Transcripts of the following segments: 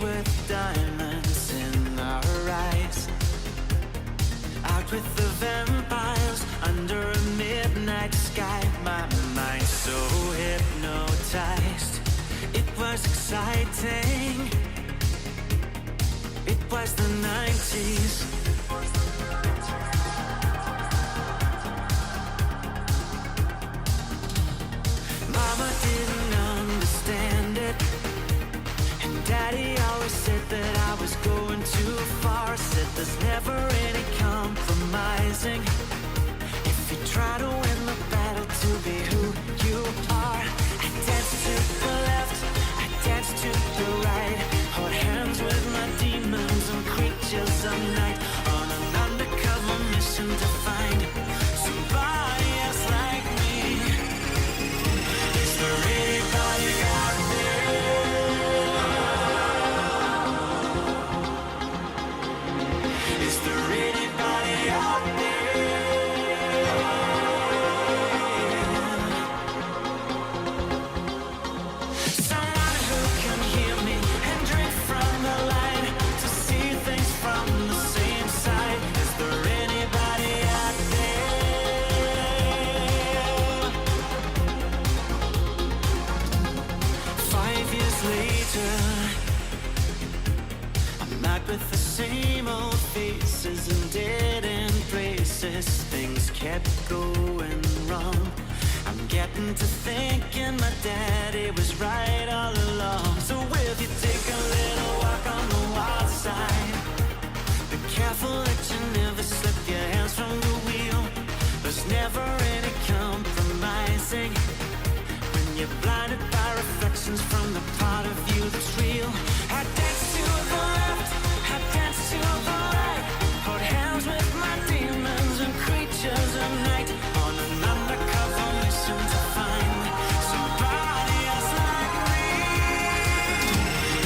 with diamonds in our eyes. Out with the vampires under a midnight sky. My mind so hypnotized. It was exciting. It was the 90s. Mama didn't understand it, and Daddy always said that I was going too far. Said there's never any compromising if you try to win the battle to be who you are. I danced to the left, I danced to the right, hold hands with my demons and creatures of night, on an undercover mission to find somebody else like me. Is there anybody out there? Is there anybody out there? Someone who can hear me and drink from the light, to see things from the same side. Is there anybody out there? 5 years later, I'm not with the same old faces and dead end places. Things kept going wrong. I'm getting to thinking my daddy was right all along. So will you take a little walk on the wild side? Be careful that you never slip your hands from the wheel. There's never any compromising when you're blinded by reflections from the part of you that's real. I dance to the left, I dance to the right, hold hands with my demons and creatures of night, on an undercover mission to find somebody else like me.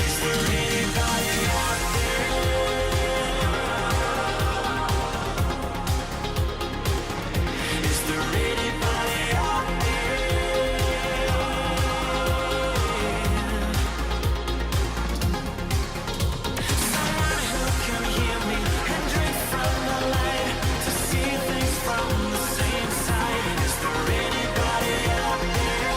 Is there anybody out there? Is there anybody out Someone who can hear me and drink from the light, to see things from the same side. Is there anybody out there?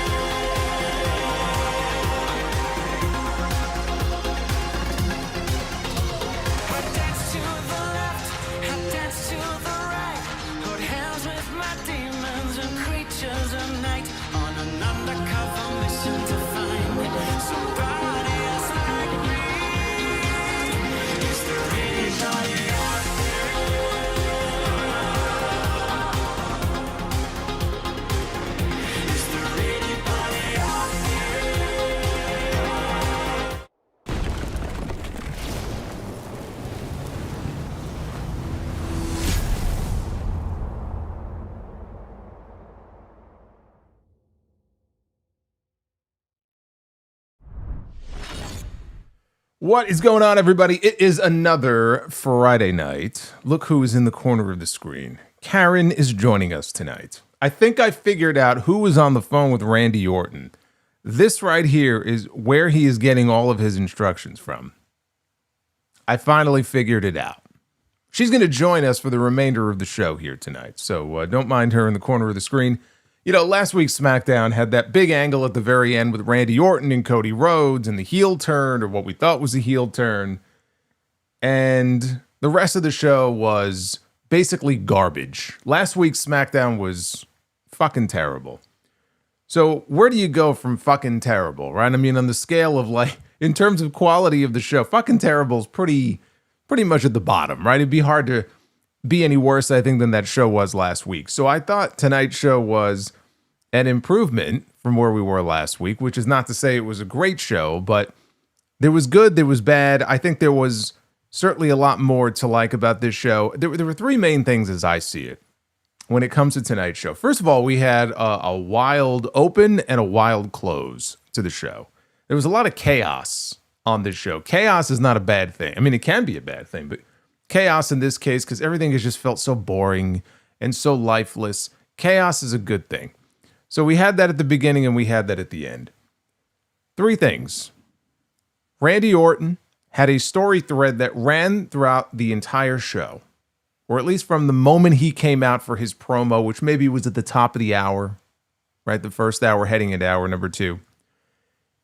I dance to the left, I dance to the right, hold hands with my demons and creatures of night, on an undercover mission to find somebody else like me. Is there anybody out there? Is there anybody out there? What is going on, everybody? It is another Friday night. Look who is in the corner of the screen. Karen is joining us tonight. I think I figured out who was on the phone with Randy Orton. This right here is where he is getting all of his instructions from. I finally figured it out. She's going to join us for the remainder of the show here tonight, so don't mind her in the corner of the screen. You know, last week's SmackDown had that big angle at the very end with Randy Orton and Cody Rhodes and the heel turn, or what we thought was a heel turn. And the rest of the show was basically garbage. Last week's SmackDown was fucking terrible. So where do you go from fucking terrible, right? I mean, on the scale of, like, in terms of quality of the show, fucking terrible is pretty much at the bottom, right? It'd be hard to be any worse, I think, than that show was last week. So I thought tonight's show was an improvement from where we were last week, which is not to say it was a great show, but there was good, there was bad. I think there was certainly a lot more to like about this show. There were three main things as I see it when it comes to tonight's show. First of all, we had a wild open and a wild close to the show. There was a lot of chaos on this show. Chaos is not a bad thing. I mean, it can be a bad thing, but chaos in this case, because everything has just felt so boring and so lifeless. Chaos is a good thing. So we had that at the beginning and we had that at the end. Three things. Randy Orton had a story thread that ran throughout the entire show, or at least from the moment he came out for his promo, which maybe was at the top of the hour, right? The first hour heading into hour number 2.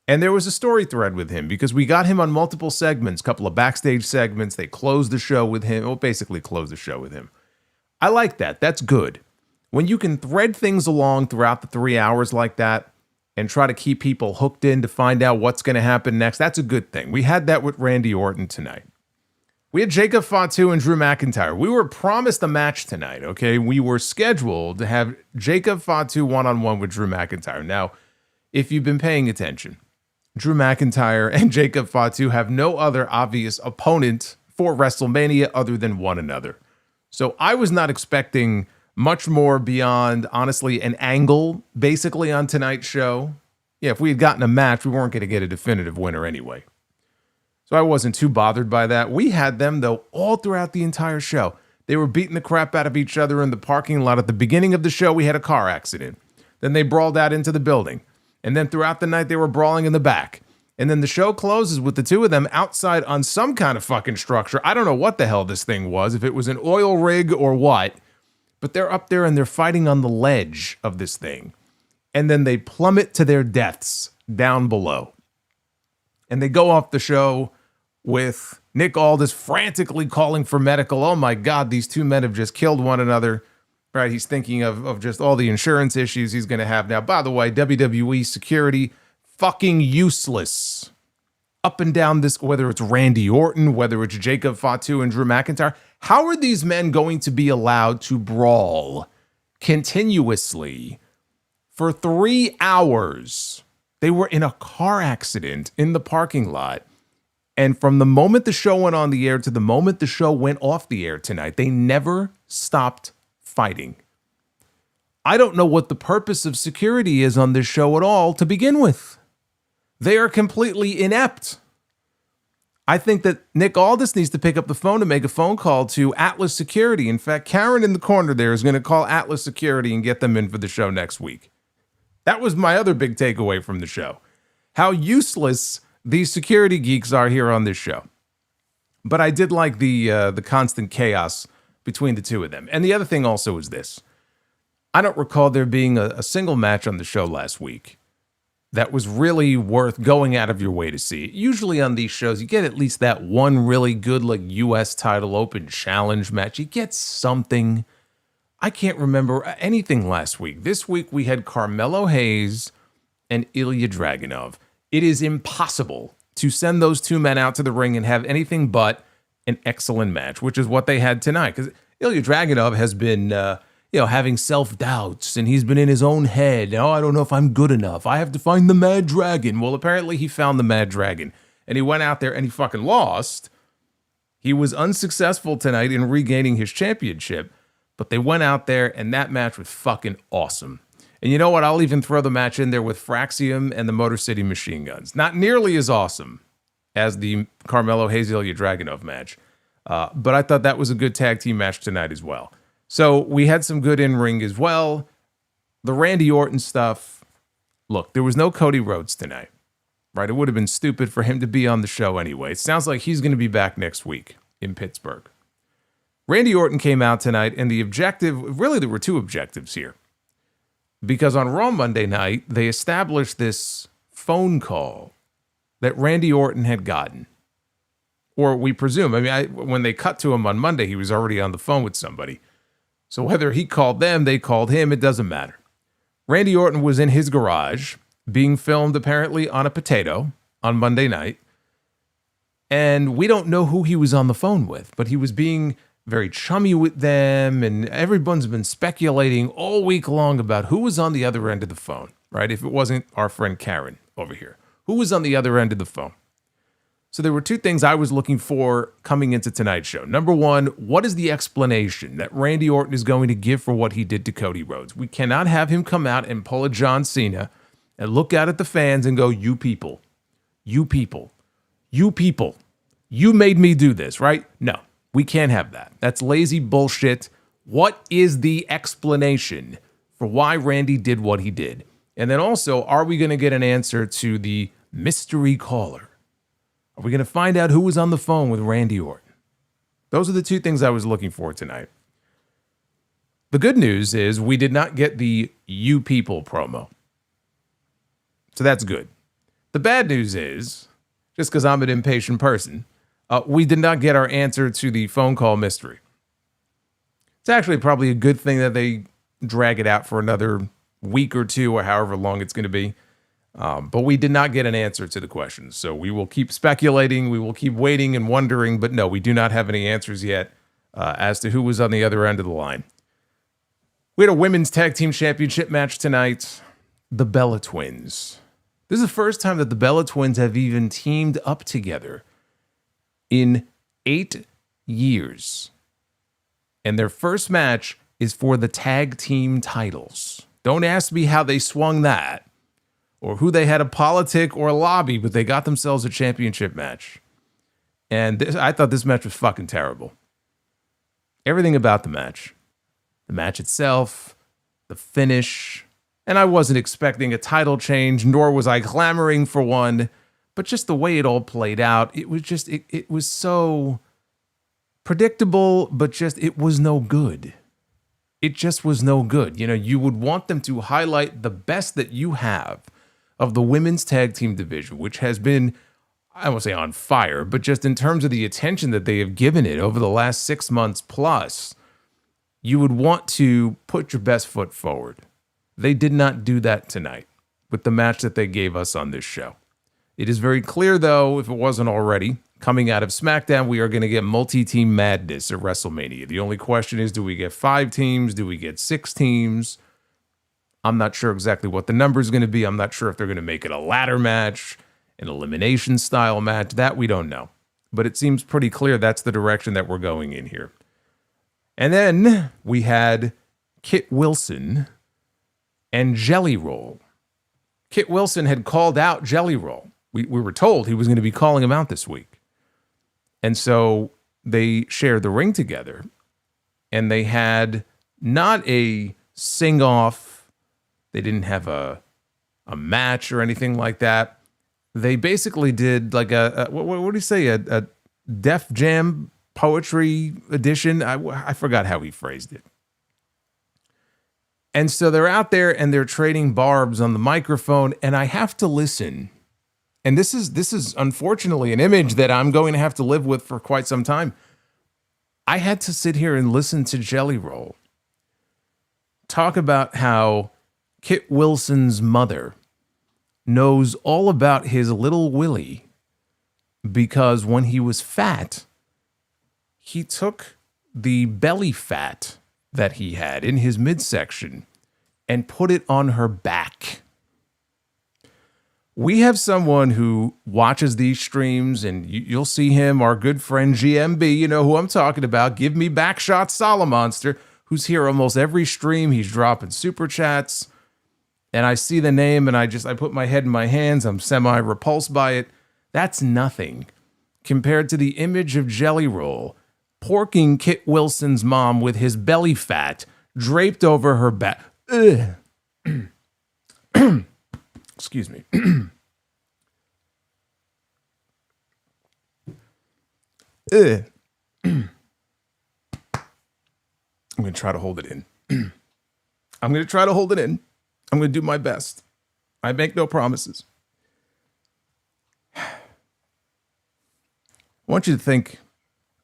And there was a story thread with him because we got him on multiple segments, a couple of backstage segments. They closed the show with him. Well, basically closed the show with him. I like that. That's good. When you can thread things along throughout the 3 hours like that and try to keep people hooked in to find out what's going to happen next, that's a good thing. We had that with Randy Orton tonight. We had Jacob Fatu and Drew McIntyre. We were promised a match tonight, okay? We were scheduled to have Jacob Fatu one-on-one with Drew McIntyre. Now, if you've been paying attention, Drew McIntyre and Jacob Fatu have no other obvious opponent for WrestleMania other than one another. So I was not expecting much more beyond, honestly, an angle, basically, on tonight's show. Yeah, if we had gotten a match, we weren't going to get a definitive winner anyway. So I wasn't too bothered by that. We had them, though, all throughout the entire show. They were beating the crap out of each other in the parking lot. At the beginning of the show, we had a car accident. Then they brawled out into the building. And then throughout the night, they were brawling in the back. And then the show closes with the two of them outside on some kind of fucking structure. I don't know what the hell this thing was, if it was an oil rig or what. But they're up there and they're fighting on the ledge of this thing. And then they plummet to their deaths down below. And they go off the show with Nick Aldis frantically calling for medical. Oh my God, these two men have just killed one another. Right, he's thinking of just all the insurance issues he's going to have now. By the way, WWE security, fucking useless. Up and down this, whether it's Randy Orton, whether it's Jacob Fatu and Drew McIntyre. How are these men going to be allowed to brawl continuously for 3 hours? They were in a car accident in the parking lot. And from the moment the show went on the air to the moment the show went off the air tonight, they never stopped fighting. I don't know what the purpose of security is on this show at all to begin with. They are completely inept. I think that Nick Aldis needs to pick up the phone and make a phone call to Atlas Security. In fact, Karen in the corner there is going to call Atlas Security and get them in for the show next week. That was my other big takeaway from the show. How useless these security geeks are here on this show. But I did like the constant chaos between the two of them. And the other thing also is this. I don't recall there being a single match on the show last week that was really worth going out of your way to see. Usually on these shows, you get at least that one really good like U.S. title open challenge match. You get something. I can't remember anything last week. This week we had Carmelo Hayes and Ilya Dragunov. It is impossible to send those two men out to the ring and have anything but an excellent match, which is what they had tonight. Because Ilya Dragunov has been, having self-doubts, and he's been in his own head. Oh, I don't know if I'm good enough. I have to find the Mad Dragon. Well, apparently he found the Mad Dragon, and he went out there and he fucking lost. He was unsuccessful tonight in regaining his championship, but they went out there, and that match was fucking awesome. And you know what? I'll even throw the match in there with Fraxiom and the Motor City Machine Guns. Not nearly as awesome as the Carmelo Hayes Ilya Dragunov match. But I thought that was a good tag team match tonight as well. So we had some good in-ring as well. The Randy Orton stuff. Look, there was no Cody Rhodes tonight. Right? It would have been stupid for him to be on the show anyway. It sounds like he's going to be back next week in Pittsburgh. Randy Orton came out tonight, and the objective, really there were two objectives here. Because on Raw Monday night, they established this phone call that Randy Orton had gotten. Or we presume. When they cut to him on Monday, he was already on the phone with somebody. So whether he called them, they called him, it doesn't matter. Randy Orton was in his garage, being filmed apparently on a potato on Monday night. And we don't know who he was on the phone with, but he was being very chummy with them, and everyone's been speculating all week long about who was on the other end of the phone, right? If it wasn't our friend Karen over here. Who was on the other end of the phone? So there were two things I was looking for coming into tonight's show. Number one, what is the explanation that Randy Orton is going to give for what he did to Cody Rhodes? We cannot have him come out and pull a John Cena and look out at the fans and go, you people, you people, you people, you made me do this, right? No. We can't have that. That's lazy bullshit. What is the explanation for why Randy did what he did? And then also, are we going to get an answer to the mystery caller? Are we going to find out who was on the phone with Randy Orton? Those are the two things I was looking for tonight. The good news is we did not get the "You People" promo. So that's good. The bad news is, just because I'm an impatient person, we did not get our answer to the phone call mystery. It's actually probably a good thing that they drag it out for another week or two or however long it's going to be. But we did not get an answer to the questions. So we will keep speculating. We will keep waiting and wondering. But no, we do not have any answers yet as to who was on the other end of the line. We had a women's tag team championship match tonight. The Bella Twins. This is the first time that the Bella Twins have even teamed up together in 8 years. And their first match is for the tag team titles. Don't ask me how they swung that or who they had to politic or lobby, but they got themselves a championship match. And I thought this match was fucking terrible. Everything about the match itself, the finish, and I wasn't expecting a title change, nor was I clamoring for one, but just the way it all played out, it was just, it was so predictable, but just, it was no good. It just was no good. You know, you would want them to highlight the best that you have of the women's tag team division, which has been, I won't say on fire, but just in terms of the attention that they have given it over the last 6 months plus, you would want to put your best foot forward. They did not do that tonight with the match that they gave us on this show. It is very clear, though, if it wasn't already, coming out of SmackDown, we are going to get multi-team madness at WrestleMania. The only question is, do we get 5 teams? Do we get 6 teams? I'm not sure exactly what the number is going to be. I'm not sure if they're going to make it a ladder match, an elimination style match. That we don't know. But it seems pretty clear that's the direction that we're going in here. And then we had Kit Wilson and Jelly Roll. Kit Wilson had called out Jelly Roll. We were told he was going to be calling him out this week. And so they shared the ring together. And they had not a sing-off. They didn't have a match or anything like that. They basically did like what do you say? A Def Jam poetry edition. I forgot how he phrased it. And so they're out there and they're trading barbs on the microphone, and I have to listen. And this is unfortunately an image that I'm going to have to live with for quite some time. I had to sit here and listen to Jelly Roll talk about how Kit Wilson's mother knows all about his little Willie because when he was fat, he took the belly fat that he had in his midsection and put it on her back. We have someone who watches these streams, and you'll see him, our good friend GMB, you know who I'm talking about, Give Me Back Shot Solomonster, who's here almost every stream. He's dropping super chats, and I see the name, and I put my head in my hands. I'm semi-repulsed by it. That's nothing compared to the image of Jelly Roll porking Kit Wilson's mom with his belly fat draped over her back. Excuse me. I'm going to try to hold it in. I'm going to do my best. I make no promises. I want you to think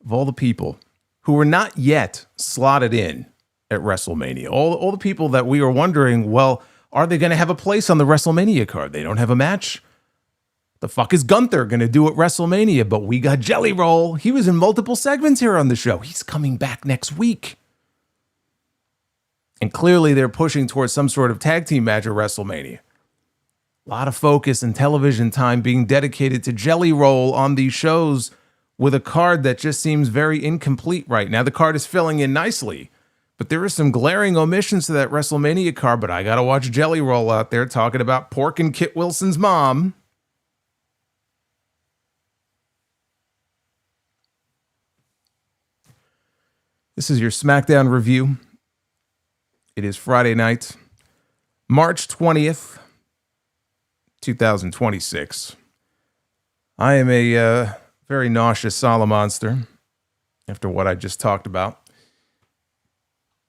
of all the people who were not yet slotted in at WrestleMania. All the people that we were wondering, well, are they going to have a place on the WrestleMania card? They don't have a match. The fuck is Gunther going to do at WrestleMania? But we got Jelly Roll. He was in multiple segments here on the show. He's coming back next week. And clearly they're pushing towards some sort of tag team match at WrestleMania. A lot of focus and television time being dedicated to Jelly Roll on these shows with a card that just seems very incomplete right now. The card is filling in nicely, but there are some glaring omissions to that WrestleMania card. But I got to watch Jelly Roll out there talking about porking Kit Wilson's mom. This is your SmackDown review. It is Friday night, March 20th, 2026. I am a very nauseous Solomonster after what I just talked about.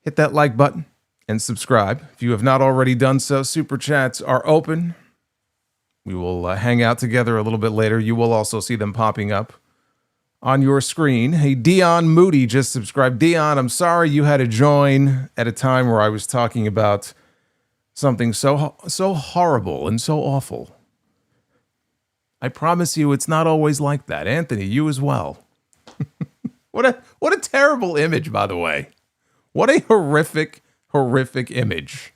Hit that like button and subscribe. If you have not already done so, Super Chats are open. We will hang out together a little bit later. You will also see them popping up on your screen. Hey, Dion Moody just subscribed. Dion, I'm sorry you had to join at a time where I was talking about something so horrible and so awful. I promise you it's not always like that. Anthony, you as well. What a terrible image, by the way. What a horrific image.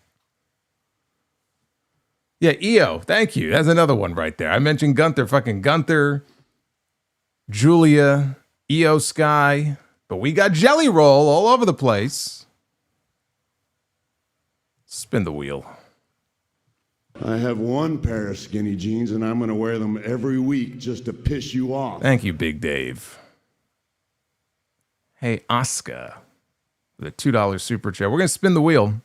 Yeah, EO, thank you. That's another one right there. I mentioned Gunther, fucking Gunther, Julia, EO Sky, but we got Jelly Roll all over the place. Spin the wheel. I have one pair of skinny jeans, and I'm going to wear them every week just to piss you off. Thank you, Big Dave. Hey, Asuka, with a $2 super chat. We're going to spin the wheel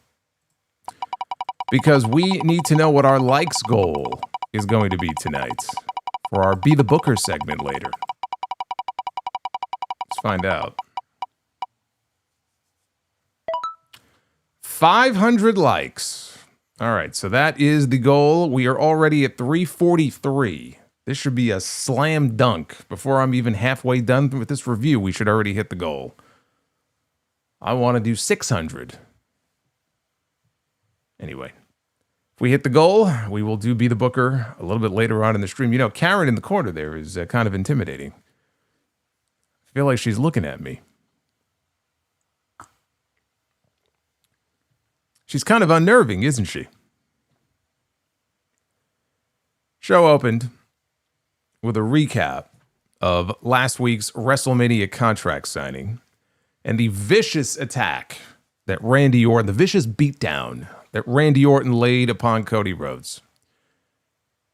because we need to know what our likes goal is going to be tonight for our Be the Booker segment later. Let's find out. 500 likes. All right, so that is the goal. We are already at 343. This should be a slam dunk. Before I'm even halfway done with this review, we should already hit the goal. I want to do 600. Anyway, if we hit the goal, we will do Be the Booker a little bit later on in the stream. You know, Karen in the corner there is kind of intimidating. I feel like she's looking at me. She's kind of unnerving, isn't she? Show opened with a recap of last week's WrestleMania contract signing and the vicious attack that Randy Orton, the vicious beatdown that Randy Orton laid upon Cody Rhodes.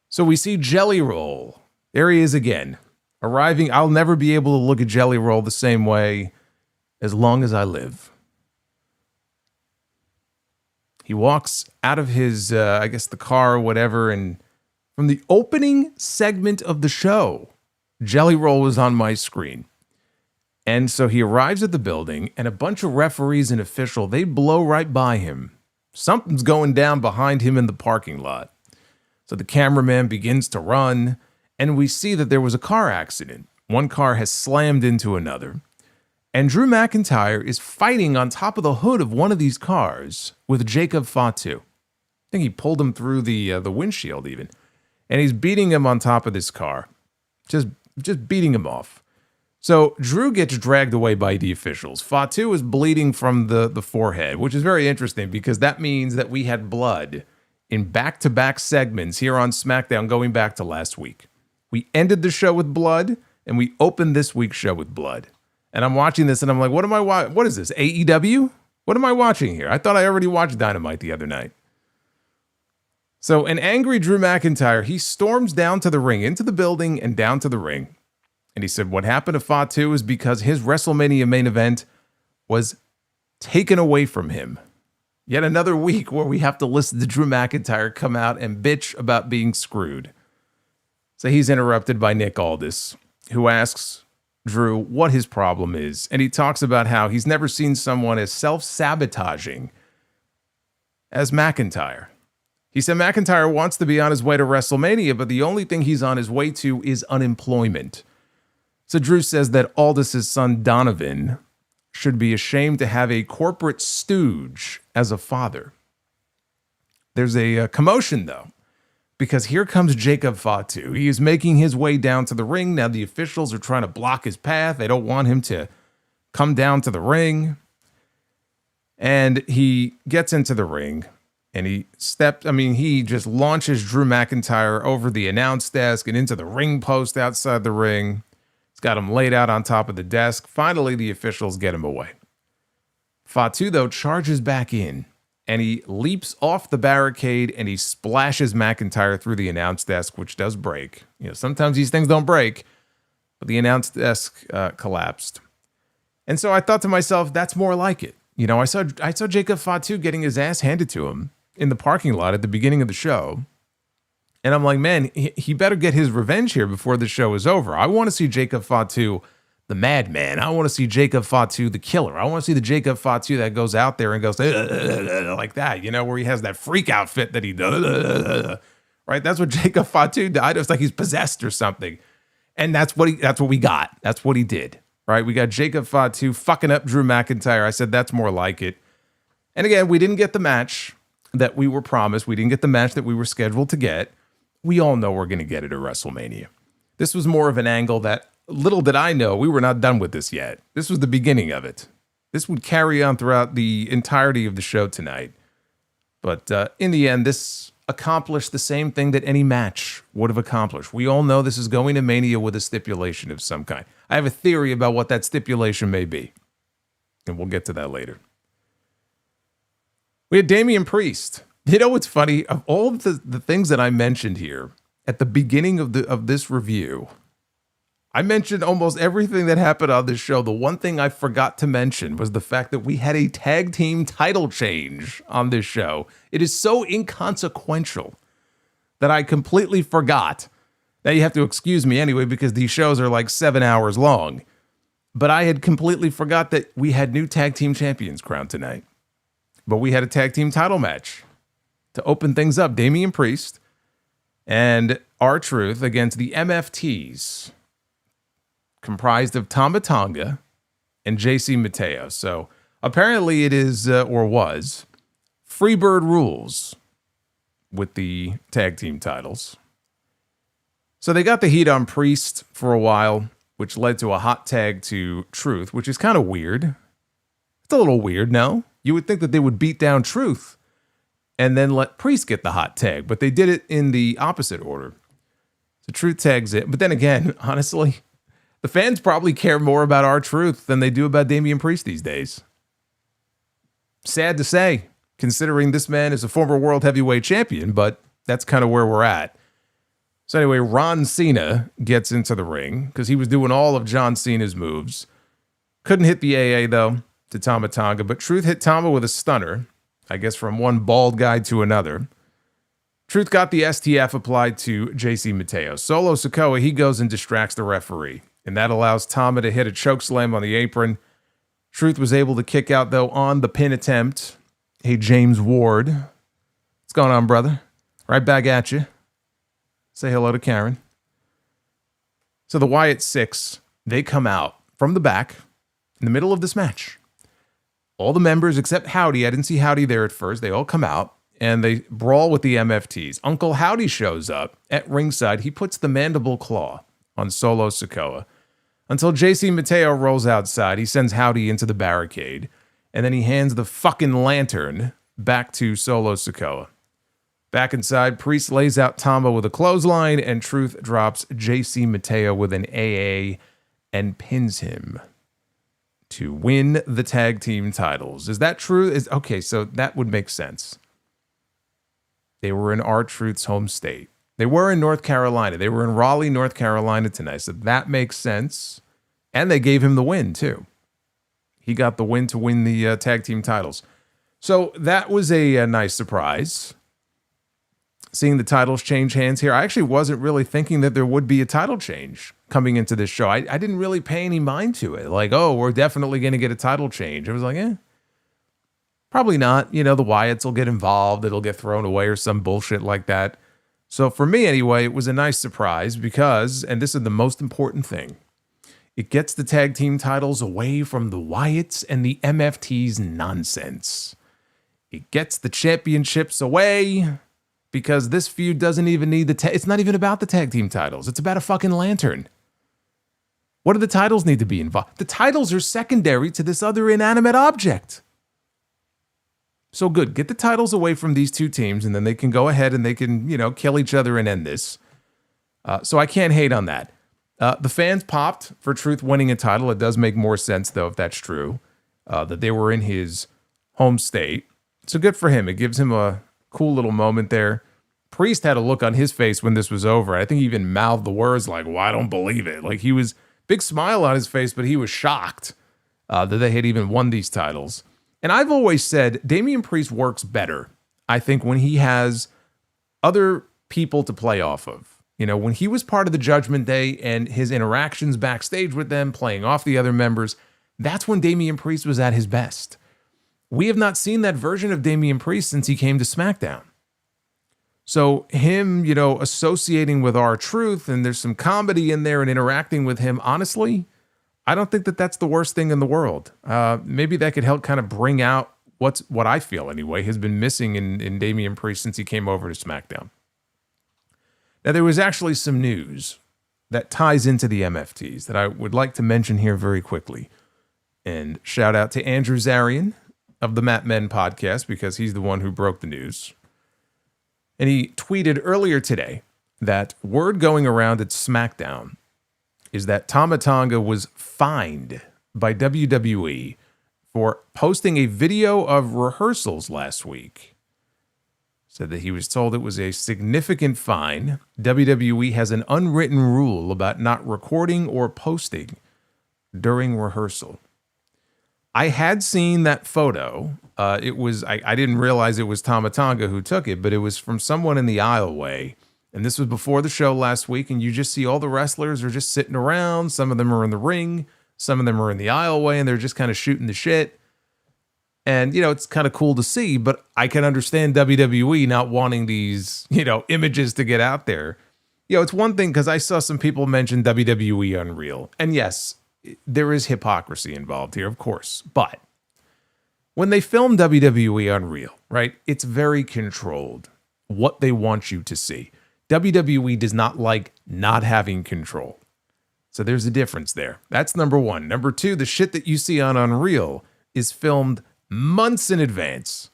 So we see Jelly Roll. There he is again, arriving. I'll never be able to look at Jelly Roll the same way as long as I live. He walks out of his, I guess, the car or whatever, and from the opening segment of the show, Jelly Roll was on my screen. And so he arrives at the building, and a bunch of referees and officials, they blow right by him. Something's going down behind him in the parking lot. So the cameraman begins to run, and we see that there was a car accident. One car has slammed into another. And Drew McIntyre is fighting on top of the hood of one of these cars with Jacob Fatu. I think he pulled him through the windshield even. And he's beating him on top of this car. Just beating him off. So Drew gets dragged away by the officials. Fatu is bleeding from the forehead, which is very interesting because that means that we had blood in back-to-back segments here on SmackDown going back to last week. We ended the show with blood, and we opened this week's show with blood. And I'm watching this, and I'm like, what am I watching? What is this, AEW? What am I watching here? I thought I already watched Dynamite the other night. So an angry Drew McIntyre, he storms down to the ring, into the building and down to the ring. And he said what happened to Fatu is because his WrestleMania main event was taken away from him. Yet another week where we have to listen to Drew McIntyre come out and bitch about being screwed. So he's interrupted by Nick Aldis, who asks Drew what his problem is. And he talks about how he's never seen someone as self-sabotaging as McIntyre. He said McIntyre wants to be on his way to WrestleMania, but the only thing he's on his way to is unemployment. So Drew says that Aldis' son Donovan should be ashamed to have a corporate stooge as a father. There's a commotion, though, because here comes Jacob Fatu. He is making his way down to the ring. Now the officials are trying to block his path. They don't want him to come down to the ring. And he gets into the ring. And he just launches Drew McIntyre over the announce desk and into the ring post outside the ring. He's got him laid out on top of the desk. Finally, the officials get him away. Fatu, though, charges back in, and he leaps off the barricade, and he splashes McIntyre through the announce desk, which does break. You know, sometimes these things don't break, but the announce desk collapsed. And so I thought to myself, that's more like it. You know, I saw Jacob Fatu getting his ass handed to him in the parking lot at the beginning of the show. And I'm like, man, he better get his revenge here before the show is over. I want to see Jacob Fatu, the madman. I want to see Jacob Fatu, the killer. I want to see the Jacob Fatu that goes out there and goes like that, you know, where he has that freak outfit that he does. Right? That's what Jacob Fatu died. It was like he's possessed or something. And that's what we got. That's what he did. Right? We got Jacob Fatu fucking up Drew McIntyre. I said that's more like it. And again, we didn't get the match that we were promised. We didn't get the match that we were scheduled to get. We all know we're going to get it at WrestleMania. This was more of an angle that, little did I know, we were not done with this yet. This was the beginning of it. This would carry on throughout the entirety of the show tonight. But in the end, this accomplished the same thing that any match would have accomplished. We all know this is going to Mania with a stipulation of some kind. I have a theory about what that stipulation may be. And we'll get to that later. We had Damian Priest. You know what's funny? Of all of the things that I mentioned here at the beginning of this review, I mentioned almost everything that happened on this show. The one thing I forgot to mention was the fact that we had a tag team title change on this show. It is so inconsequential that I completely forgot. Now you have to excuse me anyway because these shows are like 7 hours long. But I had completely forgot that we had new tag team champions crowned tonight. But we had a tag team title match to open things up. Damian Priest and R-Truth against the MFTs, comprised of Tama Tonga and JC Mateo. So apparently it is, or was, Freebird rules with the tag team titles. So they got the heat on Priest for a while, which led to a hot tag to Truth, which is kind of weird. It's a little weird, no? You would think that they would beat down Truth and then let Priest get the hot tag, but they did it in the opposite order. So Truth tags it. But then again, honestly, the fans probably care more about R-Truth than they do about Damian Priest these days. Sad to say, considering this man is a former world heavyweight champion, but that's kind of where we're at. So anyway, Ron Cena gets into the ring because he was doing all of John Cena's moves. Couldn't hit the AA, though, to Tama Tonga, but Truth hit Tama with a stunner, I guess from one bald guy to another. Truth got the STF applied to JC Mateo. Solo Sikoa, he goes and distracts the referee, and that allows Tama to hit a chokeslam on the apron. Truth was able to kick out, though, on the pin attempt. Hey, James Ward. What's going on, brother? Right back at you. Say hello to Karen. So the Wyatt Six, they come out from the back in the middle of this match. All the members except Howdy, I didn't see Howdy there at first, they all come out and they brawl with the MFTs. Uncle Howdy shows up at ringside. He puts the mandible claw on Solo Sikoa until JC Mateo rolls outside. He sends Howdy into the barricade and then he hands the fucking lantern back to Solo Sikoa. Back inside, Priest lays out Tama with a clothesline and Truth drops JC Mateo with an AA and pins him to win the tag team titles. Is that true? Okay, so that would make sense. They were in R-Truth's home state. They were in North Carolina. They were in Raleigh, North Carolina tonight, so that makes sense. And they gave him the win, too. He got the win to win the tag team titles. So that was a nice surprise. Seeing the titles change hands here. I actually wasn't really thinking that there would be a title change coming into this show. I didn't really pay any mind to it. Like, oh, we're definitely going to get a title change. I was like, probably not. You know, the Wyatts will get involved. It'll get thrown away or some bullshit like that. So for me, anyway, it was a nice surprise because, and this is the most important thing, it gets the tag team titles away from the Wyatts and the MFTs nonsense. It gets the championships away because this feud doesn't even need it's not even about the tag team titles. It's about a fucking lantern. What do the titles need to be involved? The titles are secondary to this other inanimate object. So good. Get the titles away from these two teams, and then they can go ahead and they can, kill each other and end this. So I can't hate on that. The fans popped for Truth winning a title. It does make more sense, though, if that's true, that they were in his home state. So good for him. It gives him a cool little moment there. Priest had a look on his face when this was over. I think he even mouthed the words like, well, I don't believe it. Like he was, big smile on his face, but he was shocked that they had even won these titles. And I've always said Damian Priest works better, I think, when he has other people to play off of. You know, when he was part of the Judgment Day and his interactions backstage with them, playing off the other members, that's when Damian Priest was at his best. We have not seen that version of Damian Priest since he came to SmackDown. So him, you know, associating with R-Truth, and there's some comedy in there and interacting with him, honestly, I don't think that that's the worst thing in the world. Maybe that could help kind of bring out what I feel anyway has been missing in Damian Priest since he came over to SmackDown. Now, there was actually some news that ties into the MFTs that I would like to mention here very quickly. And shout out to Andrew Zarian of the Mat Men podcast, because he's the one who broke the news. And he tweeted earlier today that word going around at SmackDown is that Tama Tonga was fined by WWE for posting a video of rehearsals last week. Said that he was told it was a significant fine. WWE has an unwritten rule about not recording or posting during rehearsal. I had seen that photo. It was I didn't realize it was Tama Tonga who took it, but it was from someone in the aisleway. And this was before the show last week, and you just see all the wrestlers are just sitting around. Some of them are in the ring, some of them are in the aisleway, and they're just kind of shooting the shit. And, you know, it's kind of cool to see, but I can understand WWE not wanting these, you know, images to get out there. You know, it's one thing because I saw some people mention WWE Unreal. And yes, there is hypocrisy involved here, of course. But when they film WWE Unreal, right, it's very controlled what they want you to see. WWE does not like not having control. So there's a difference there. That's number one. Number two, the shit that you see on Unreal is filmed months in advance.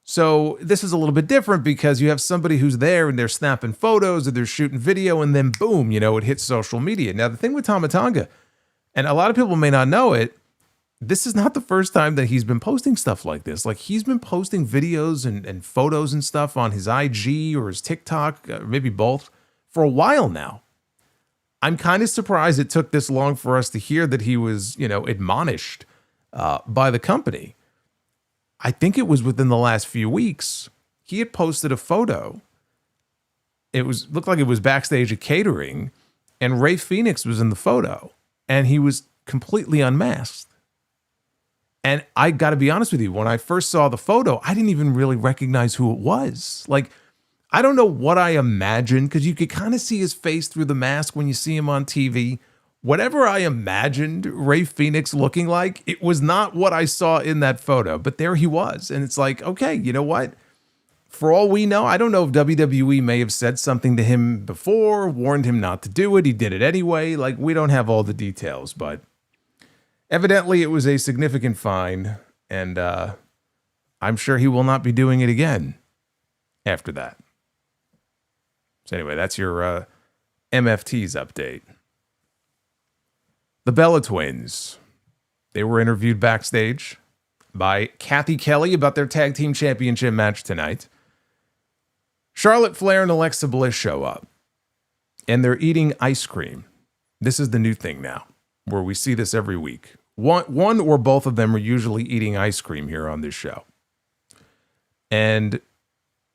So this is a little bit different because you have somebody who's there and they're snapping photos or they're shooting video, and then boom, you know, it hits social media. Now, the thing with Tama Tonga, and a lot of people may not know it, this is not the first time that he's been posting stuff like this. Like, he's been posting videos and photos and stuff on his IG or his TikTok, or maybe both, for a while now. I'm kind of surprised it took this long for us to hear that he was, you know, admonished by the company. I think it was within the last few weeks. He had posted a photo. It looked like it was backstage at catering, and Rey Fenix was in the photo, and he was completely unmasked. And I got to be honest with you, when I first saw the photo, I didn't even really recognize who it was. Like, I don't know what I imagined, because you could kind of see his face through the mask when you see him on TV. Whatever I imagined Rey Fenix looking like, it was not what I saw in that photo, but there he was. And it's like, okay, you know what? For all we know, I don't know if WWE may have said something to him before, warned him not to do it. He did it anyway. Like, we don't have all the details, but evidently it was a significant fine, and I'm sure he will not be doing it again after that. So anyway, that's your MFTs update. The Bella Twins, they were interviewed backstage by Kathy Kelly about their tag team championship match tonight. Charlotte Flair and Alexa Bliss show up, and they're eating ice cream. This is the new thing now, where we see this every week. One or both of them are usually eating ice cream here on this show. And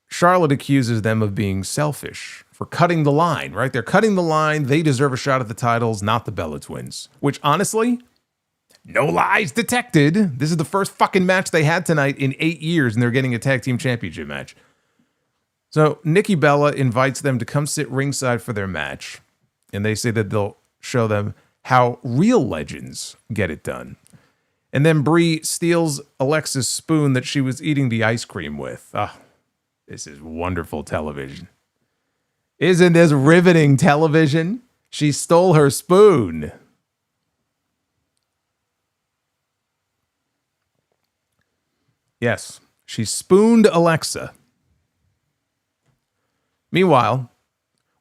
Charlotte accuses them of being selfish for cutting the line, right? They're cutting the line. They deserve a shot at the titles, not the Bella Twins. Which, honestly, no lies detected. This is the first fucking match they had tonight in 8 years, and they're getting a tag team championship match. So Nikki Bella invites them to come sit ringside for their match, and they say that they'll show them how real legends get it done. And then Brie steals Alexa's spoon that she was eating the ice cream with. This is wonderful television. Isn't this riveting television? She stole her spoon. Yes, she spooned Alexa. Meanwhile,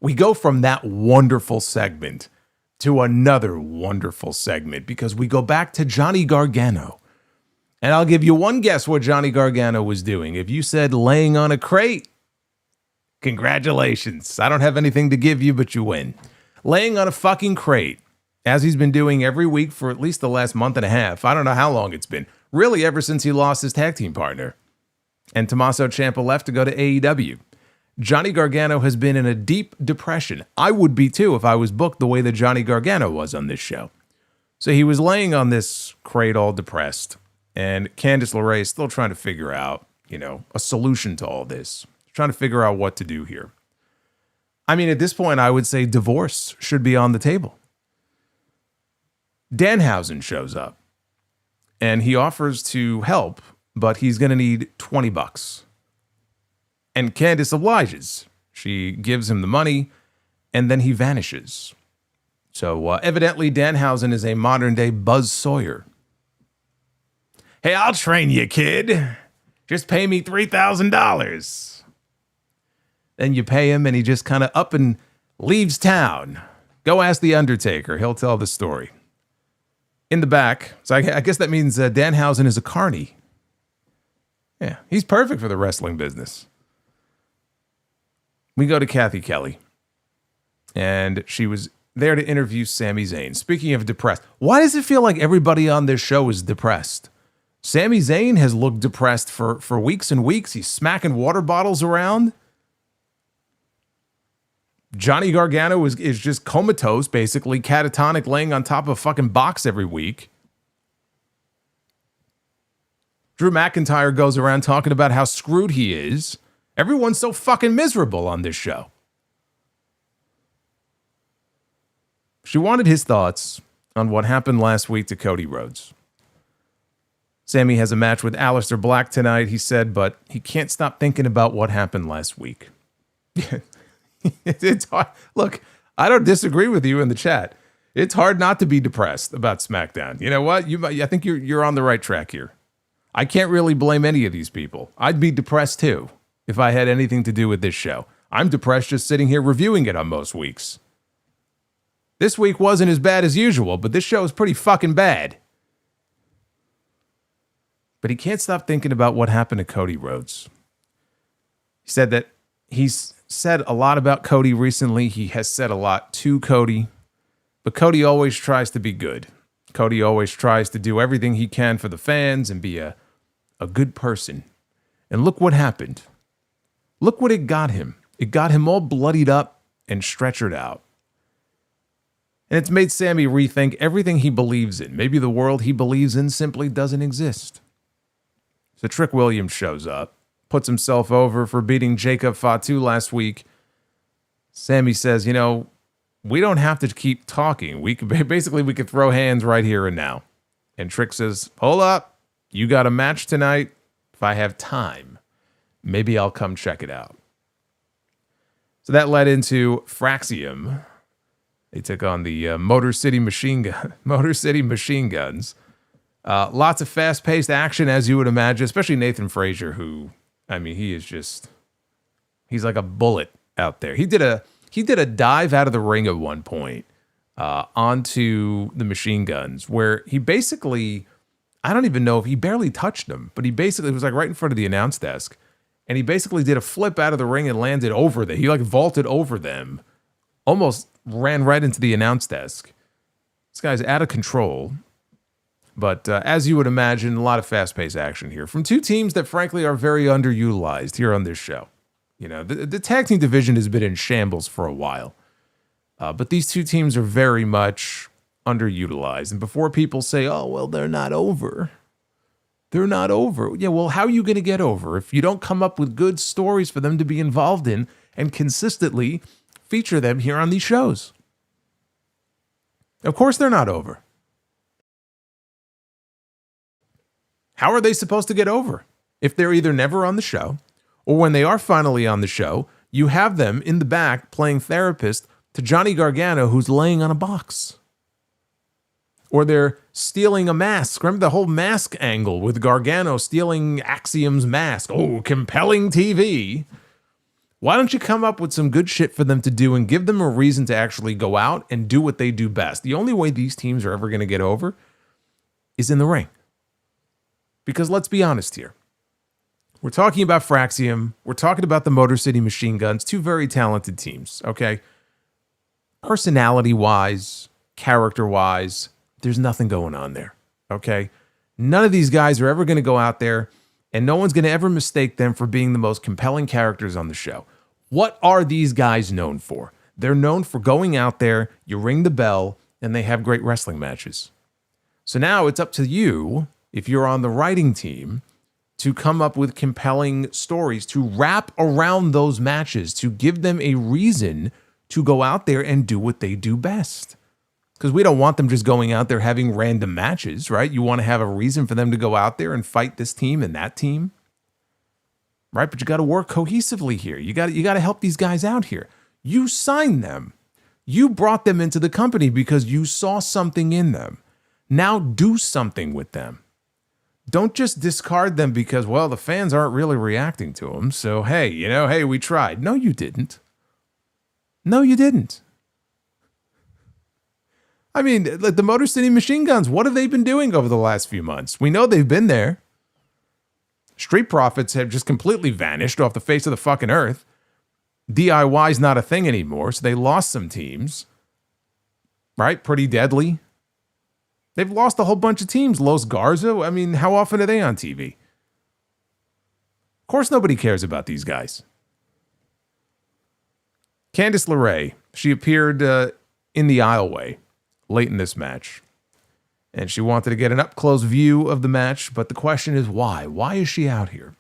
we go from that wonderful segment to another wonderful segment because we go back to Johnny Gargano. And I'll give you one guess what Johnny Gargano was doing. If you said laying on a crate, congratulations. I don't have anything to give you, but you win. Laying on a fucking crate, as he's been doing every week for at least the last month and a half. I don't know how long it's been. Really, ever since he lost his tag team partner. And Tommaso Ciampa left to go to AEW. Johnny Gargano has been in a deep depression. I would be too if I was booked the way that Johnny Gargano was on this show. So he was laying on this crate all depressed, and Candice LeRae is still trying to figure out, a solution to all this. Trying to figure out what to do here. I mean, at this point, I would say divorce should be on the table. Danhausen shows up, and he offers to help, but he's going to need $20. And Candice obliges. She gives him the money, and then he vanishes. So evidently, Danhausen is a modern-day Buzz Sawyer. Hey, I'll train you, kid. Just pay me $3,000. Then you pay him, and he just kind of up and leaves town. Go ask the Undertaker. He'll tell the story. In the back, so I guess that means Danhausen is a carny. Yeah, he's perfect for the wrestling business. We go to Kathy Kelly, and she was there to interview Sami Zayn. Speaking of depressed, why does it feel like everybody on this show is depressed? Sami Zayn has looked depressed for weeks and weeks. He's smacking water bottles around. Johnny Gargano is just comatose, basically catatonic, laying on top of a fucking box every week. Drew McIntyre goes around talking about how screwed he is. Everyone's so fucking miserable on this show. She wanted his thoughts on what happened last week to Cody Rhodes. Sammy has a match with Aleister Black tonight, he said, but he can't stop thinking about what happened last week. It's hard. Look, I don't disagree with you in the chat. It's hard not to be depressed about SmackDown. You know what? I think you're on the right track here. I can't really blame any of these people. I'd be depressed too if I had anything to do with this show. I'm depressed just sitting here reviewing it on most weeks. This week wasn't as bad as usual, but this show is pretty fucking bad. But he can't stop thinking about what happened to Cody Rhodes. He said that he's said a lot about Cody recently. He has said a lot to Cody, but Cody always tries to be good. Cody always tries to do everything he can for the fans and be a good person. And look what happened. Look what it got him. It got him all bloodied up and stretchered out. And it's made Sammy rethink everything he believes in. Maybe the world he believes in simply doesn't exist. So Trick Williams shows up, puts himself over for beating Jacob Fatu last week. Sammy says, we don't have to keep talking. We could throw hands right here and now. And Trick says, hold up. You got a match tonight. If I have time, maybe I'll come check it out. So that led into Fraxiom. They took on the Motor City Machine Guns. Lots of fast-paced action, as you would imagine, especially Nathan Frazier, who, he's like a bullet out there. He did a dive out of the ring at one point onto the Machine Guns, where he basically, I don't even know if he barely touched them, but he basically was like right in front of the announce desk, and he basically did a flip out of the ring and landed over them. He like vaulted over them, almost ran right into the announce desk. This guy's out of control. But as you would imagine, a lot of fast-paced action here from two teams that, frankly, are very underutilized here on this show. The tag team division has been in shambles for a while. But these two teams are very much underutilized. And before people say, oh, well, they're not over. They're not over. Yeah, well, how are you going to get over if you don't come up with good stories for them to be involved in and consistently feature them here on these shows? Of course they're not over. How are they supposed to get over if they're either never on the show, or when they are finally on the show, you have them in the back playing therapist to Johnny Gargano, who's laying on a box? Or they're stealing a mask. Remember the whole mask angle with Gargano stealing Axiom's mask? Oh, compelling TV. Why don't you come up with some good shit for them to do and give them a reason to actually go out and do what they do best? The only way these teams are ever going to get over is in the ring. Because let's be honest here. We're talking about Fraxiom. We're talking about the Motor City Machine Guns, two very talented teams, okay? Personality-wise, character-wise, there's nothing going on there, okay? None of these guys are ever going to go out there, and no one's going to ever mistake them for being the most compelling characters on the show. What are these guys known for? They're known for going out there, you ring the bell, and they have great wrestling matches. So now it's up to you, if you're on the writing team, to come up with compelling stories, to wrap around those matches, to give them a reason to go out there and do what they do best. Because we don't want them just going out there having random matches, right? You want to have a reason for them to go out there and fight this team and that team, right? But you got to work cohesively here. You got to help these guys out here. You signed them. You brought them into the company because you saw something in them. Now do something with them. Don't just discard them because, well, the fans aren't really reacting to them. So, hey, we tried. No, you didn't. No, you didn't. I mean, like the Motor City Machine Guns, what have they been doing over the last few months? We know they've been there. Street Profits have just completely vanished off the face of the fucking earth. DIY's not a thing anymore, so they lost some teams. Right? Pretty Deadly. They've lost a whole bunch of teams. Los Garza, I mean, how often are they on TV? Of course nobody cares about these guys. Candice LeRae, she appeared in the aisleway late in this match. And she wanted to get an up-close view of the match, but the question is why? Why is she out here?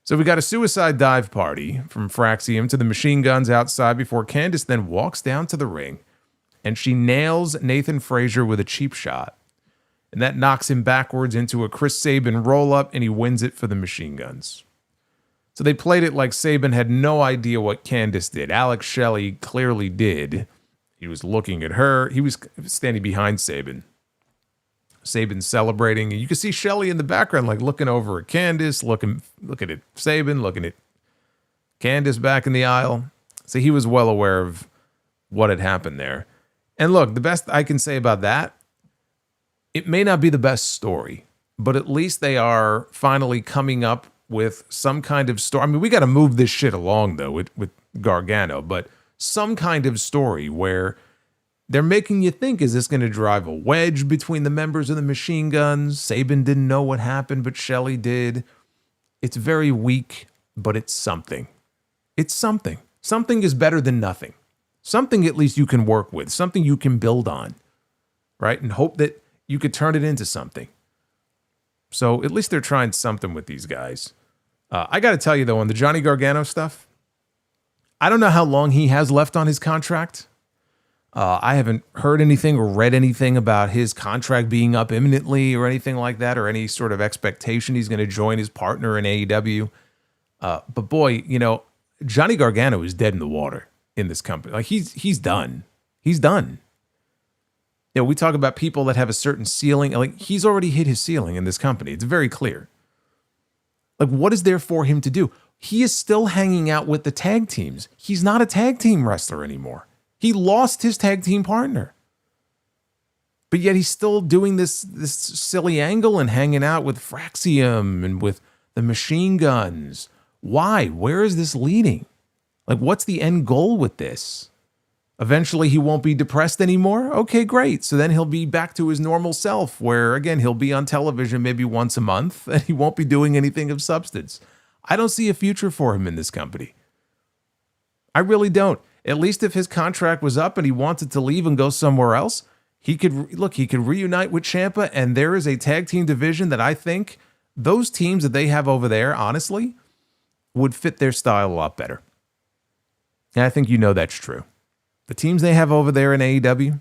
So we got a suicide dive party from Fraxiom to the Machine Guns outside before Candice then walks down to the ring and she nails Nathan Frazier with a cheap shot. And that knocks him backwards into a Chris Sabin roll-up and he wins it for the Machine Guns. So they played it like Sabin had no idea what Candice did. Alex Shelley clearly did. He was looking at her. He was standing behind Sabin. Sabin celebrating. You can see Shelley in the background, like looking over at Candice, looking at Sabin, looking at Candice back in the aisle. So he was well aware of what had happened there. And look, the best I can say about that, it may not be the best story, but at least they are finally coming up with some kind of story. I mean, we got to move this shit along, though, with Gargano, but some kind of story where they're making you think, is this going to drive a wedge between the members of the Machine Guns? Sabin didn't know what happened, but Shelley did. It's very weak, but it's something. It's something. Something is better than nothing. Something at least you can work with, something you can build on, right? And hope that you could turn it into something. So at least they're trying something with these guys. I got to tell you, though, on the Johnny Gargano stuff, I don't know how long he has left on his contract. I haven't heard anything or read anything about his contract being up imminently or anything like that, or any sort of expectation he's going to join his partner in AEW. But boy, Johnny Gargano is dead in the water in this company. Like he's done. He's done. We talk about people that have a certain ceiling. Like he's already hit his ceiling in this company. It's very clear. Like what is there for him to do? He is still hanging out with the tag teams. He's not a tag team wrestler anymore. He lost his tag team partner. But yet he's still doing this silly angle and hanging out with Fraxiom and with the Machine Guns. Why? Where is this leading? Like, what's the end goal with this? Eventually he won't be depressed anymore? Okay, great. So then he'll be back to his normal self where, again, he'll be on television maybe once a month and he won't be doing anything of substance. I don't see a future for him in this company. I really don't. At least if his contract was up and he wanted to leave and go somewhere else, he could reunite with Ciampa, and there is a tag team division that I think those teams that they have over there, honestly, would fit their style a lot better. And I think that's true. The teams they have over there in AEW,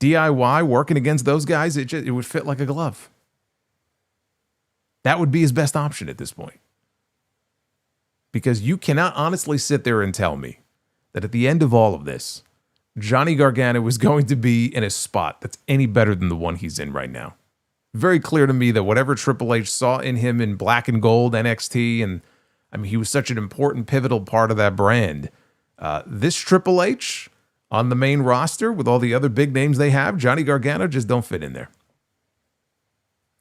DIY, working against those guys, it would fit like a glove. That would be his best option at this point. Because you cannot honestly sit there and tell me that at the end of all of this, Johnny Gargano is going to be in a spot that's any better than the one he's in right now. Very clear to me that whatever Triple H saw in him in Black and Gold NXT, and I mean, he was such an important, pivotal part of that brand. This Triple H on the main roster with all the other big names they have, Johnny Gargano just don't fit in there.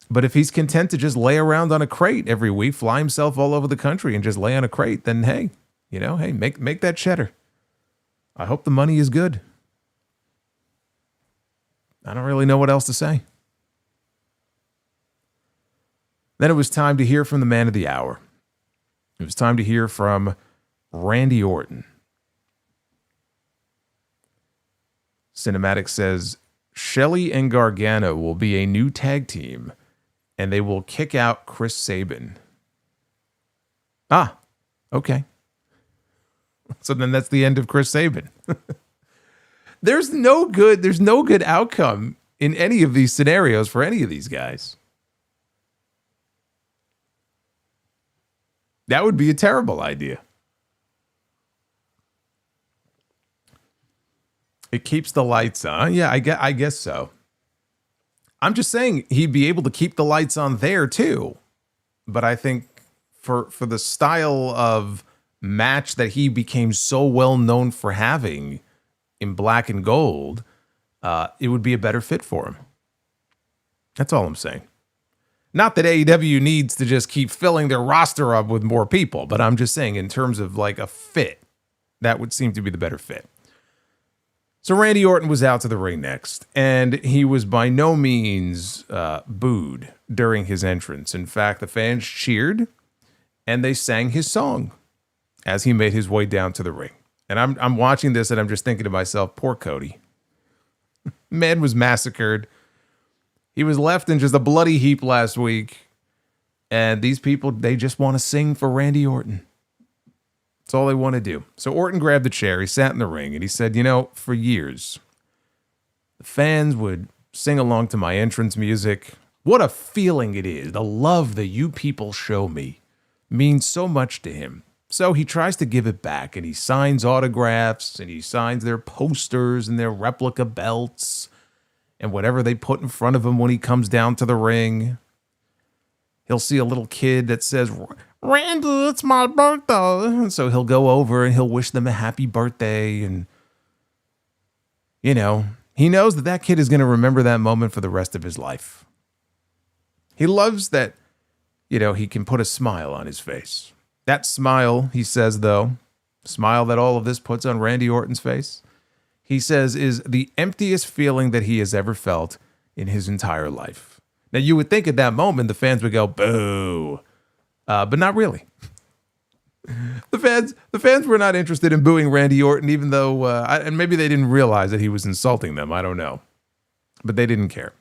But if he's content to just lay around on a crate every week, fly himself all over the country and just lay on a crate, then hey, make that cheddar. I hope the money is good. I don't really know what else to say. Then it was time to hear from the man of the hour. It was time to hear from Randy Orton. Cinematic says, Shelly and Gargano will be a new tag team, and they will kick out Chris Sabin. Ah, okay. So then that's the end of Chris Sabin. There's no good outcome in any of these scenarios for any of these guys. That would be a terrible idea. It keeps the lights on. Yeah, I guess so. I'm just saying he'd be able to keep the lights on there too. But I think for the style of match that he became so well known for having in black and gold, it would be a better fit for him. That's all I'm saying. Not that AEW needs to just keep filling their roster up with more people, but I'm just saying in terms of like a fit, that would seem to be the better fit. So Randy Orton was out to the ring next, and he was by no means booed during his entrance. In fact, the fans cheered, and they sang his song as he made his way down to the ring. And I'm watching this, and I'm just thinking to myself, poor Cody. Man was massacred. He was left in just a bloody heap last week, and these people, they just want to sing for Randy Orton. That's all they want to do. So Orton grabbed the chair, he sat in the ring, and he said, for years, the fans would sing along to my entrance music. What a feeling it is. The love that you people show me means so much to him. So he tries to give it back, and he signs autographs, and he signs their posters and their replica belts, and whatever they put in front of him when he comes down to the ring. He'll see a little kid that says, Randy, it's my birthday. And so he'll go over and he'll wish them a happy birthday. And, he knows that kid is going to remember that moment for the rest of his life. He loves that, he can put a smile on his face. That smile, he says, though, smile that all of this puts on Randy Orton's face, he says, is the emptiest feeling that he has ever felt in his entire life. Now, you would think at that moment the fans would go, boo. But not really. The fans were not interested in booing Randy Orton, even though, and maybe they didn't realize that he was insulting them. I don't know. But they didn't care.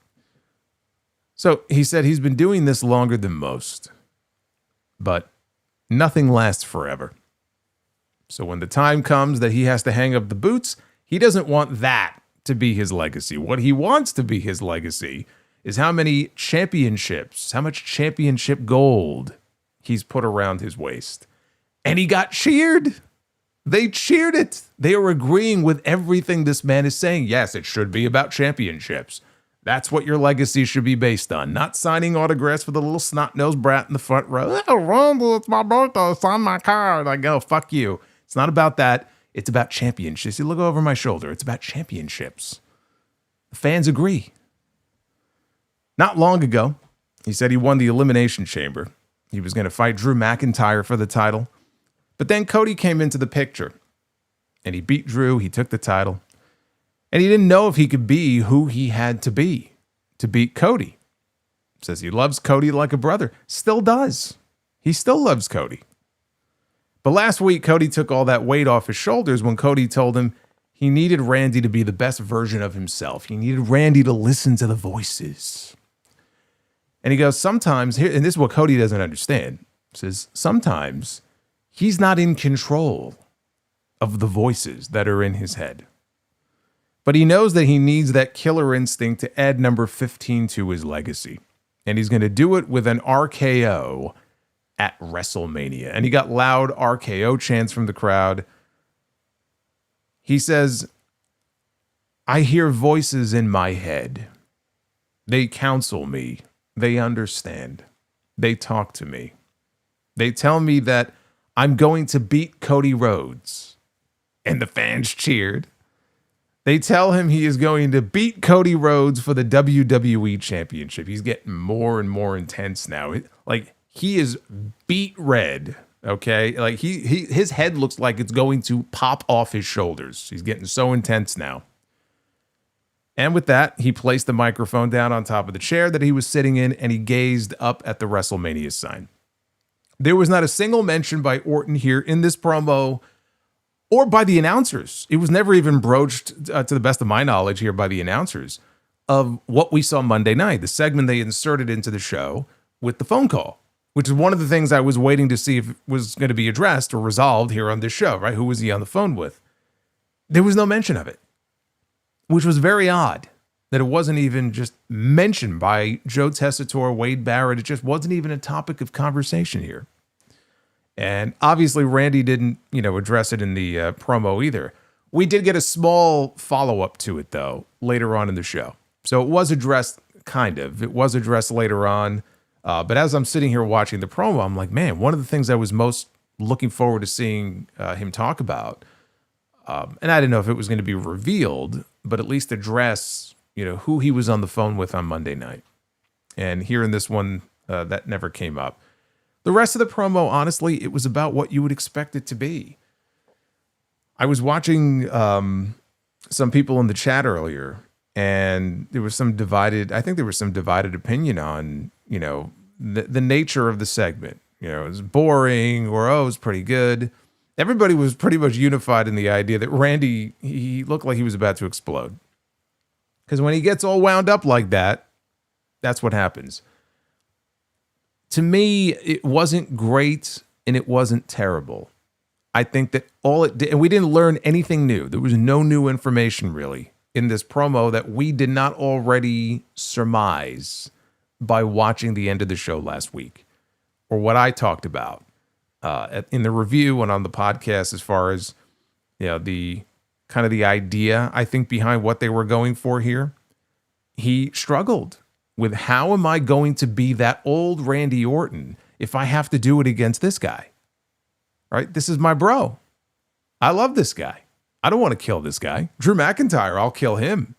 So he said he's been doing this longer than most. But nothing lasts forever. So when the time comes that he has to hang up the boots, he doesn't want that to be his legacy. What he wants to be his legacy is how many championships, how much championship gold he's put around his waist. And he got cheered. They cheered it. They are agreeing with everything this man is saying. Yes, it should be about championships. That's what your legacy should be based on. Not signing autographs for the little snot-nosed brat in the front row. Oh, Randy, it's my birthday. Sign my card. I go, fuck you. It's not about that. It's about championships. You look over my shoulder. It's about championships. The fans agree. Not long ago, he said he won the Elimination Chamber. He was going to fight Drew McIntyre for the title. But then Cody came into the picture. And he beat Drew. He took the title. And he didn't know if he could be who he had to beat Cody. Says he loves Cody like a brother. Still does. He still loves Cody. But last week, Cody took all that weight off his shoulders when Cody told him he needed Randy to be the best version of himself. He needed Randy to listen to the voices. And he goes, sometimes, and this is what Cody doesn't understand, he says, sometimes he's not in control of the voices that are in his head. But he knows that he needs that killer instinct to add number 15 to his legacy. And he's going to do it with an RKO at WrestleMania. And he got loud RKO chants from the crowd. He says, I hear voices in my head. They counsel me. They understand. They talk to me. They tell me that I'm going to beat Cody Rhodes. And the fans cheered. They tell him he is going to beat Cody Rhodes for the WWE Championship. He's getting more and more intense now. He is beat red, okay? Like his head looks like it's going to pop off his shoulders. He's getting so intense now. And with that, he placed the microphone down on top of the chair that he was sitting in, and he gazed up at the WrestleMania sign. There was not a single mention by Orton here in this promo or by the announcers. It was never even broached, to the best of my knowledge here, by the announcers of what we saw Monday night, the segment they inserted into the show with the phone call, which is one of the things I was waiting to see if it was going to be addressed or resolved here on this show, right? Who was he on the phone with? There was no mention of it, which was very odd that it wasn't even just mentioned by Joe Tessitore, Wade Barrett. It just wasn't even a topic of conversation here. And obviously Randy didn't, address it in the promo either. We did get a small follow-up to it, though, later on in the show. So it was addressed, kind of. It was addressed later on. But as I'm sitting here watching the promo, I'm like, man, one of the things I was most looking forward to seeing him talk about, and I didn't know if it was going to be revealed, but at least address, who he was on the phone with on Monday night. And here in this one, that never came up. The rest of the promo, honestly, it was about what you would expect it to be. I was watching some people in the chat earlier, and there was some divided opinion on, the nature of the segment. It was boring, or, it was pretty good. Everybody was pretty much unified in the idea that Randy, he looked like he was about to explode. Because when he gets all wound up like that, that's what happens. To me, it wasn't great and it wasn't terrible. I think that all it did, and we didn't learn anything new. There was no new information really in this promo that we did not already surmise by watching the end of the show last week, or what I talked about in the review and on the podcast, as far as the kind of the idea, I think, behind what they were going for here. He struggled with, how am I going to be that old Randy Orton if I have to do it against this guy? Right? This is my bro. I love this guy. I don't want to kill this guy. Drew McIntyre, I'll kill him.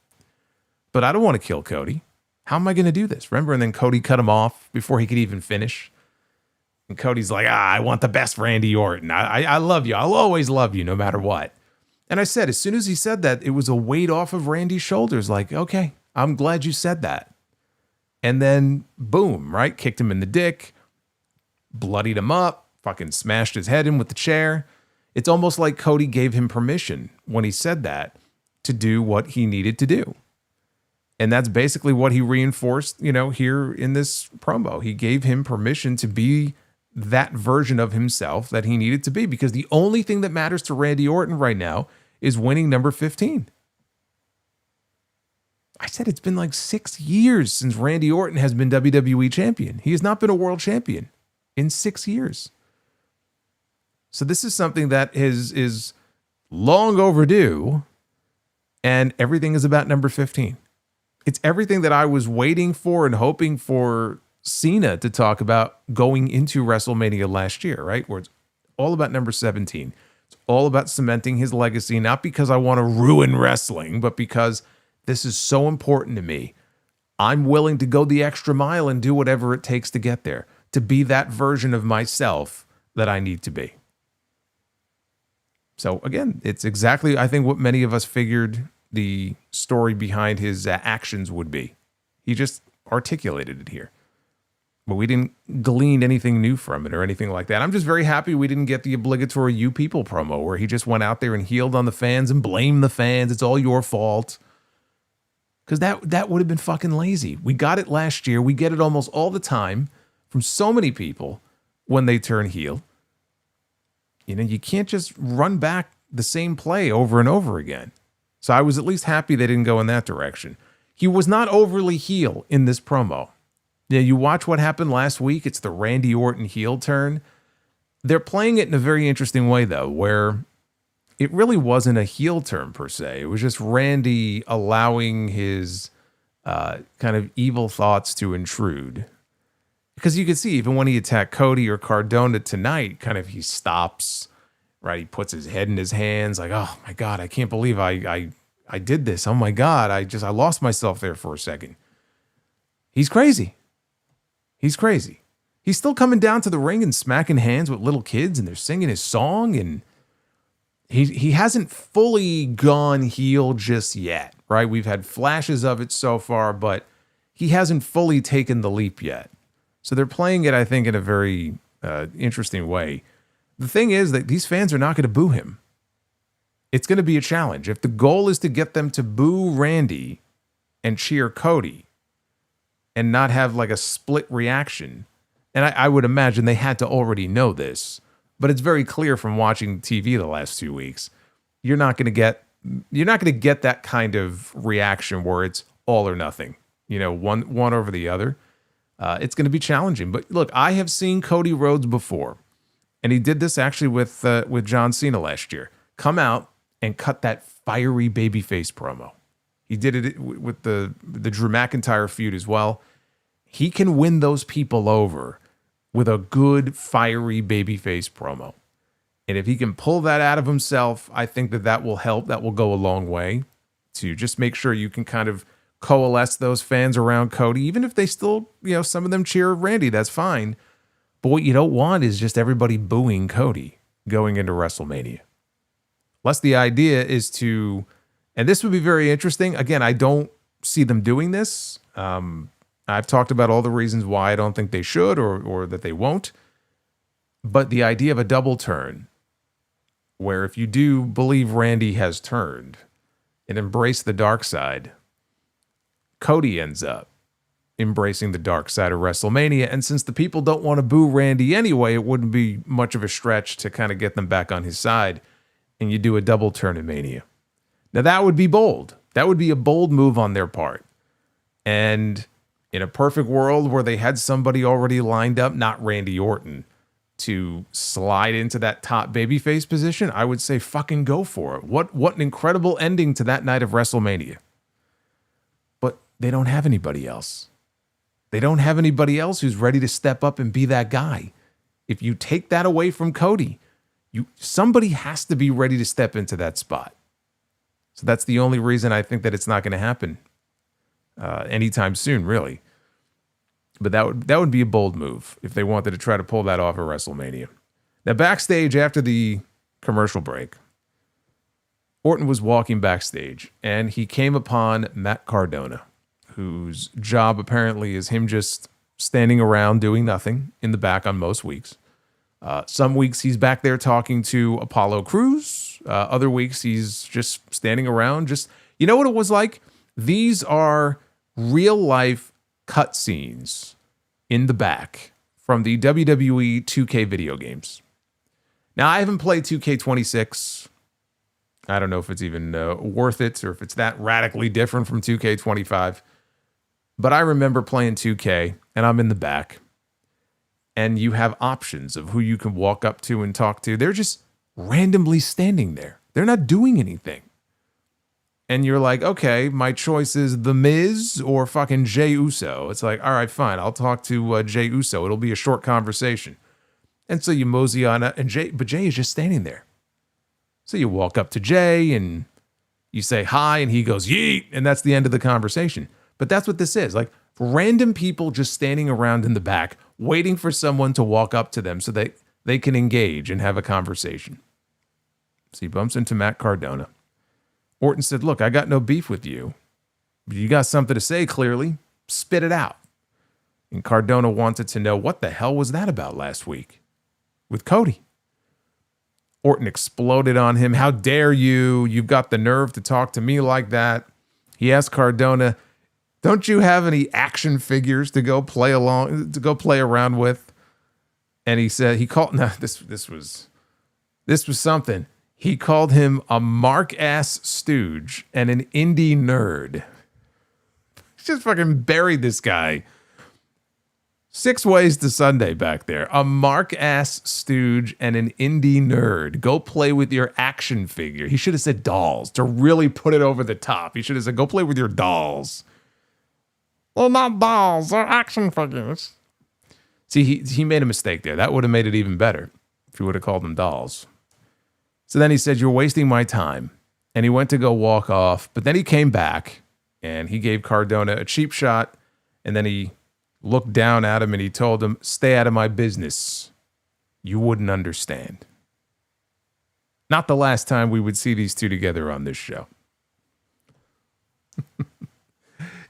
But I don't want to kill Cody. How am I going to do this? Remember? And then Cody cut him off before he could even finish. And Cody's like, I want the best Randy Orton. I love you. I'll always love you no matter what. And I said, as soon as he said that, it was a weight off of Randy's shoulders. Like, okay, I'm glad you said that. And then, boom, right? Kicked him in the dick, bloodied him up, fucking smashed his head in with the chair. It's almost like Cody gave him permission when he said that to do what he needed to do. And that's basically what he reinforced, here in this promo. He gave him permission to be that version of himself that he needed to be, because the only thing that matters to Randy Orton right now is winning number 15. I said it's been like 6 years since Randy Orton has been WWE champion. He has not been a world champion in 6 years. So this is something that is long overdue, and everything is about number 15. It's everything that I was waiting for and hoping for Cena to talk about going into WrestleMania last year, right? Where it's all about number 17. It's all about cementing his legacy, not because I want to ruin wrestling, but because this is so important to me. I'm willing to go the extra mile and do whatever it takes to get there, to be that version of myself that I need to be. So again, it's exactly, I think, what many of us figured the story behind his actions would be. He just articulated it here. But we didn't glean anything new from it or anything like that. I'm just very happy we didn't get the obligatory "You People" promo where he just went out there and healed on the fans and blamed the fans. It's all your fault. Because that would have been fucking lazy. We got it last year. We get it almost all the time from so many people when they turn heel. You can't just run back the same play over and over again. So I was at least happy they didn't go in that direction. He was not overly heel in this promo. Yeah, you watch what happened last week. It's the Randy Orton heel turn. They're playing it in a very interesting way, though, where it really wasn't a heel turn per se. It was just Randy allowing his kind of evil thoughts to intrude. Because you can see, even when he attacked Cody or Cardona tonight, kind of he stops, right? He puts his head in his hands like, oh my God, I can't believe I did this. Oh my God, I lost myself there for a second. He's crazy. He's crazy. He's still coming down to the ring and smacking hands with little kids, and they're singing his song, and he hasn't fully gone heel just yet, right? We've had flashes of it so far, but he hasn't fully taken the leap yet. So they're playing it, I think, in a very interesting way. The thing is that these fans are not going to boo him. It's going to be a challenge. If the goal is to get them to boo Randy and cheer Cody and not have like a split reaction, and I would imagine they had to already know this, but it's very clear from watching TV the last 2 weeks, you're not going to get that kind of reaction where it's all or nothing, one over the other. It's going to be challenging. But look, I have seen Cody Rhodes before, and he did this actually with John Cena last year. Come out and cut that fiery babyface promo. He did it with the Drew McIntyre feud as well. He can win those people over with a good fiery babyface promo. And if he can pull that out of himself, I think that will help. That will go a long way to just make sure you can kind of coalesce those fans around Cody, even if they still, some of them cheer Randy, that's fine. But what you don't want is just everybody booing Cody going into WrestleMania. Unless the idea is to, and this would be very interesting. Again, I don't see them doing this. I've talked about all the reasons why I don't think they should or that they won't. But the idea of a double turn, where if you do believe Randy has turned and embraced the dark side, Cody ends up embracing the dark side of WrestleMania. And since the people don't want to boo Randy anyway, it wouldn't be much of a stretch to kind of get them back on his side. And you do a double turn in Mania. Now that would be bold. That would be a bold move on their part. And in a perfect world where they had somebody already lined up, not Randy Orton, to slide into that top babyface position, I would say fucking go for it. What an incredible ending to that night of WrestleMania. But they don't have anybody else. They don't have anybody else who's ready to step up and be that guy. If you take that away from Cody, somebody has to be ready to step into that spot. So that's the only reason I think that it's not going to happen anytime soon, really. But that would be a bold move if they wanted to try to pull that off at WrestleMania. Now, backstage after the commercial break, Orton was walking backstage, and he came upon Matt Cardona, whose job apparently is him just standing around doing nothing in the back on most weeks. Some weeks he's back there talking to Apollo Crews. Other weeks he's just standing around. You know what it was like? These are real life cutscenes in the back from the WWE 2K video games. Now, I haven't played 2K26. I don't know if it's even worth it or if it's that radically different from 2K25. But I remember playing 2K, and I'm in the back. And you have options of who you can walk up to and talk to. They're just randomly standing there. They're not doing anything. And you're like, okay, my choice is The Miz or fucking Jey Uso. It's like, all right, fine. I'll talk to Jey Uso. It'll be a short conversation. And so you mosey on up, but Jey is just standing there. So you walk up to Jey and you say hi, and he goes, yeet. And that's the end of the conversation. But that's what this is. Like random people just standing around in the back, waiting for someone to walk up to them so they can engage and have a conversation. So he bumps into Matt Cardona. Orton said, look, I got no beef with you. But you got something to say, clearly. Spit it out. And Cardona wanted to know what the hell was that about last week with Cody. Orton exploded on him. How dare you? You've got the nerve to talk to me like that. He asked Cardona, don't you have any action figures to go play around with? And he said, this was something. He called him a mark-ass stooge and an indie nerd. He just fucking buried this guy. 6 ways to Sunday back there. A mark-ass stooge and an indie nerd. Go play with your action figure. He should have said dolls to really put it over the top. He should have said, go play with your dolls. They're not dolls, they're action figures. See, he made a mistake there. That would have made it even better if he would have called them dolls. So then he said, you're wasting my time. And he went to go walk off. But then he came back and he gave Cardona a cheap shot. And then he looked down at him and he told him, stay out of my business. You wouldn't understand. Not the last time we would see these two together on this show.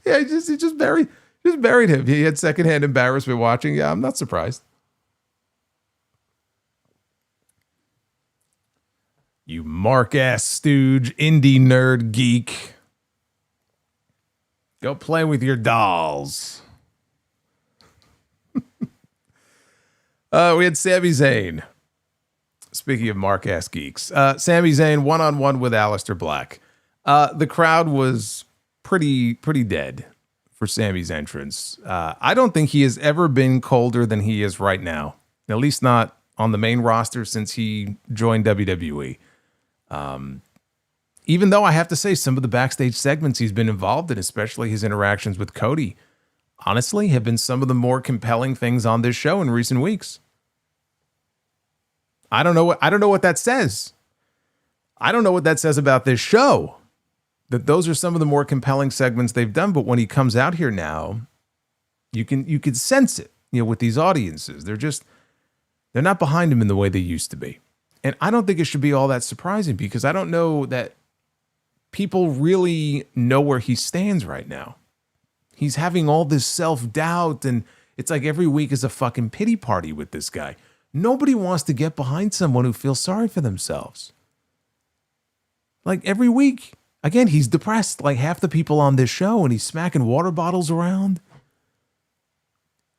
Yeah, he just buried him. He had secondhand embarrassment watching. Yeah, I'm not surprised. You mark-ass stooge, indie nerd geek. Go play with your dolls. We had Sami Zayn. Speaking of mark-ass geeks. Sami Zayn one-on-one with Aleister Black. The crowd was pretty dead for Sami's entrance. I don't think he has ever been colder than he is right now. At least not on the main roster since he joined WWE. Even though I have to say some of the backstage segments he's been involved in, especially his interactions with Cody, honestly have been some of the more compelling things on this show in recent weeks. I don't know what that says. I don't know what that says about this show. That those are some of the more compelling segments they've done, but when he comes out here now, you can sense it, with these audiences. They're not behind him in the way they used to be. And I don't think it should be all that surprising because I don't know that people really know where he stands right now. He's having all this self-doubt, and it's like every week is a fucking pity party with this guy. Nobody wants to get behind someone who feels sorry for themselves. Like every week, again, he's depressed like half the people on this show, and he's smacking water bottles around.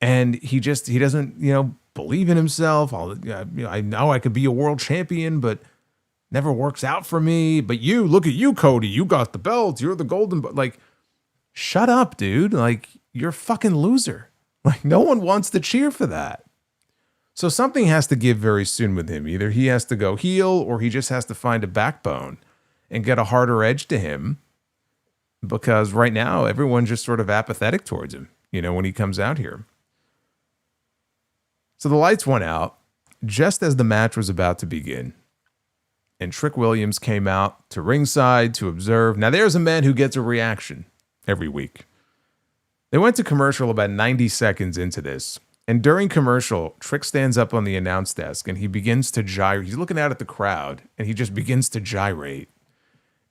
And he doesn't, believe in himself. I know I could be a world champion, but never works out for me. But look at you, Cody. You got the belt. You're the golden. Like, shut up, dude. Like, you're a fucking loser. Like, no one wants to cheer for that. So something has to give very soon with him. Either he has to go heel or he just has to find a backbone and get a harder edge to him. Because right now, everyone's just sort of apathetic towards him, when he comes out here. So the lights went out just as the match was about to begin. And Trick Williams came out to ringside to observe. Now there's a man who gets a reaction every week. They went to commercial about 90 seconds into this. And during commercial, Trick stands up on the announce desk and he begins to gyrate. He's looking out at the crowd and he just begins to gyrate.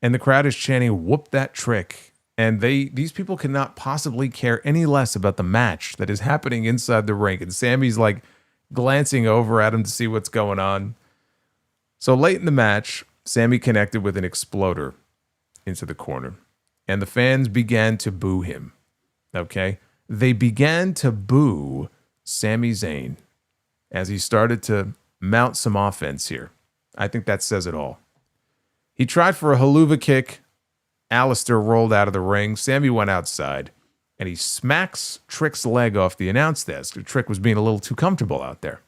And the crowd is chanting, "Whoop that Trick." And these people cannot possibly care any less about the match that is happening inside the ring. And Sammy's like glancing over at him to see what's going on. So late in the match, Sammy connected with an exploder into the corner. And the fans began to boo him. Okay? They began to boo Sami Zayn as he started to mount some offense here. I think that says it all. He tried for a haluva kick. Aleister rolled out of the ring. Sammy went outside, and he smacks Trick's leg off the announce desk. Trick was being a little too comfortable out there.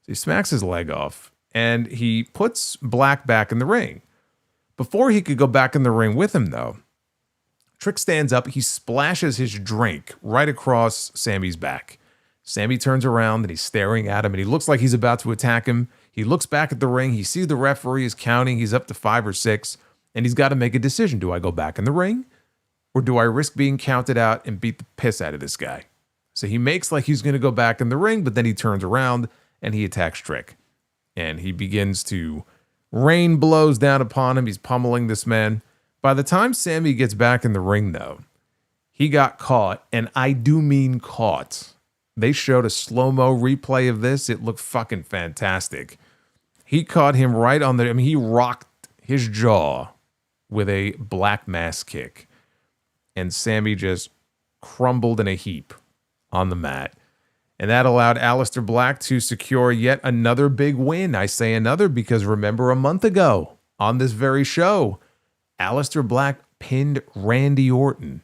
So he smacks his leg off, and he puts Black back in the ring. Before he could go back in the ring with him, though, Trick stands up. He splashes his drink right across Sammy's back. Sammy turns around, and he's staring at him, and he looks like he's about to attack him. He looks back at the ring. He sees the referee is counting. He's up to 5 or 6. And he's got to make a decision. Do I go back in the ring? Or do I risk being counted out and beat the piss out of this guy? So he makes like he's going to go back in the ring, but then he turns around and he attacks Trick. And he begins to rain blows down upon him. He's pummeling this man. By the time Sammy gets back in the ring, though, he got caught. And I do mean caught. They showed a slow-mo replay of this. It looked fucking fantastic. He caught him right on he rocked his jaw with a black mass kick. And Sammy just crumbled in a heap on the mat. And that allowed Aleister Black to secure yet another big win. I say another because remember a month ago on this very show, Aleister Black pinned Randy Orton.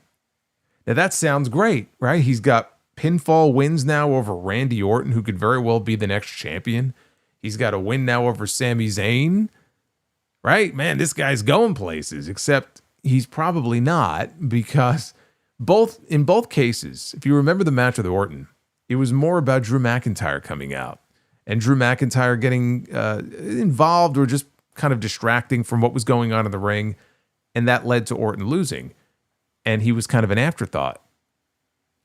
Now that sounds great, right? He's got pinfall wins now over Randy Orton, who could very well be the next champion. He's got a win now over Sami Zayn. Right? Man, this guy's going places, except he's probably not because in both cases, if you remember the match with Orton, it was more about Drew McIntyre coming out and Drew McIntyre getting involved or just kind of distracting from what was going on in the ring. And that led to Orton losing. And he was kind of an afterthought.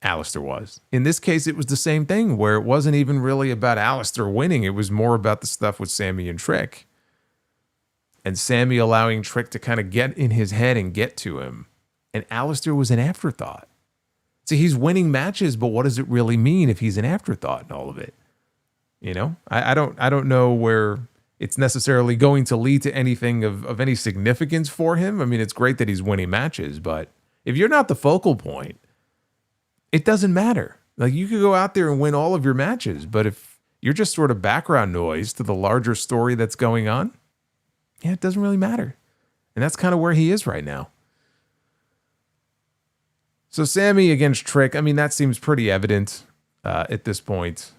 Aleister was. In this case, it was the same thing where it wasn't even really about Aleister winning. It was more about the stuff with Sammy and Trick. And Sammy allowing Trick to kind of get in his head and get to him. And Aleister was an afterthought. See, he's winning matches, but what does it really mean if he's an afterthought in all of it? I don't know where it's necessarily going to lead to anything of any significance for him. I mean, it's great that he's winning matches, but if you're not the focal point, it doesn't matter. Like, you could go out there and win all of your matches, but if you're just sort of background noise to the larger story that's going on, yeah, it doesn't really matter. And that's kind of where he is right now. So Sammy against Trick, I mean, that seems pretty evident at this point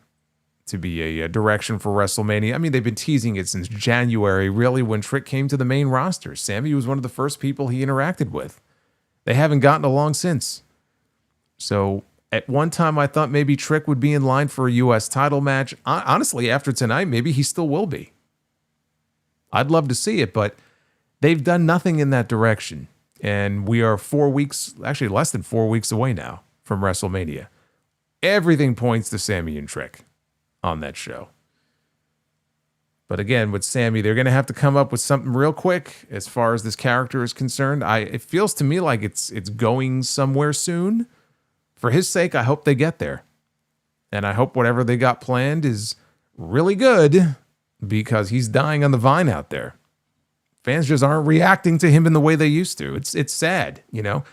to be a direction for WrestleMania. I mean, they've been teasing it since January, really, when Trick came to the main roster. Sammy was one of the first people he interacted with. They haven't gotten along since. So at one time, I thought maybe Trick would be in line for a U.S. title match. Honestly, after tonight, maybe he still will be. I'd love to see it, but they've done nothing in that direction. And we are 4 weeks, actually less than 4 weeks away now from WrestleMania. Everything points to Sammy and Trick on that show. But again, with Sammy, they're going to have to come up with something real quick as far as this character is concerned. It feels to me like it's going somewhere soon. For his sake, I hope they get there. And I hope whatever they got planned is really good, because he's dying on the vine out there. Fans just aren't reacting to him in the way they used to. It's sad, you know.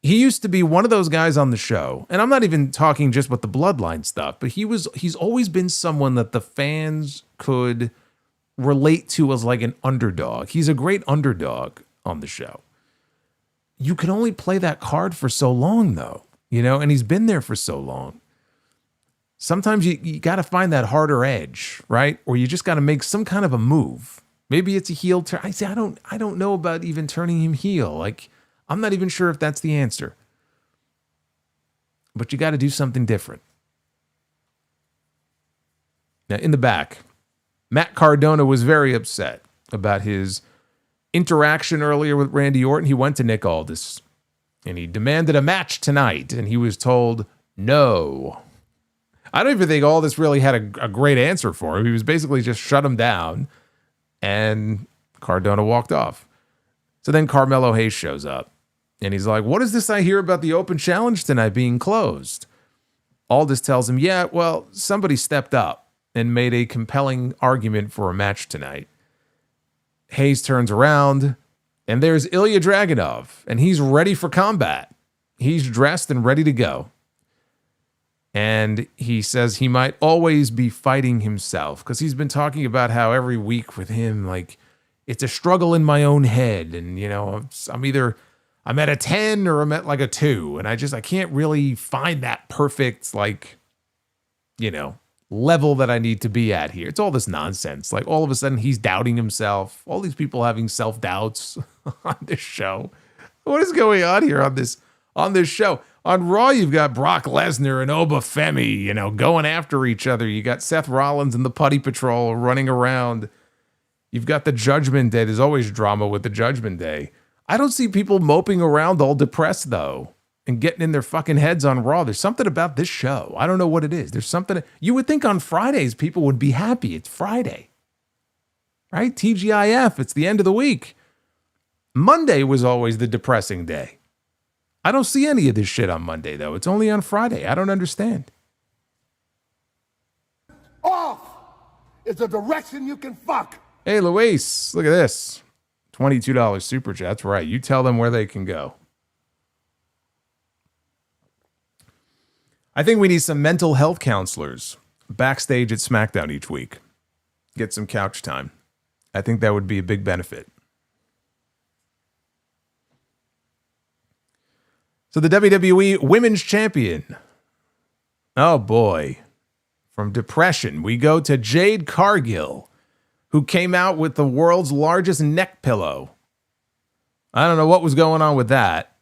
He used to be one of those guys on the show, and I'm not even talking just with the bloodline stuff, but he's always been someone that the fans could relate to as like an underdog. He's a great underdog on the show. You can only play that card for so long, though, you know, and he's been there for so long. Sometimes you got to find that harder edge, right? Or you just got to make some kind of a move. Maybe it's a heel turn. I don't know about even turning him heel. Like, I'm not even sure if that's the answer. But you got to do something different. Now, in the back, Matt Cardona was very upset about his interaction earlier with Randy Orton. He went to Nick Aldis, and he demanded a match tonight, and he was told no. I don't even think Aldis really had a great answer for him. He was basically just shut him down, and Cardona walked off. So then Carmelo Hayes shows up, and he's like, what is this I hear about the open challenge tonight being closed? Aldis tells him, yeah, well, somebody stepped up and made a compelling argument for a match tonight. Hayes turns around, and there's Ilya Dragunov, and he's ready for combat. He's dressed and ready to go. And he says he might always be fighting himself, because he's been talking about how every week with him, like, it's a struggle in my own head. And, you know, I'm at a 10 or I'm at like a 2. And I can't really find that perfect, like, you know, level that I need to be at here. It's all this nonsense. Like, all of a sudden he's doubting himself. All these people having self-doubts on this show. What is going on here on this show? On Raw, you've got Brock Lesnar and Oba Femi, you know, going after each other. You got Seth Rollins and the Putty Patrol running around. You've got the Judgment Day. There's always drama with the Judgment Day. I don't see people moping around all depressed, though, and getting in their fucking heads on Raw. There's something about this show. I don't know what it is. There's something. You would think on Fridays people would be happy. It's Friday, right? TGIF. It's the end of the week. Monday was always the depressing day. I don't see any of this shit on Monday, though. It's only on Friday. I don't understand. Off is a direction you can fuck. Hey, Luis, look at this. $22 super chat. That's right. You tell them where they can go. I think we need some mental health counselors backstage at SmackDown each week. Get some couch time. I think that would be a big benefit. So the WWE Women's Champion. Oh boy. From depression, we go to Jade Cargill, who came out with the world's largest neck pillow. I don't know what was going on with that.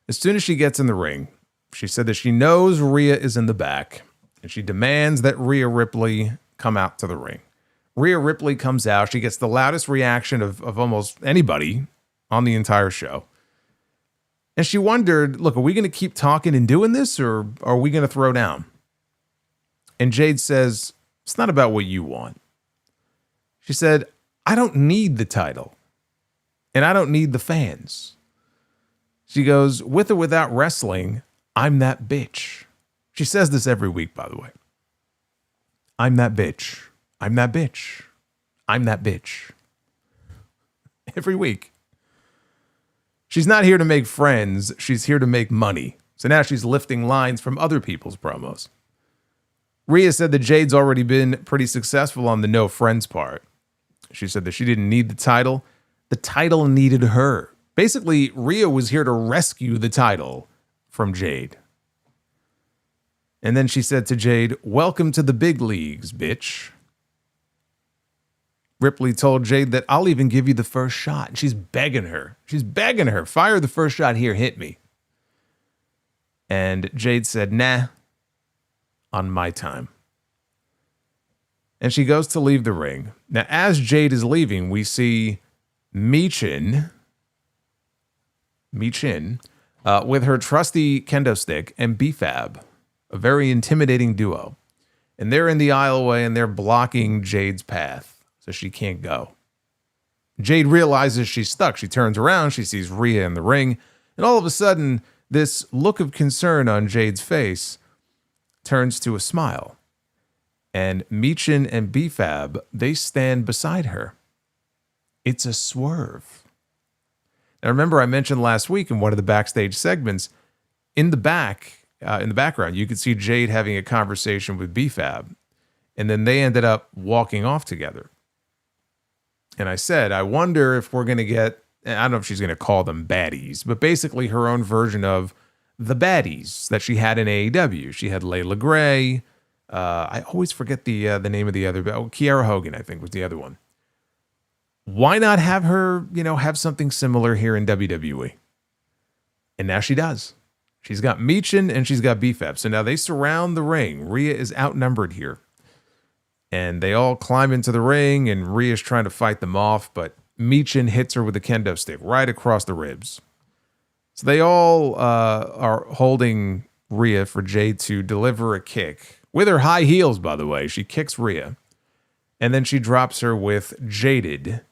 As soon as she gets in the ring, she said that she knows Rhea is in the back, and she demands that Rhea Ripley come out to the ring. Rhea Ripley comes out. She gets the loudest reaction of almost anybody on the entire show. And she wondered, look, are we going to keep talking and doing this, or are we going to throw down? And Jade says, it's not about what you want. She said, I don't need the title, and I don't need the fans. She goes, with or without wrestling, I'm that bitch. She says this every week, by the way. I'm that bitch. I'm that bitch. I'm that bitch. Every week. She's not here to make friends. She's here to make money. So now she's lifting lines from other people's promos. Rhea said that Jade's already been pretty successful on the no friends part. She said that she didn't need the title. The title needed her. Basically, Rhea was here to rescue the title from Jade. And then she said to Jade, welcome to the big leagues, bitch. Ripley told Jade that I'll even give you the first shot. And she's begging her. She's begging her. Fire the first shot here. Hit me. And Jade said, nah, on my time. And she goes to leave the ring. Now, as Jade is leaving, we see Michin with her trusty kendo stick and B-Fab, a very intimidating duo. And they're in the aisleway and they're blocking Jade's path. So she can't go. Jade realizes she's stuck. She turns around. She sees Rhea in the ring. And all of a sudden, this look of concern on Jade's face turns to a smile. And Michin and B-Fab, they stand beside her. It's a swerve. Now, remember I mentioned last week in one of the backstage segments, in the background, you could see Jade having a conversation with B-Fab. And then they ended up walking off together. And I said, I wonder if we're going to get, I don't know if she's going to call them baddies, but basically her own version of the baddies that she had in AEW. She had Layla Gray. I always forget the name of the other, Kiara Hogan, I think was the other one. Why not have her, have something similar here in WWE? And now she does. She's got Michin and she's got B-Fab. So now they surround the ring. Rhea is outnumbered here. And they all climb into the ring, and Rhea's trying to fight them off, but Michin hits her with a kendo stick right across the ribs. So they all are holding Rhea for Jade to deliver a kick. With her high heels, by the way. She kicks Rhea. And then she drops her with Jaded.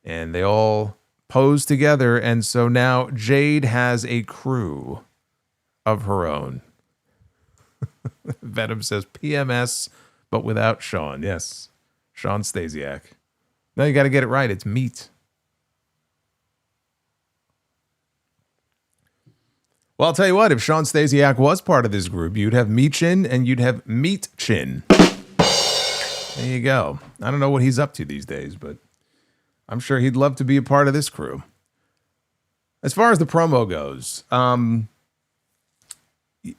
And they all pose together, and so now Jade has a crew of her own. Venom says PMS, but without Sean. Yes, Sean Stasiak. Now you got to get it right. It's meat. Well, I'll tell you what. If Sean Stasiak was part of this group, you'd have Michin and you'd have Meat Chin. There you go. I don't know what he's up to these days, but I'm sure he'd love to be a part of this crew. As far as the promo goes,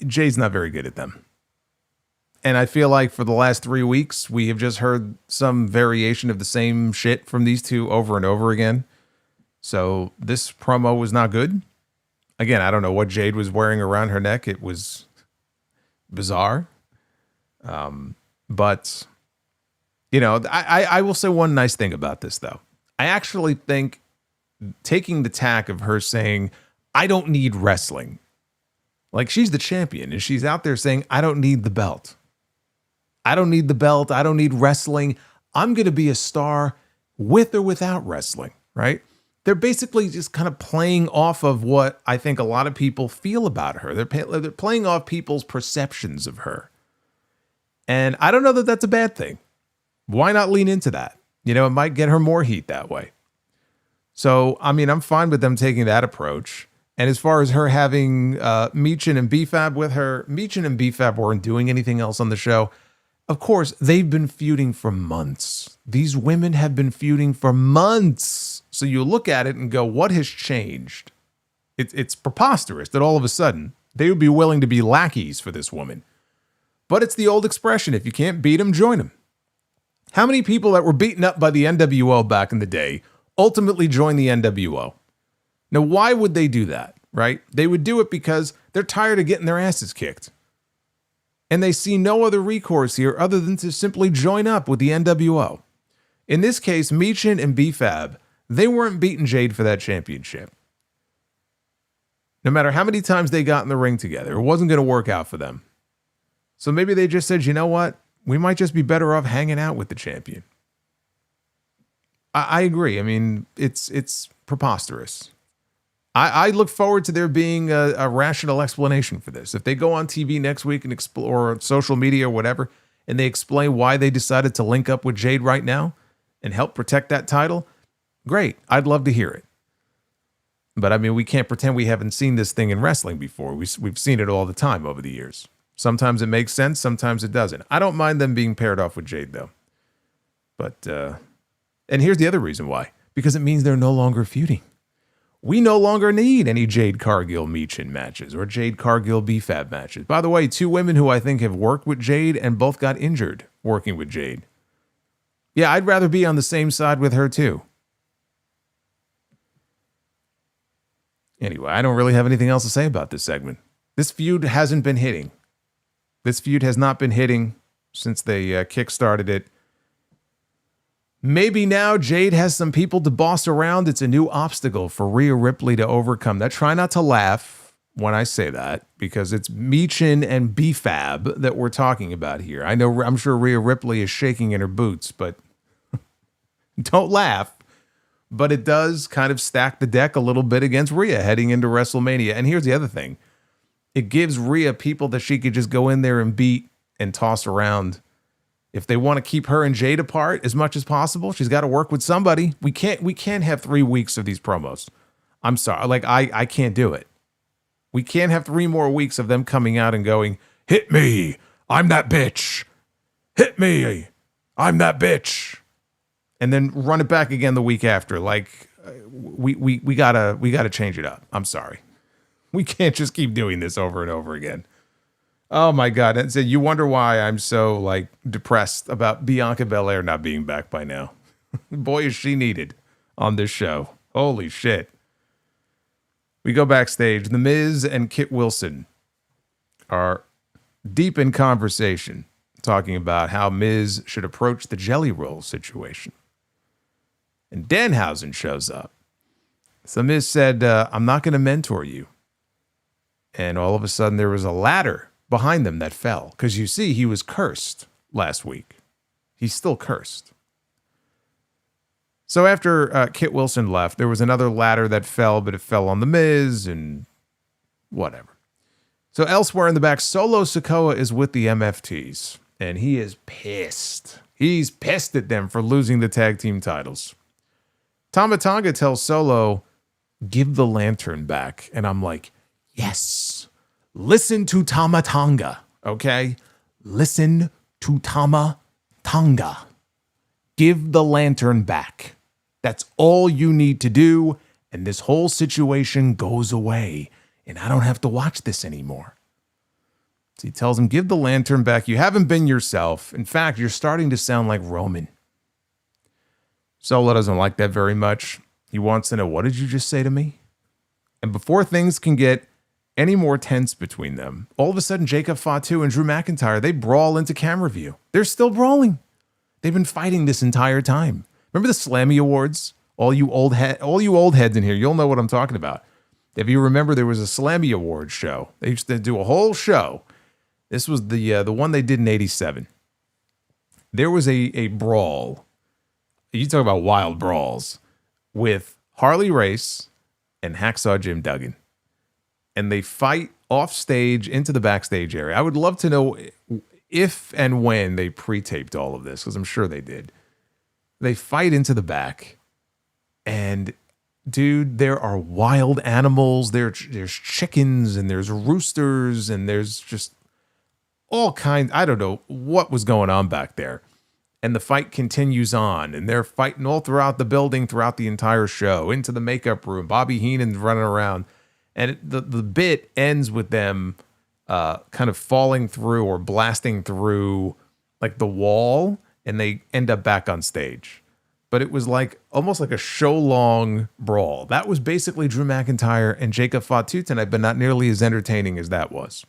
Jay's not very good at them. And I feel like for the last 3 weeks, we have just heard some variation of the same shit from these two over and over again. So this promo was not good. Again, I don't know what Jade was wearing around her neck. It was bizarre. But, I will say one nice thing about this, though. I actually think taking the tack of her saying, I don't need wrestling. Like, she's the champion, and she's out there saying, I don't need the belt. I don't need the belt. I don't need wrestling. I'm going to be a star with or without wrestling, right? They're basically just kind of playing off of what I think a lot of people feel about her. They're playing off people's perceptions of her. And I don't know that that's a bad thing. Why not lean into that? It might get her more heat that way. So, I'm fine with them taking that approach. And as far as her having Michin and B-Fab with her, Michin and B-Fab weren't doing anything else on the show. Of course, they've been feuding for months. These women have been feuding for months. So you look at it and go, what has changed? It's preposterous that all of a sudden they would be willing to be lackeys for this woman. But it's the old expression, if you can't beat them, join them. How many people that were beaten up by the NWO back in the day ultimately joined the NWO? Now, why would they do that, right? They would do it because they're tired of getting their asses kicked. And they see no other recourse here other than to simply join up with the NWO. In this case, Michin and B-Fab, they weren't beating Jade for that championship. No matter how many times they got in the ring together, it wasn't going to work out for them. So maybe they just said, you know what? We might just be better off hanging out with the champion. I agree. It's preposterous. I look forward to there being a rational explanation for this. If they go on TV next week and explore social media or whatever, and they explain why they decided to link up with Jade right now, and help protect that title, great. I'd love to hear it. But I mean, we can't pretend we haven't seen this thing in wrestling before. We've seen it all the time over the years. Sometimes it makes sense, sometimes it doesn't. I don't mind them being paired off with Jade, though. But, and here's the other reason why. Because it means they're no longer feuding. We no longer need any Jade Cargill Meechin matches or Jade Cargill BFAB matches. By the way, 2 women who I think have worked with Jade and both got injured working with Jade. Yeah, I'd rather be on the same side with her, too. Anyway, I don't really have anything else to say about this segment. This feud hasn't been hitting. This feud has not been hitting since they kick-started it. Maybe now Jade has some people to boss around. It's a new obstacle for Rhea Ripley to overcome. Now, try not to laugh when I say that, because it's Meechin and BFAB that we're talking about here. I'm sure Rhea Ripley is shaking in her boots, but don't laugh. But it does kind of stack the deck a little bit against Rhea heading into WrestleMania. And here's the other thing. It gives Rhea people that she could just go in there and beat and toss around. If they want to keep her and Jade apart as much as possible, she's got to work with somebody. We can't have 3 weeks of these promos. I'm sorry. Like, I can't do it. We can't have 3 more weeks of them coming out and going, hit me, I'm that bitch. Hit me, I'm that bitch. And then run it back again the week after. Like, we gotta change it up. I'm sorry. We can't just keep doing this over and over again. Oh my God. And so you wonder why I'm so like depressed about Bianca Belair not being back by now. Boy, is she needed on this show. Holy shit. We go backstage. The Miz and Kit Wilson are deep in conversation, talking about how Miz should approach the Jelly Roll situation. And Danhausen shows up. So Miz said, I'm not going to mentor you. And all of a sudden there was a ladder behind them that fell. Because you see, he was cursed last week. He's still cursed. So after Kit Wilson left, there was another ladder that fell, but it fell on the Miz and whatever. So elsewhere in the back, Solo Sikoa is with the MFTs. And he is pissed. He's pissed at them for losing the tag team titles. Tama Tonga tells Solo, give the lantern back. And I'm like, yes. Listen to Tama Tonga, okay? Listen to Tama Tonga. Give the lantern back. That's all you need to do, and this whole situation goes away, and I don't have to watch this anymore. So he tells him, give the lantern back. You haven't been yourself. In fact, you're starting to sound like Roman. Solo doesn't like that very much. He wants to know, what did you just say to me? And before things can get any more tense between them, all of a sudden, Jacob Fatu and Drew McIntyre, they brawl into camera view. They're still brawling. They've been fighting this entire time. Remember the Slammy Awards? All you old heads in here, you'll know what I'm talking about. If you remember, there was a Slammy Awards show. They used to do a whole show. This was the one they did in '87. There was a brawl. You talk about wild brawls with Harley Race and Hacksaw Jim Duggan. And they fight off stage into the backstage area. I would love to know if and when they pre-taped all of this, because I'm sure they did. They fight into the back. And dude, there are wild animals. There's chickens and there's roosters and there's just all kinds. I don't know what was going on back there. And the fight continues on, and they're fighting all throughout the building, throughout the entire show, into the makeup room. Bobby Heenan's running around, and the bit ends with them kind of falling through or blasting through like the wall, and they end up back on stage. But it was like almost like a show-long brawl. That was basically Drew McIntyre and Jacob Fatu tonight, but not nearly as entertaining as that was.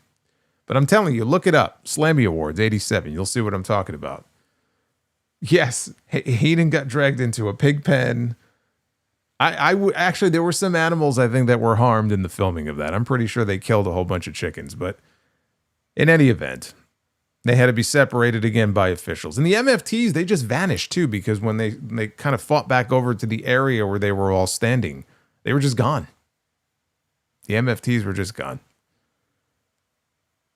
But I'm telling you, look it up. Slammy Awards, '87. You'll see what I'm talking about. Yes, Heenan got dragged into a pig pen. Actually, there were some animals, I think, that were harmed in the filming of that. I'm pretty sure they killed a whole bunch of chickens. But in any event, they had to be separated again by officials. And the MFTs, they just vanished, too, because when they kind of fought back over to the area where they were all standing, they were just gone. The MFTs were just gone.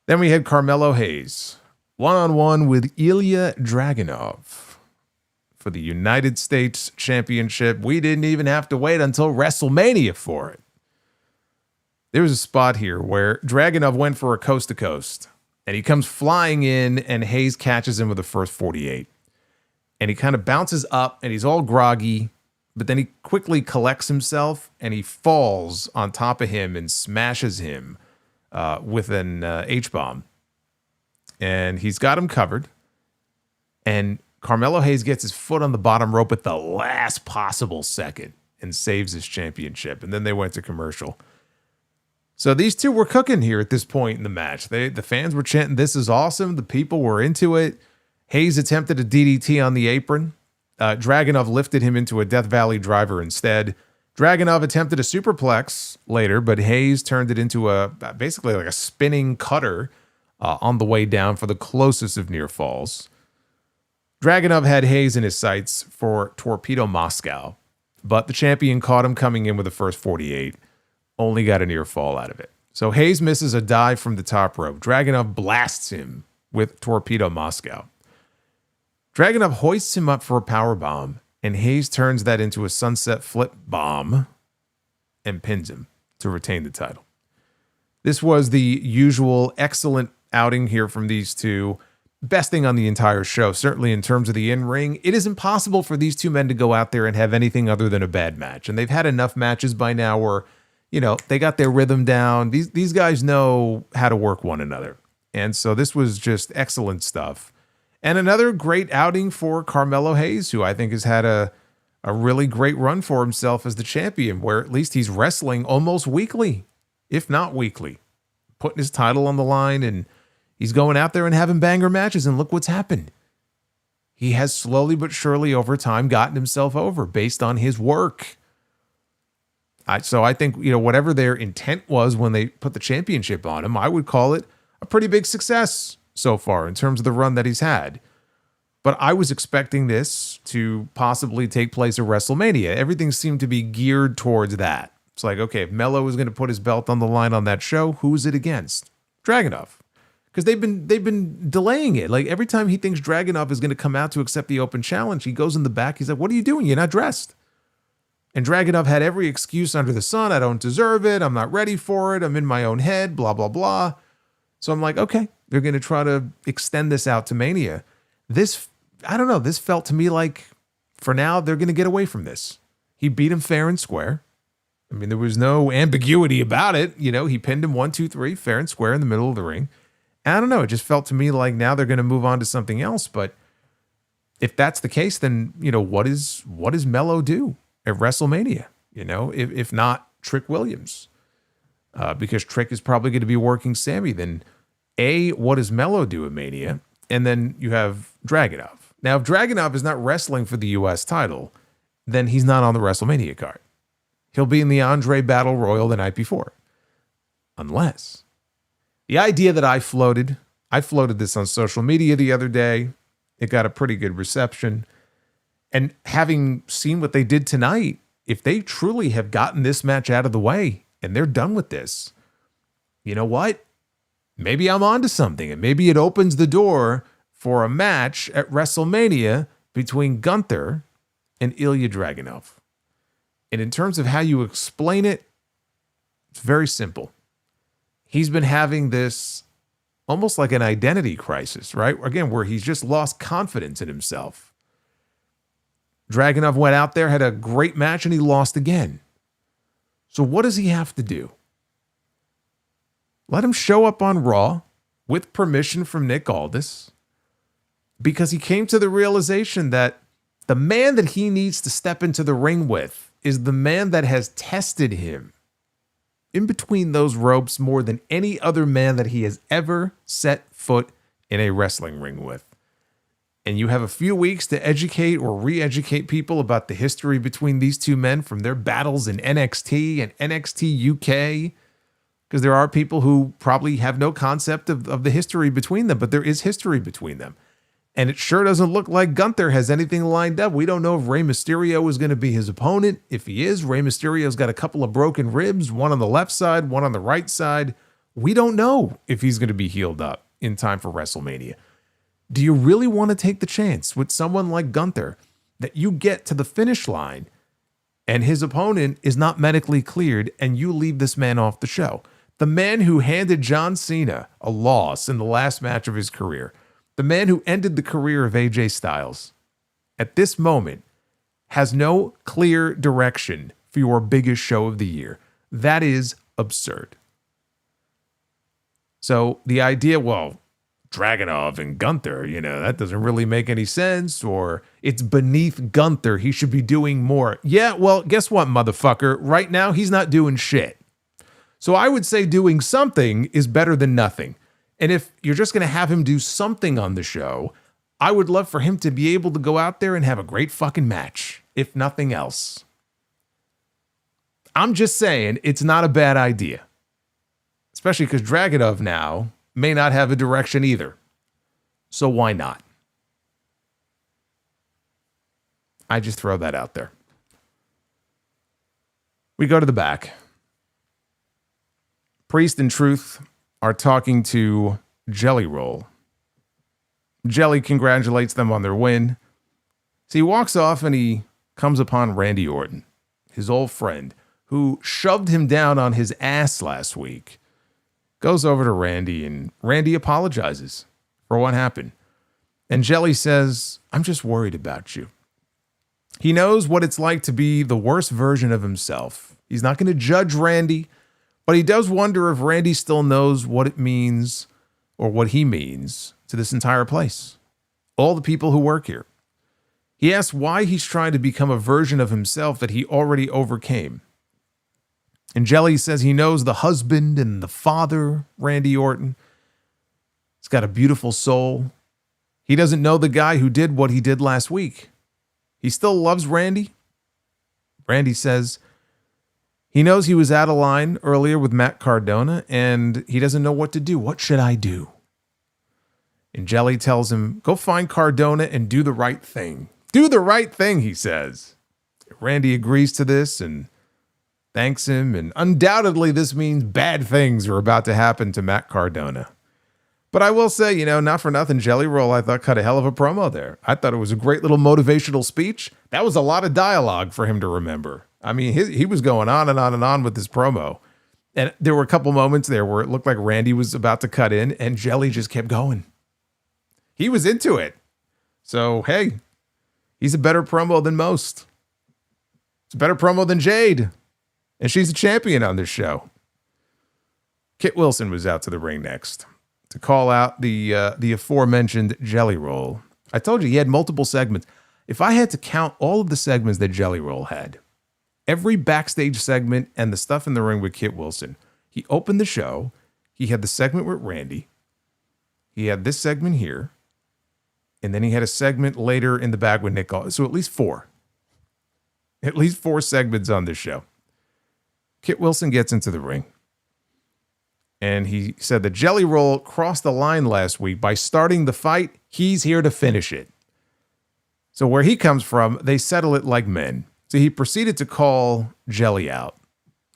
Then we had Carmelo Hayes, one-on-one with Ilya Dragunov. for the United States Championship. We didn't even have to wait until WrestleMania for it. There was a spot here where Dragunov went for a coast to coast, and he comes flying in, and Hayes catches him with the first 48. And he kind of bounces up, and he's all groggy, but then he quickly collects himself, and he falls on top of him and smashes him with an H-bomb. And he's got him covered. And Carmelo Hayes gets his foot on the bottom rope at the last possible second and saves his championship. And then they went to commercial. So these two were cooking here at this point in the match. The fans were chanting, "This is awesome." The people were into it. Hayes attempted a DDT on the apron. Dragunov lifted him into a Death Valley driver instead. Dragunov attempted a superplex later, but Hayes turned it into basically like a spinning cutter on the way down for the closest of near falls. Dragunov had Hayes in his sights for Torpedo Moscow, but the champion caught him coming in with the first 48. Only got a near fall out of it. So Hayes misses a dive from the top rope. Dragunov blasts him with Torpedo Moscow. Dragunov hoists him up for a powerbomb, and Hayes turns that into a sunset flip bomb and pins him to retain the title. This was the usual excellent outing here from these two. Best thing on the entire show, certainly in terms of the in-ring. It is impossible for these two men to go out there and have anything other than a bad match. And they've had enough matches by now where, you know, they got their rhythm down. These guys know how to work one another. And so this was just excellent stuff. And another great outing for Carmelo Hayes, who I think has had a really great run for himself as the champion, where at least he's wrestling almost weekly, if not weekly, putting his title on the line, and he's going out there and having banger matches, and look what's happened. He has slowly but surely over time gotten himself over based on his work. So I think, you know, whatever their intent was when they put the championship on him, I would call it a pretty big success so far in terms of the run that he's had. But I was expecting this to possibly take place at WrestleMania. Everything seemed to be geared towards that. It's like, okay, if Melo was going to put his belt on the line on that show, who's it against? Dragunov. Because they've been delaying it. Like every time he thinks Dragunov is going to come out to accept the open challenge, he goes in the back. He's like, "What are you doing? You're not dressed." And Dragunov had every excuse under the sun. "I don't deserve it. I'm not ready for it. I'm in my own head, blah, blah, blah." So I'm like, okay, they're going to try to extend this out to Mania. I don't know. This felt to me like for now, they're going to get away from this. He beat him fair and square. I mean, there was no ambiguity about it. You know, he pinned him 1, 2, 3, fair and square in the middle of the ring. I don't know. It just felt to me like now they're going to move on to something else. But if that's the case, then, you know, what does Melo do at WrestleMania? You know, if not Trick Williams, because Trick is probably going to be working Sammy. Then what does Melo do at Mania? And then you have Dragunov. Now, if Dragunov is not wrestling for the U.S. title, then he's not on the WrestleMania card. He'll be in the Andre Battle Royal the night before. Unless the idea that I floated this on social media the other day. It got a pretty good reception. And having seen what they did tonight, if they truly have gotten this match out of the way and they're done with this, you know what? Maybe I'm onto something. And maybe it opens the door for a match at WrestleMania between Gunther and Ilya Dragunov. And in terms of how you explain it, it's very simple. He's been having this almost like an identity crisis, right? Again, where he's just lost confidence in himself. Dragunov went out there, had a great match, and he lost again. So what does he have to do? Let him show up on Raw with permission from Nick Aldis, because he came to the realization that the man that he needs to step into the ring with is the man that has tested him in between those ropes more than any other man that he has ever set foot in a wrestling ring with. And you have a few weeks to educate or re-educate people about the history between these two men from their battles in NXT and NXT UK, because there are people who probably have no concept of the history between them, but there is history between them. And it sure doesn't look like Gunther has anything lined up. We don't know if Rey Mysterio is going to be his opponent. If he is, Rey Mysterio's got a couple of broken ribs, one on the left side, one on the right side. We don't know if he's going to be healed up in time for WrestleMania. Do you really want to take the chance with someone like Gunther that you get to the finish line and his opponent is not medically cleared and you leave this man off the show. The man who handed John Cena a loss in the last match of his career, the man who ended the career of AJ Styles, at this moment has no clear direction for your biggest show of the year. That is absurd. So the idea, well, Dragunov and Gunther, that doesn't really make any sense, or it's beneath Gunther, he should be doing more. Yeah, well, guess what, motherfucker? Right now, he's not doing shit. So I would say doing something is better than nothing. And if you're just going to have him do something on the show, I would love for him to be able to go out there and have a great fucking match, if nothing else. I'm just saying, it's not a bad idea. Especially because Dragunov now may not have a direction either. So why not? I just throw that out there. We go to the back. Priest and Truth are talking to Jelly Roll. Jelly congratulates them on their win. So he walks off and he comes upon Randy Orton, his old friend, who shoved him down on his ass last week. Goes over to Randy and Randy apologizes for what happened. And Jelly says, I'm just worried about you. He knows what it's like to be the worst version of himself. He's not going to judge Randy, but he does wonder if Randy still knows what it means or what he means to this entire place. All the people who work here. He asks why he's trying to become a version of himself that he already overcame. And Jelly says he knows the husband and the father, Randy Orton. He's got a beautiful soul. He doesn't know the guy who did what he did last week. He still loves Randy. Randy says he knows he was out of line earlier with Matt Cardona, and he doesn't know what to do. What should I do? And Jelly tells him, go find Cardona and do the right thing. Do the right thing, he says. Randy agrees to this and thanks him, and undoubtedly this means bad things are about to happen to Matt Cardona. But I will say, not for nothing, Jelly Roll, I thought, cut a hell of a promo there. I thought it was a great little motivational speech. That was a lot of dialogue for him to remember. I mean, he was going on and on and on with this promo. And there were a couple moments there where it looked like Randy was about to cut in, and Jelly just kept going. He was into it. So, hey, he's a better promo than most. It's a better promo than Jade. And she's a champion on this show. Kit Wilson was out to the ring next to call out the aforementioned Jelly Roll. I told you he had multiple segments. If I had to count all of the segments that Jelly Roll had, every backstage segment and the stuff in the ring with Kit Wilson, he opened the show. He had the segment with Randy. He had this segment here. And then he had a segment later in the back with Nick. So at least four. At least four segments on this show. Kit Wilson gets into the ring. And he said the Jelly Roll crossed the line last week by starting the fight. He's here to finish it. So where he comes from, they settle it like men. So he proceeded to call Jelly out.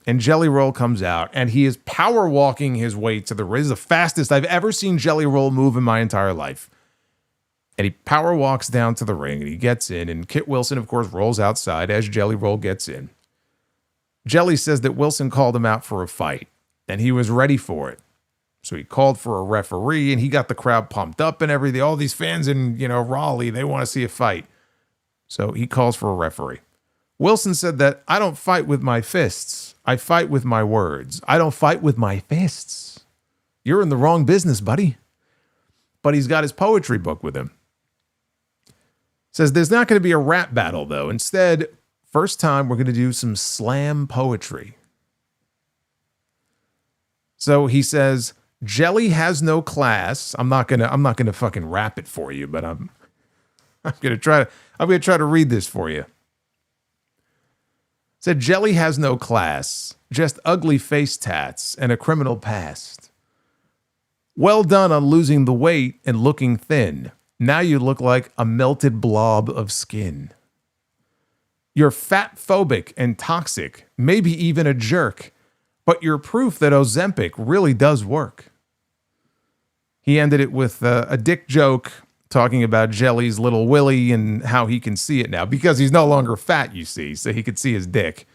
And Jelly Roll comes out, and he is power walking his way to the ring. This is the fastest I've ever seen Jelly Roll move in my entire life. And he power walks down to the ring, and he gets in, and Kit Wilson, of course, rolls outside as Jelly Roll gets in. Jelly says that Wilson called him out for a fight, and he was ready for it. So he called for a referee, and he got the crowd pumped up and everything. All these fans in, Raleigh, they want to see a fight. So he calls for a referee. Wilson said that, I don't fight with my fists. I fight with my words. I don't fight with my fists. You're in the wrong business, buddy. But he's got his poetry book with him. Says there's not going to be a rap battle, though. Instead, first time we're going to do some slam poetry. So he says, Jelly has no class. I'm not gonna fucking rap it for you, but I'm gonna try to read this for you. Said Jelly has no class, just ugly face tats and a criminal past. Well done on losing the weight and looking thin. Now you look like a melted blob of skin. You're fat phobic and toxic, maybe even a jerk, but you're proof that Ozempic really does work. He ended it with a dick joke talking about Jelly's little willy and how he can see it now because he's no longer fat, you see, so he could see his dick.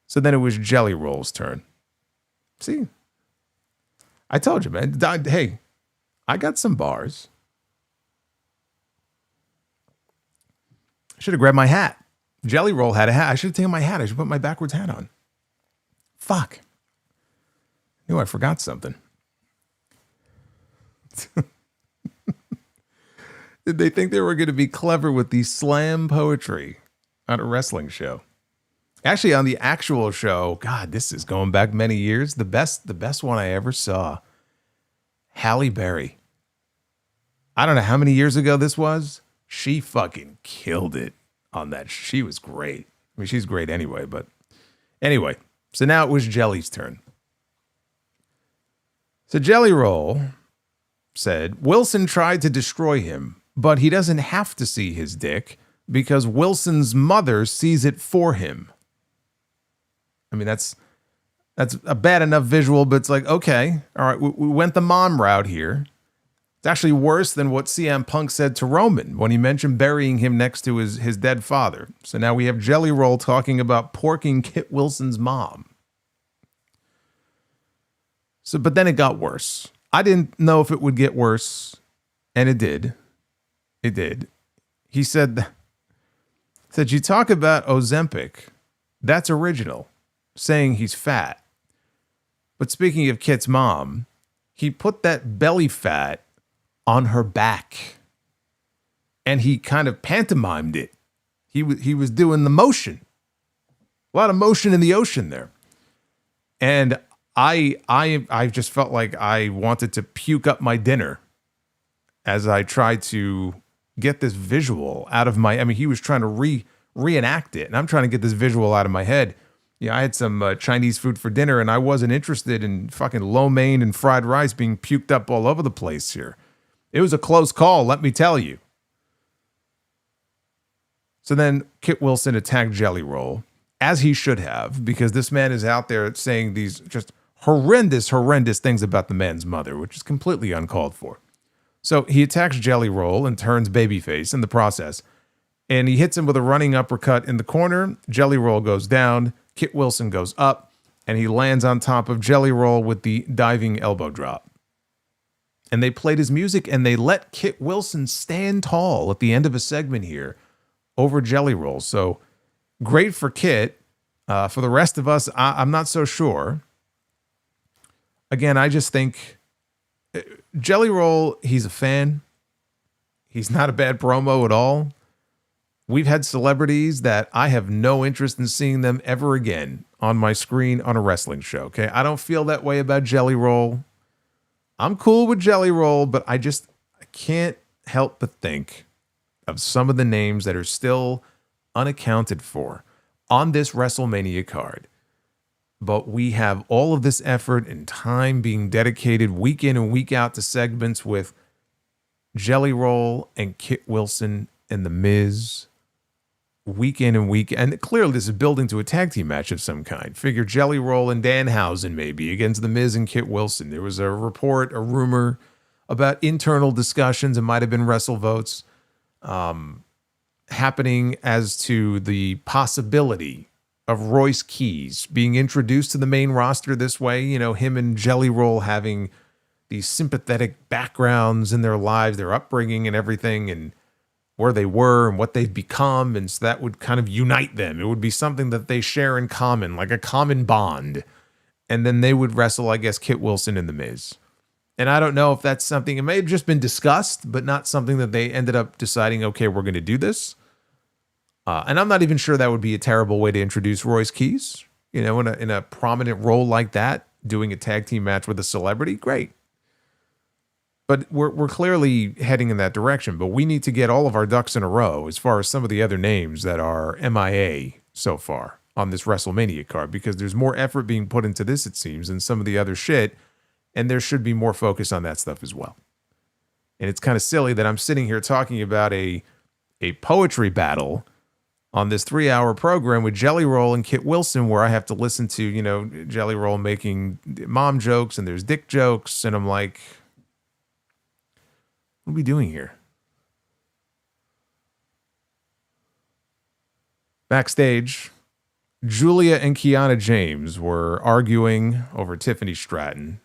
So then it was Jelly Roll's turn. See? I told you, man. Hey, I got some bars. I should have grabbed my hat. Jelly Roll had a hat. I should have taken my hat. I should put my backwards hat on. Fuck. Knew I forgot something. Did they think they were going to be clever with the slam poetry on a wrestling show? Actually, on the actual show, God, this is going back many years. The best one I ever saw. Halle Berry. I don't know how many years ago this was. She fucking killed it on that. She was great. I mean, she's great anyway, but anyway. So now it was Jelly's turn. So Jelly Roll said, Wilson tried to destroy him, but he doesn't have to see his dick because Wilson's mother sees it for him. I mean, that's a bad enough visual, but it's like, okay, all right, we went the mom route here. It's actually worse than what CM Punk said to Roman when he mentioned burying him next to his dead father. So now we have Jelly Roll talking about porking Kit Wilson's mom. So, but then it got worse. I didn't know if it would get worse, and it did. It did. He said, you talk about Ozempic. That's original, saying he's fat. But speaking of Kit's mom, he put that belly fat on her back. And he kind of pantomimed it. He was doing the motion. A lot of motion in the ocean there. And I just felt like I wanted to puke up my dinner as I tried to get this visual out of my, I mean, he was trying to reenact it, and I'm trying to get this visual out of my head. Yeah, I had some Chinese food for dinner, and I wasn't interested in fucking lo mein and fried rice being puked up all over the place here. It was a close call, let me tell you. So then Kit Wilson attacked Jelly Roll, as he should have, because this man is out there saying these just horrendous things about the man's mother, which is completely uncalled for. So he attacks Jelly Roll and turns babyface in the process. And he hits him with a running uppercut in the corner. Jelly Roll goes down. Kit Wilson goes up. And he lands on top of Jelly Roll with the diving elbow drop. And they played his music and they let Kit Wilson stand tall at the end of a segment here over Jelly Roll. So great for Kit. For the rest of us, I'm not so sure. Again, I just think Jelly Roll, he's a fan. He's not a bad promo at all. We've had celebrities that I have no interest in seeing them ever again on my screen on a wrestling show, okay? I don't feel that way about Jelly Roll. I'm cool with Jelly Roll, but I can't help but think of some of the names that are still unaccounted for on this WrestleMania card. But we have all of this effort and time being dedicated week in and week out to segments with Jelly Roll and Kit Wilson and The Miz. Week in and week, and clearly this is building to a tag team match of some kind. Figure Jelly Roll and Danhausen maybe against The Miz and Kit Wilson. There was a report, a rumor about internal discussions. It might have been wrestle votes happening as to the possibility of Royce Keys being introduced to the main roster this way. You know, him and Jelly Roll having these sympathetic backgrounds in their lives, their upbringing and everything, and where they were and what they've become. And so that would kind of unite them. It would be something that they share in common, like a common bond. And then they would wrestle, I guess, Kit Wilson and The Miz. And I don't know if that's something, it may have just been discussed, but not something that they ended up deciding, okay, we're going to do this. And I'm not even sure that would be a terrible way to introduce Royce Keys. You know, in a prominent role like that, doing a tag team match with a celebrity, great. But we're clearly heading in that direction. But we need to get all of our ducks in a row as far as some of the other names that are MIA so far on this WrestleMania card, because there's more effort being put into this, it seems, than some of the other shit. And there should be more focus on that stuff as well. And it's kind of silly that I'm sitting here talking about a poetry battle on this 3-hour program with Jelly Roll and Kit Wilson, where I have to listen to, you know, Jelly Roll making mom jokes and there's dick jokes. And I'm like, What are we doing here? Backstage, Julia and Kiana James were arguing over Tiffany Stratton.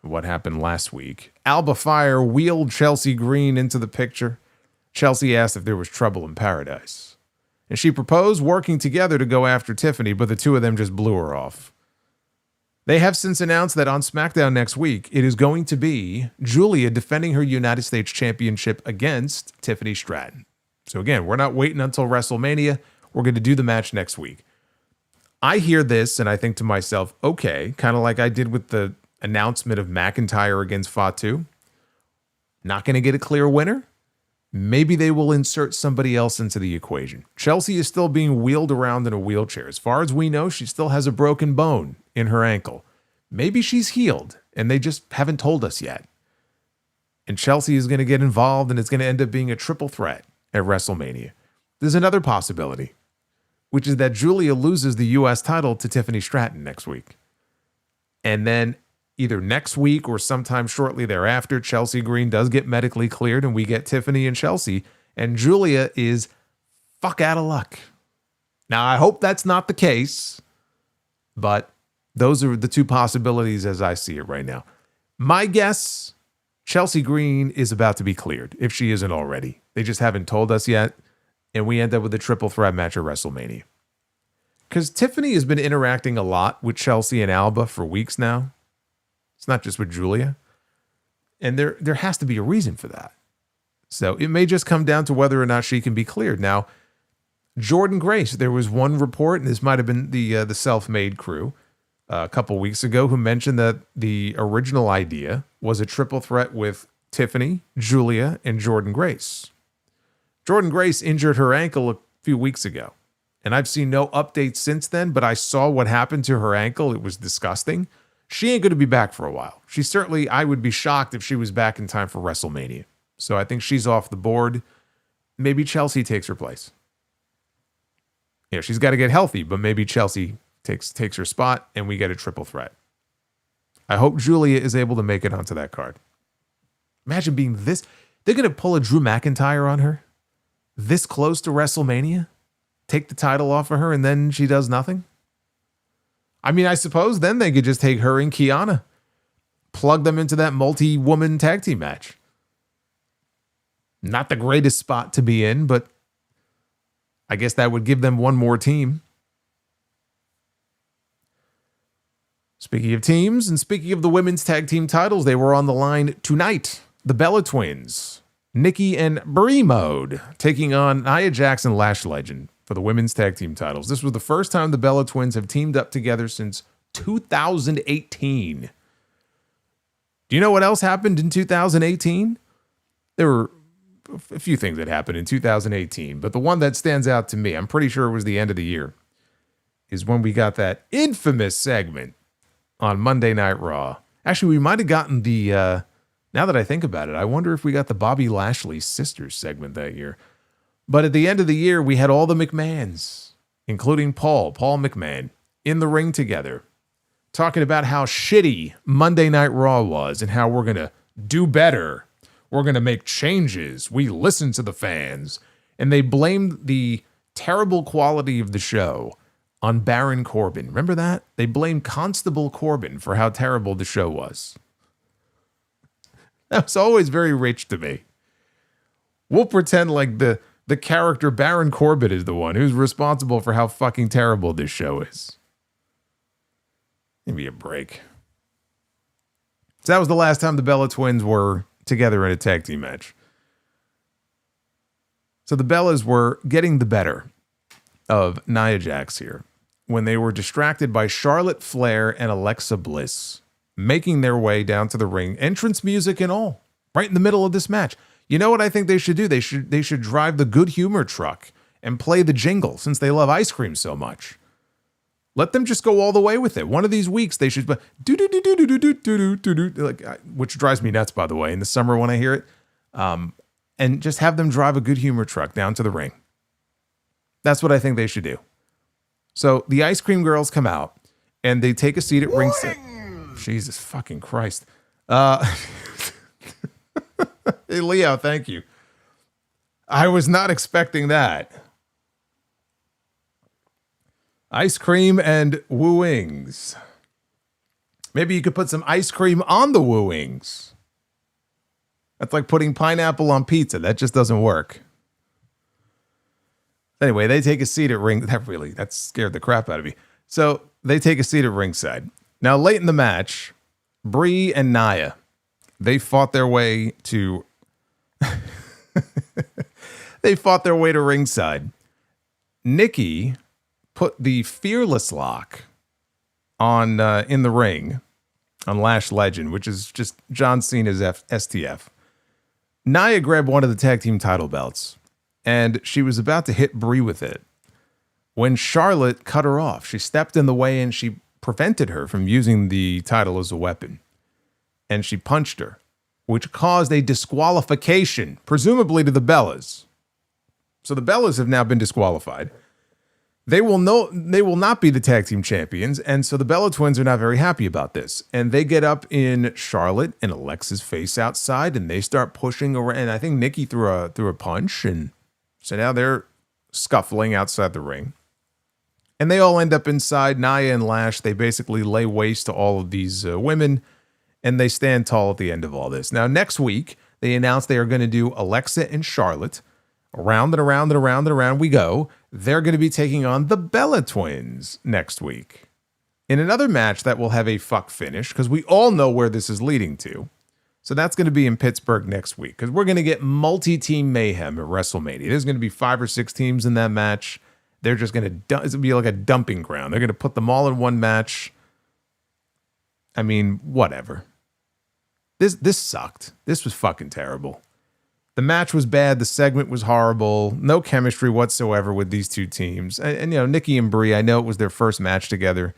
What happened last week? Alba Fire wheeled Chelsea Green into the picture. Chelsea asked if there was trouble in paradise. And she proposed working together to go after Tiffany, but the two of them just blew her off. They have since announced that on SmackDown next week, it is going to be Julia defending her United States Championship against Tiffany Stratton. So again, we're not waiting until WrestleMania. We're going to do the match next week. I hear this and I think to myself, okay, kind of like I did with the announcement of McIntyre against Fatu. Not going to get a clear winner. Maybe they will insert somebody else into the equation. Chelsea is still being wheeled around in a wheelchair. As far as we know, she still has a broken bone in her ankle. Maybe she's healed and they just haven't told us yet. And Chelsea is going to get involved and it's going to end up being a triple threat at WrestleMania. There's another possibility, which is that Julia loses the U.S. title to Tiffany Stratton next week. And then either next week or sometime shortly thereafter, Chelsea Green does get medically cleared and we get Tiffany and Chelsea, and Julia is fuck out of luck. Now, I hope that's not the case, but those are the two possibilities as I see it right now. My guess, Chelsea Green is about to be cleared, if she isn't already. They just haven't told us yet, and we end up with a triple threat match at WrestleMania. Because Tiffany has been interacting a lot with Chelsea and Alba for weeks now. It's not just with Julia. And there has to be a reason for that. So it may just come down to whether or not she can be cleared. Now, Jordan Grace, there was one report, and this might have been the Self-Made crew a couple weeks ago, who mentioned that the original idea was a triple threat with Tiffany, Julia, and Jordan Grace. Jordan Grace injured her ankle a few weeks ago, and I've seen no updates since then, but I saw what happened to her ankle. It was disgusting. She ain't going to be back for a while. She certainly, I would be shocked if she was back in time for WrestleMania. So I think she's off the board. Maybe Chelsea takes her place. You know, she's got to get healthy, but maybe Chelsea takes her spot and we get a triple threat. I hope Julia is able to make it onto that card. Imagine being this. They're going to pull a Drew McIntyre on her this close to WrestleMania, take the title off of her, and then she does nothing. I mean, I suppose then they could just take her and Kiana, plug them into that multi-woman tag team match. Not the greatest spot to be in, but I guess that would give them one more team. Speaking of teams, and speaking of the women's tag team titles, they were on the line tonight. The Bella Twins, Nikki and Brie Mode, taking on Nia Jax and Lash Legend for the women's tag team titles. This was the first time the Bella Twins have teamed up together since 2018. Do you know what else happened in 2018? There were a few things that happened in 2018, but the one that stands out to me, I'm pretty sure it was the end of the year, is when we got that infamous segment on Monday Night Raw. Actually, we might have gotten the, now that I think about it, I wonder if we got the Bobby Lashley sisters segment that year. But at the end of the year, we had all the McMahons, including Paul McMahon, in the ring together, talking about how shitty Monday Night Raw was and how we're going to do better. We're going to make changes. We listen to the fans. And they blamed the terrible quality of the show on Baron Corbin. Remember that? They blamed Constable Corbin for how terrible the show was. That was always very rich to me. We'll pretend like the character Baron Corbin is the one who's responsible for how fucking terrible this show is. Give me a break. So that was the last time the Bella Twins were together in a tag team match. So the Bellas were getting the better of Nia Jax here when they were distracted by Charlotte Flair and Alexa Bliss making their way down to the ring, entrance music and all, right in the middle of this match. You know what I think they should do? They should drive the Good Humor truck and play the jingle since they love ice cream so much. Let them just go all the way with it. One of these weeks they should do like, which drives me nuts, by the way, in the summer when I hear it. And just have them drive a Good Humor truck down to the ring. That's what I think they should do. So the ice cream girls come out and they take a seat at ringside. Jesus fucking Christ. Hey, Leo, thank you. I was not expecting that. Ice cream and woo-wings. Maybe you could put some ice cream on the woo-wings. That's like putting pineapple on pizza. That just doesn't work. Anyway, they take a seat at ring. That scared the crap out of me. So they take a seat at ringside. Now, late in the match, Brie and Nia, they fought their way to ringside. Nikki put the Fearless Lock on in the ring on Lash Legend, which is just John Cena's STF. Nia grabbed one of the tag team title belts, and she was about to hit Brie with it when Charlotte cut her off. She stepped in the way, and she prevented her from using the title as a weapon. And she punched her, which caused a disqualification, presumably to the Bellas. So the Bellas have now been disqualified. They will not be the tag team champions, and so the Bella Twins are not very happy about this. And they get up in Charlotte and Alexa's face outside, and they start pushing around. And I think Nikki threw a punch, and so now they're scuffling outside the ring. And they all end up inside. Nia and Lash, they basically lay waste to all of these women, and they stand tall at the end of all this. Now, next week, they announced they are going to do Alexa and Charlotte. Around and around and around and around we go. They're going to be taking on the Bella Twins next week in another match that will have a fuck finish, because we all know where this is leading to. So that's going to be in Pittsburgh next week, because we're going to get multi-team mayhem at WrestleMania. There's going to be 5 or 6 teams in that match. They're just going to it's going to be like a dumping ground. They're going to put them all in one match. I mean, whatever. This sucked. This was fucking terrible. The match was bad. The segment was horrible. No chemistry whatsoever with these two teams. And you know, Nikki and Brie, I know it was their first match together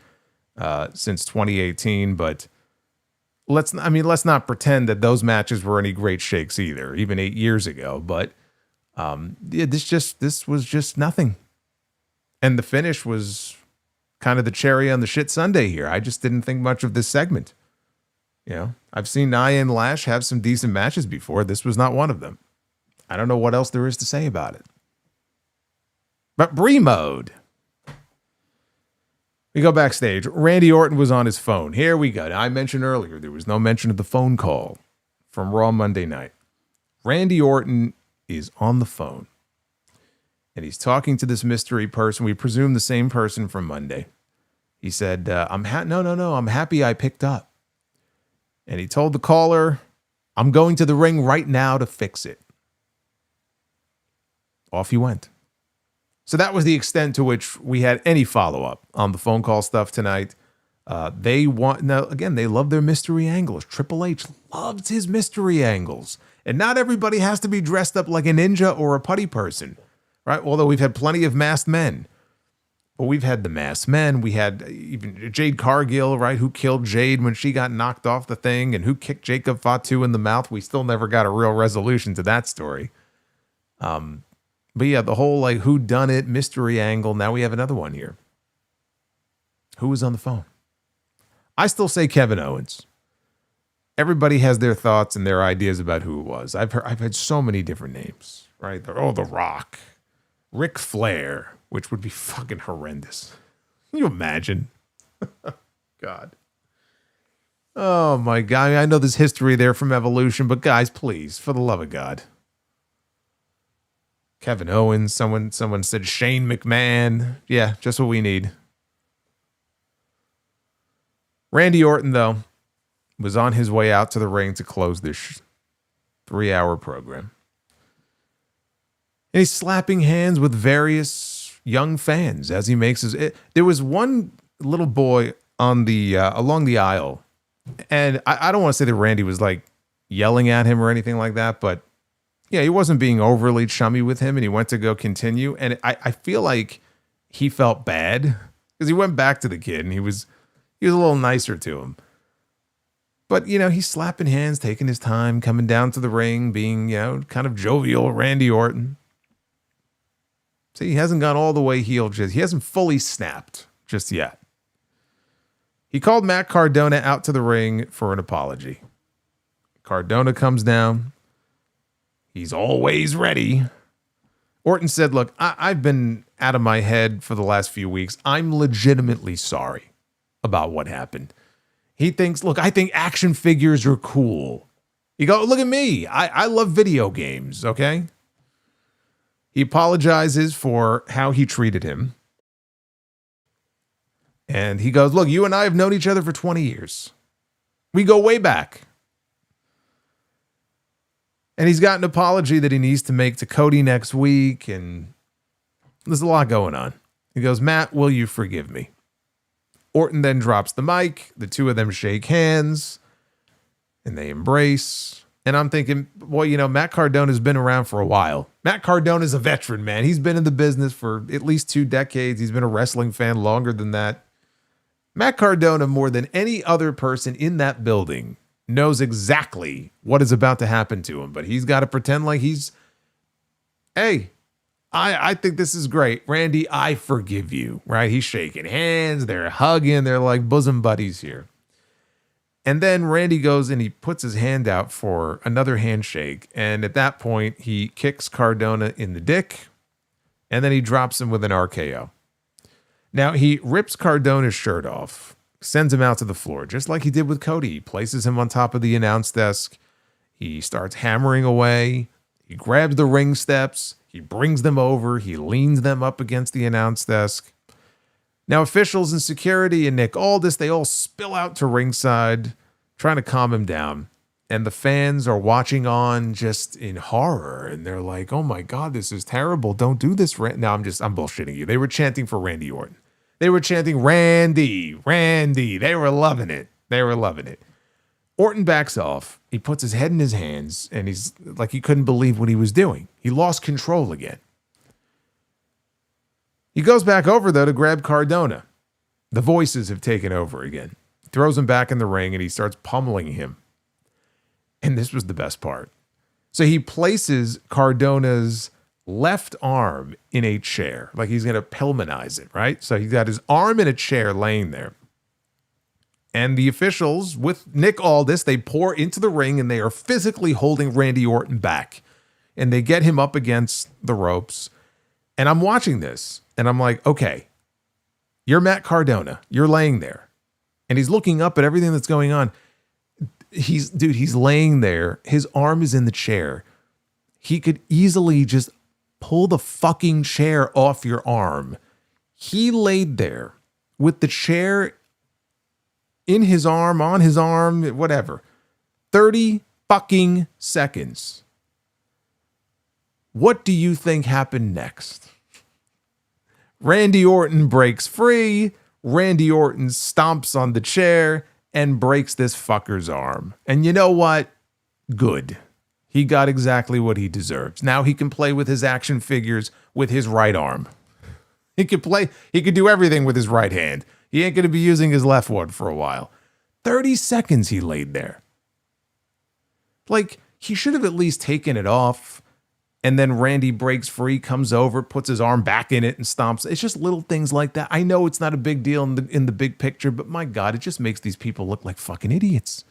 since 2018, but let's not pretend that those matches were any great shakes either, even 8 years ago. But this was just nothing. And the finish was kind of the cherry on the shit sundae here. I just didn't think much of this segment. You know, I've seen Nia and Lash have some decent matches before. This was not one of them. I don't know what else there is to say about it. But Brie mode. We go backstage. Randy Orton was on his phone. Here we go. Now, I mentioned earlier there was no mention of the phone call from Raw Monday night. Randy Orton is on the phone. And he's talking to this mystery person. We presume the same person from Monday. He said, I'm happy I picked up. And he told the caller, I'm going to the ring right now to fix it. Off he went. So that was the extent to which we had any follow-up on the phone call stuff tonight. They love their mystery angles. Triple H loves his mystery angles. And not everybody has to be dressed up like a ninja or a putty person, right? Although we've had plenty of masked men. But we've had the masked men. We had even Jade Cargill, right, who killed Jade when she got knocked off the thing, and who kicked Jacob Fatu in the mouth. We still never got a real resolution to that story. But yeah, the whole like who done it mystery angle. Now we have another one here. Who was on the phone? I still say Kevin Owens. Everybody has their thoughts and their ideas about who it was. I've had so many different names, right? The Rock, Ric Flair, which would be fucking horrendous. Can you imagine? God. Oh my God. I know there's history there from Evolution, but guys, please, for the love of God. Kevin Owens, someone said Shane McMahon. Yeah, just what we need. Randy Orton, though, was on his way out to the ring to close this 3-hour program. And he's slapping hands with various young fans as he makes his... There was one little boy on the along the aisle, and I don't want to say that Randy was like yelling at him or anything like that, but yeah, he wasn't being overly chummy with him, and he went to go continue. And I feel like he felt bad because he went back to the kid and he was a little nicer to him. But, you know, he's slapping hands, taking his time, coming down to the ring, being, you know, kind of jovial Randy Orton. See, he hasn't gone all the way heel just. He hasn't fully snapped just yet. He called Matt Cardona out to the ring for an apology. Cardona comes down. He's always ready. Orton said, look, I've been out of my head for the last few weeks. I'm legitimately sorry about what happened. He thinks, look, I think action figures are cool. You go, look at me. I love video games, okay? He apologizes for how he treated him. And he goes, look, you and I have known each other for 20 years. We go way back. And he's got an apology that he needs to make to Cody next week. And there's a lot going on. He goes, Matt, will you forgive me? Orton then drops the mic. The two of them shake hands. And they embrace. And I'm thinking, well, you know, Matt Cardona's been around for a while. Matt Cardona's a veteran, man. He's been in the business for at least 2 decades. He's been a wrestling fan longer than that. Matt Cardona, more than any other person in that building, knows exactly what is about to happen to him. But he's got to pretend like he's, hey, I think this is great. Randy, I forgive you, right? He's shaking hands. They're hugging. They're like bosom buddies here. And then Randy goes and he puts his hand out for another handshake. And at that point, he kicks Cardona in the dick. And then he drops him with an RKO. Now, he rips Cardona's shirt off, sends him out to the floor, just like he did with Cody. He places him on top of the announce desk. He starts hammering away. He grabs the ring steps. He brings them over. He leans them up against the announce desk. Now, officials and security and Nick Aldis, they all spill out to ringside, trying to calm him down. And the fans are watching on just in horror. And they're like, oh my God, this is terrible. Don't do this. No, I'm bullshitting you. They were chanting for Randy Orton. They were chanting, Randy, Randy. They were loving it. They were loving it. Orton backs off. He puts his head in his hands. And he's like, he couldn't believe what he was doing. He lost control again. He goes back over, though, to grab Cardona. The voices have taken over again. Throws him back in the ring, and he starts pummeling him. And this was the best part. So he places Cardona's left arm in a chair, like he's going to Pillmanize it, right? So he's got his arm in a chair laying there. And the officials, with Nick Aldis, they pour into the ring, and they are physically holding Randy Orton back. And they get him up against the ropes. And I'm watching this. And I'm like, okay, you're Matt Cardona. You're laying there. And he's looking up at everything that's going on. He's laying there. His arm is in the chair. He could easily just pull the fucking chair off your arm. He laid there with the chair in his arm, on his arm, whatever. 30 fucking seconds. What do you think happened next? Randy Orton breaks free. Randy Orton stomps on the chair and breaks this fucker's arm. And you know what? Good. He got exactly what he deserves. Now he can play with his action figures with his right arm. He could do everything with his right hand. He ain't going to be using his left one for a while. 30 seconds he laid there. Like, he should have at least taken it off. And then Randy breaks free, comes over, puts his arm back in it and stomps. It's just little things like that. I know it's not a big deal in the big picture, but my God, it just makes these people look like fucking idiots.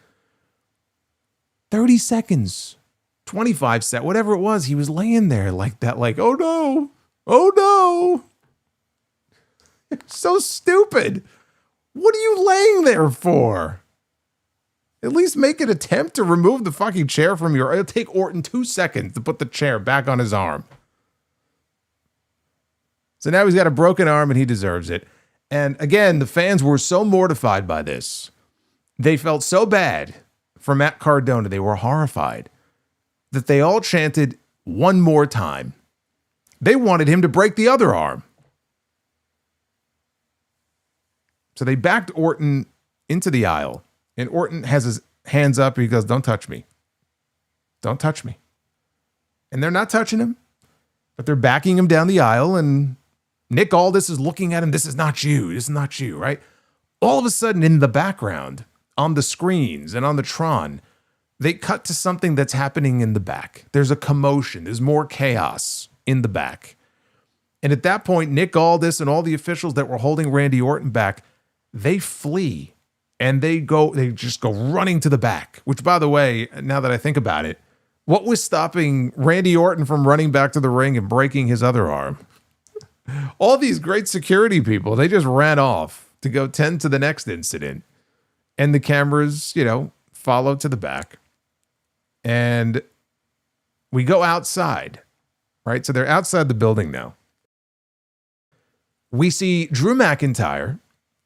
30 seconds, 25 seconds, whatever it was, he was laying there like that, like, oh no, oh no. It's so stupid. What are you laying there for? At least make an attempt to remove the fucking chair from your... It'll take Orton 2 seconds to put the chair back on his arm. So now he's got a broken arm and he deserves it. And again, the fans were so mortified by this. They felt so bad for Matt Cardona. They were horrified that they all chanted one more time. They wanted him to break the other arm. So they backed Orton into the aisle. And Orton has his hands up and he goes, don't touch me. Don't touch me. And they're not touching him, but they're backing him down the aisle. And Nick Aldis is looking at him. This is not you. This is not you, right? All of a sudden in the background, on the screens and on the Tron, they cut to something that's happening in the back. There's a commotion. There's more chaos in the back. And at that point, Nick Aldis and all the officials that were holding Randy Orton back, they flee. And they just go running to the back, which, by the way, now that I think about it, What was stopping Randy Orton from running back to the ring and breaking his other arm? All these great security people, they just ran off to go tend to the next incident. And the cameras, followed to the back. And we go outside, right? So they're outside the building now. We see Drew McIntyre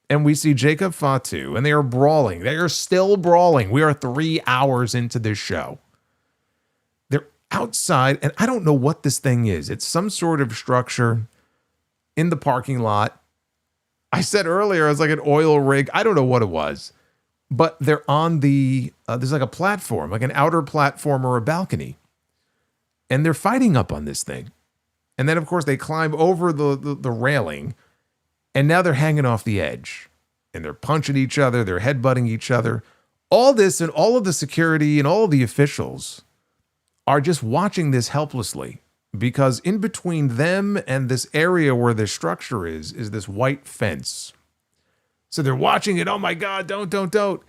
and we see Jacob Fatu, and they are brawling. They are still brawling. We are 3 hours into this show. They're outside, and I don't know what this thing is. It's some sort of structure in the parking lot. I said earlier, it was like an oil rig. I don't know what it was, but they're on there's like a platform, like an outer platform or a balcony, and they're fighting up on this thing. And then, of course, they climb over the railing, and now they're hanging off the edge, and they're punching each other. They're headbutting each other. All this, and all of the security and all of the officials are just watching this helplessly, because in between them and this area where the structure is this white fence. So they're watching it. Oh my God, don't.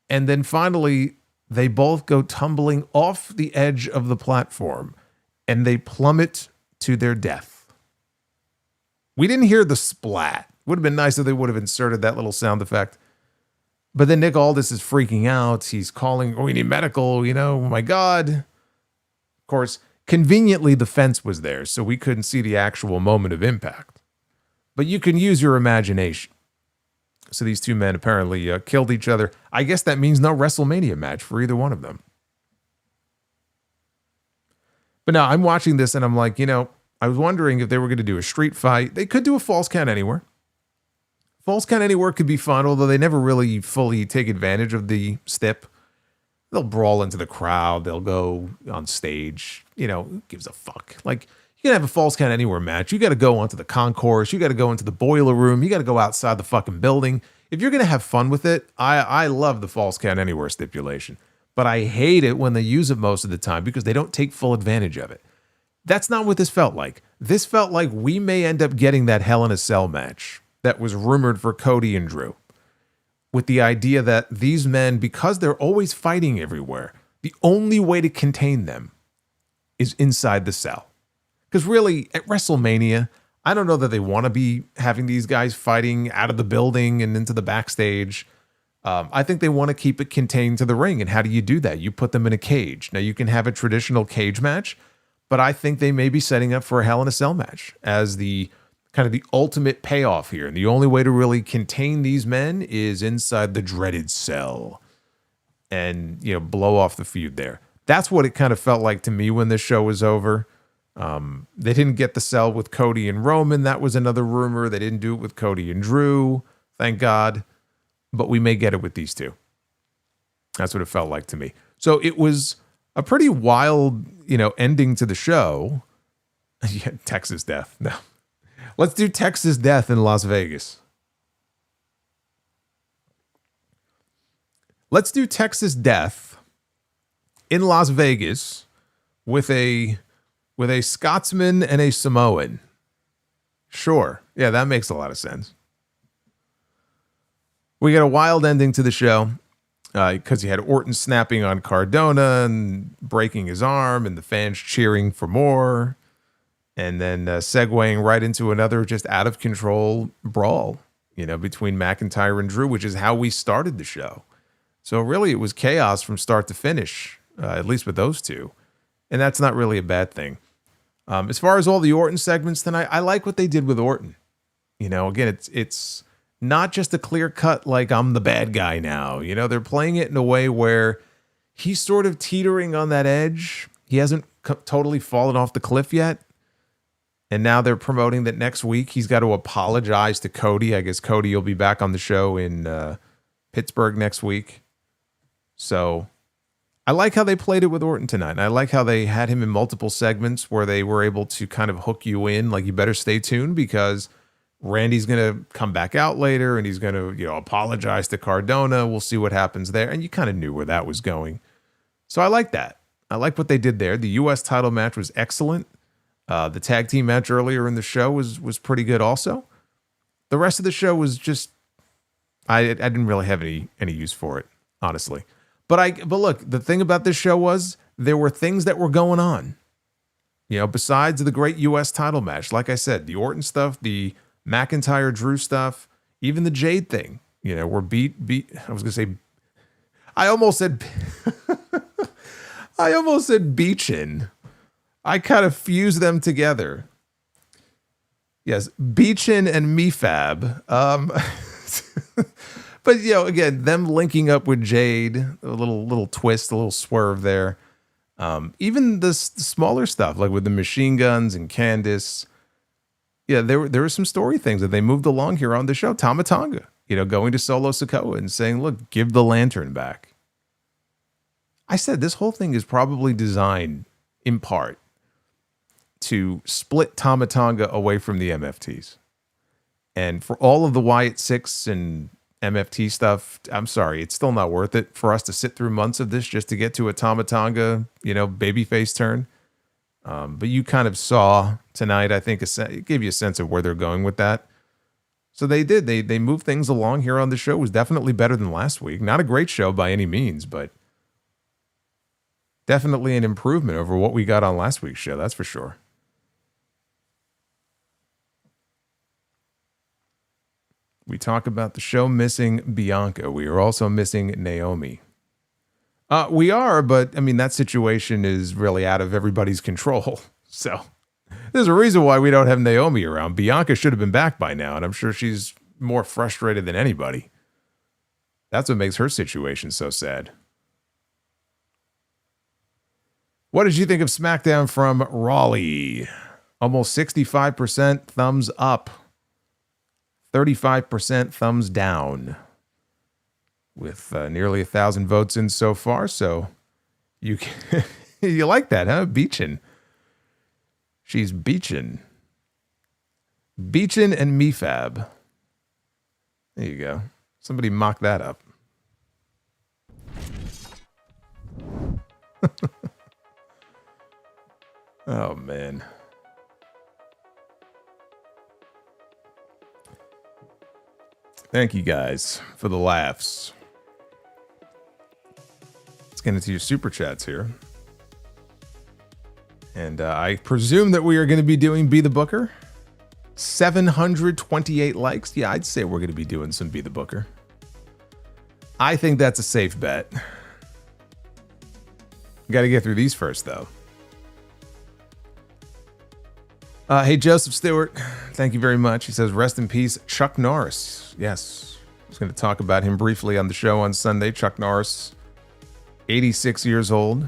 And then finally, they both go tumbling off the edge of the platform, and they plummet to their death. We didn't hear the splat. Would have been nice if they would have inserted that little sound effect. But then Nick Aldis is freaking out. He's calling, we need medical, oh my God. Of course, conveniently, the fence was there, so we couldn't see the actual moment of impact. But you can use your imagination. So these two men apparently killed each other. I guess that means no WrestleMania match for either one of them. But now I'm watching this and I'm like, I was wondering if they were going to do a street fight. They could do a false count anywhere. False count anywhere could be fun, although they never really fully take advantage of the stip. They'll brawl into the crowd. They'll go on stage. Who gives a fuck? Like, you can have a false count anywhere match. You got to go onto the concourse. You got to go into the boiler room. You got to go outside the fucking building. If you're going to have fun with it, I love the false count anywhere stipulation. But I hate it when they use it most of the time because they don't take full advantage of it. That's not what this felt like. This felt like we may end up getting that Hell in a Cell match that was rumored for Cody and Drew, with the idea that these men, because they're always fighting everywhere, the only way to contain them is inside the cell. Because really, at WrestleMania, I don't know that they want to be having these guys fighting out of the building and into the backstage. I think they want to keep it contained to the ring. And how do you do that? You put them in a cage. Now, you can have a traditional cage match, but I think they may be setting up for a Hell in a Cell match as the kind of the ultimate payoff here. And the only way to really contain these men is inside the dreaded cell and, blow off the feud there. That's what it kind of felt like to me when this show was over. They didn't get the cell with Cody and Roman. That was another rumor. They didn't do it with Cody and Drew. Thank God. But we may get it with these two. That's what it felt like to me. So it was a pretty wild, ending to the show. Yeah, Texas Death. No. Let's do Texas Death in Las Vegas. Let's do Texas Death in Las Vegas with a Scotsman and a Samoan. Sure. Yeah, that makes a lot of sense. We got a wild ending to the show because you had Orton snapping on Cardona and breaking his arm and the fans cheering for more. And then segueing right into another just out of control brawl, between McIntyre and Drew, which is how we started the show. So really it was chaos from start to finish, at least with those two. And that's not really a bad thing. As far as all the Orton segments tonight, I like what they did with Orton. Again, it's not just a clear cut, like I'm the bad guy now. They're playing it in a way where he's sort of teetering on that edge. He hasn't totally fallen off the cliff yet. And now they're promoting that next week he's got to apologize to Cody. I guess Cody will be back on the show in Pittsburgh next week. So I like how they played it with Orton tonight. And I like how they had him in multiple segments where they were able to kind of hook you in. Like, you better stay tuned because Randy's going to come back out later and he's going to, apologize to Cardona. We'll see what happens there. And you kind of knew where that was going. So I like that. I like what they did there. The U.S. title match was excellent. The tag team match earlier in the show was pretty good also. The rest of the show was just, I didn't really have any use for it, honestly. But look, the thing about this show was there were things that were going on. You know, besides the great U.S. title match, like I said, the Orton stuff, the McIntyre Drew stuff, even the Jade thing, you know, were beat. I was going to say, I almost said Beachin. I kind of fused them together. Yes, Beachin and Mefab. But, you know, again, them linking up with Jade, a little twist, a little swerve there. Even the smaller stuff, like with the machine guns and Candice. Yeah, there were some story things that they moved along here on the show. Tama Tonga, you know, going to Solo Sikoa and saying, look, give the lantern back. I said this whole thing is probably designed, in part, to split Tama Tonga away from the MFTs. And for all of the Wyatt Six and MFT stuff, I'm sorry, it's still not worth it for us to sit through months of this just to get to a Tama Tonga, you know, babyface turn. But you kind of saw tonight, I think, it gave you a sense of where they're going with that. So they did. They moved things along here on the show. It was definitely better than last week. Not a great show by any means, but definitely an improvement over what we got on last week's show. That's for sure. We talk about the show missing Bianca. We are also missing Naomi. We are, but I mean, that situation is really out of everybody's control. So there's a reason why we don't have Naomi around. Bianca should have been back by now, and I'm sure she's more frustrated than anybody. That's what makes her situation so sad. What did you think of SmackDown from Raleigh? Almost 65% thumbs up. 35% thumbs down, with nearly 1,000 votes in so far. So you you like that, huh? Beachin. She's beachin. Beachin and Mefab. There you go. Somebody mock that up. Oh, man. Thank you guys for the laughs. Let's get into your super chats here. And I presume that we are going to be doing Be the Booker. 728 likes. Yeah, I'd say we're going to be doing some Be the Booker. I think that's a safe bet. Got to get through these first, though. Hey, Joseph Stewart, thank you very much. He says, rest in peace, Chuck Norris. Yes, I was going to talk about him briefly on the show on Sunday. Chuck Norris, 86 years old.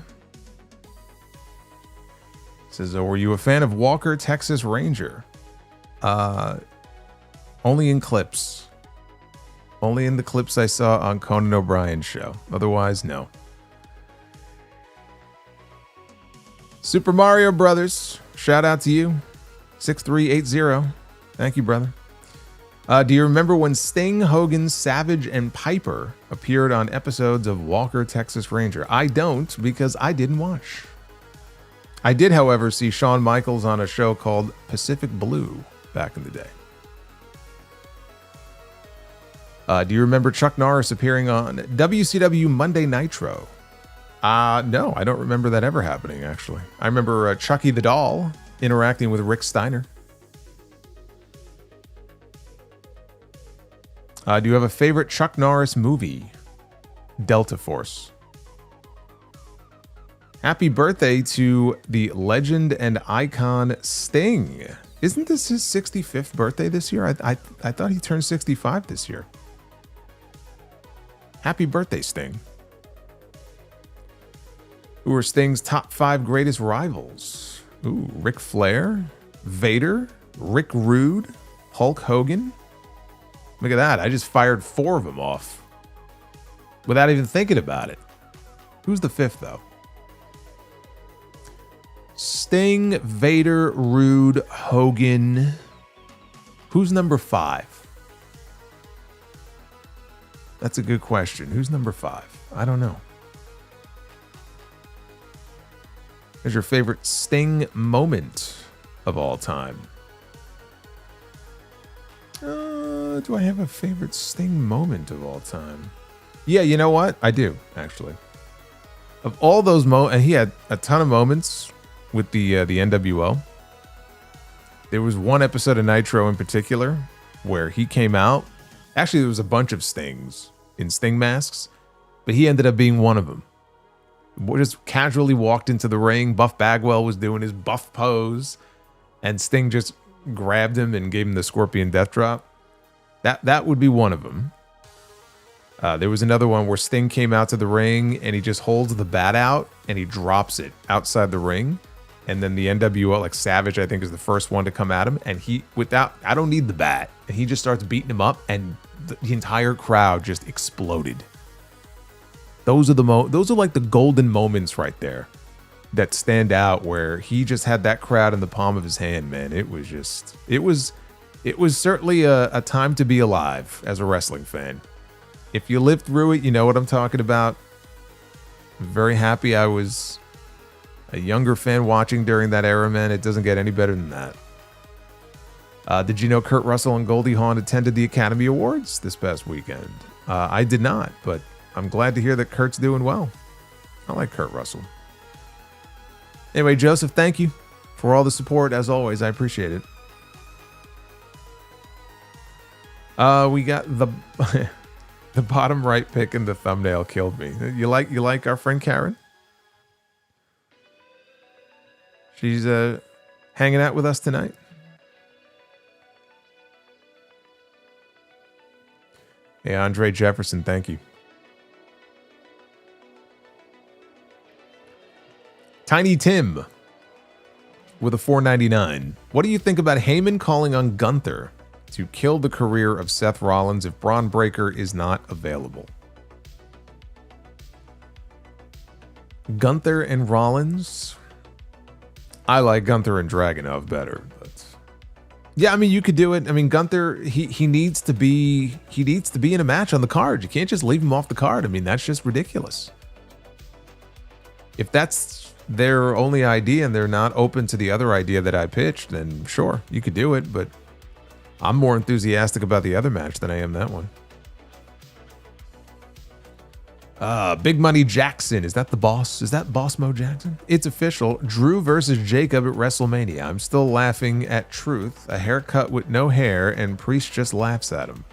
He says, were you a fan of Walker, Texas Ranger? Only in clips. Only in the clips I saw on Conan O'Brien's show. Otherwise, no. Super Mario Brothers, shout out to you. 6380. Thank you, brother. Do you remember when Sting, Hogan, Savage, and Piper appeared on episodes of Walker, Texas Ranger? I don't, because I didn't watch. I did, however, see Shawn Michaels on a show called Pacific Blue back in the day. Do you remember Chuck Norris appearing on WCW Monday Nitro? No, I don't remember that ever happening, actually. I remember Chucky the Doll interacting with Rick Steiner. Do you have a favorite Chuck Norris movie? Delta Force. Happy birthday to the legend and icon Sting. Isn't this his 65th birthday this year? I thought he turned 65 this year. Happy birthday, Sting. Who are Sting's top 5 greatest rivals? Ooh, Ric Flair, Vader, Rick Rude, Hulk Hogan. Look at that. I just fired 4 of them off without even thinking about it. Who's the 5th, though? Sting, Vader, Rude, Hogan. Who's number 5? That's a good question. Who's number 5? I don't know. What's your favorite Sting moment of all time? Do I have a favorite Sting moment of all time? Yeah, you know what? I do, actually. Of all those and he had a ton of moments with the NWO. There was one episode of Nitro in particular where he came out. Actually, there was a bunch of Stings in Sting masks, but he ended up being one of them. Just casually walked into the ring. Buff Bagwell was doing his buff pose, and Sting just grabbed him and gave him the Scorpion Death Drop. That would be one of them. There was another one where Sting came out to the ring and he just holds the bat out and he drops it outside the ring. And then the NWO, like Savage, I think, is the first one to come at him. And he, I don't need the bat. And he just starts beating him up and the entire crowd just exploded. Those are like the golden moments right there that stand out, where he just had that crowd in the palm of his hand, man. It was certainly a time to be alive as a wrestling fan. If you lived through it, you know what I'm talking about. I'm very happy I was a younger fan watching during that era, man. It doesn't get any better than that. Did you know Kurt Russell and Goldie Hawn attended the Academy Awards this past weekend? I did not, but I'm glad to hear that Kurt's doing well. I like Kurt Russell. Anyway, Joseph, thank you for all the support. As always, I appreciate it. We got the the bottom right pick in the thumbnail killed me. You like our friend Karen? She's hanging out with us tonight. Hey, Andre Jefferson, thank you. Tiny Tim with a $4.99. What do you think about Heyman calling on Gunther to kill the career of Seth Rollins if Braun Breaker is not available? Gunther and Rollins. I like Gunther and Dragunov better, but yeah, I mean, you could do it. I mean, Gunther, he needs to be in a match on the card. You can't just leave him off the card. I mean, that's just ridiculous. If that's their only idea and they're not open to the other idea that I pitched, then sure, you could do it, but I'm more enthusiastic about the other match than I am that one. Big Money Jackson. Is that the boss? Is that Boss Mo Jackson? It's official. Drew versus Jacob at WrestleMania. I'm still laughing at Truth. A haircut with no hair, and Priest just laughs at him.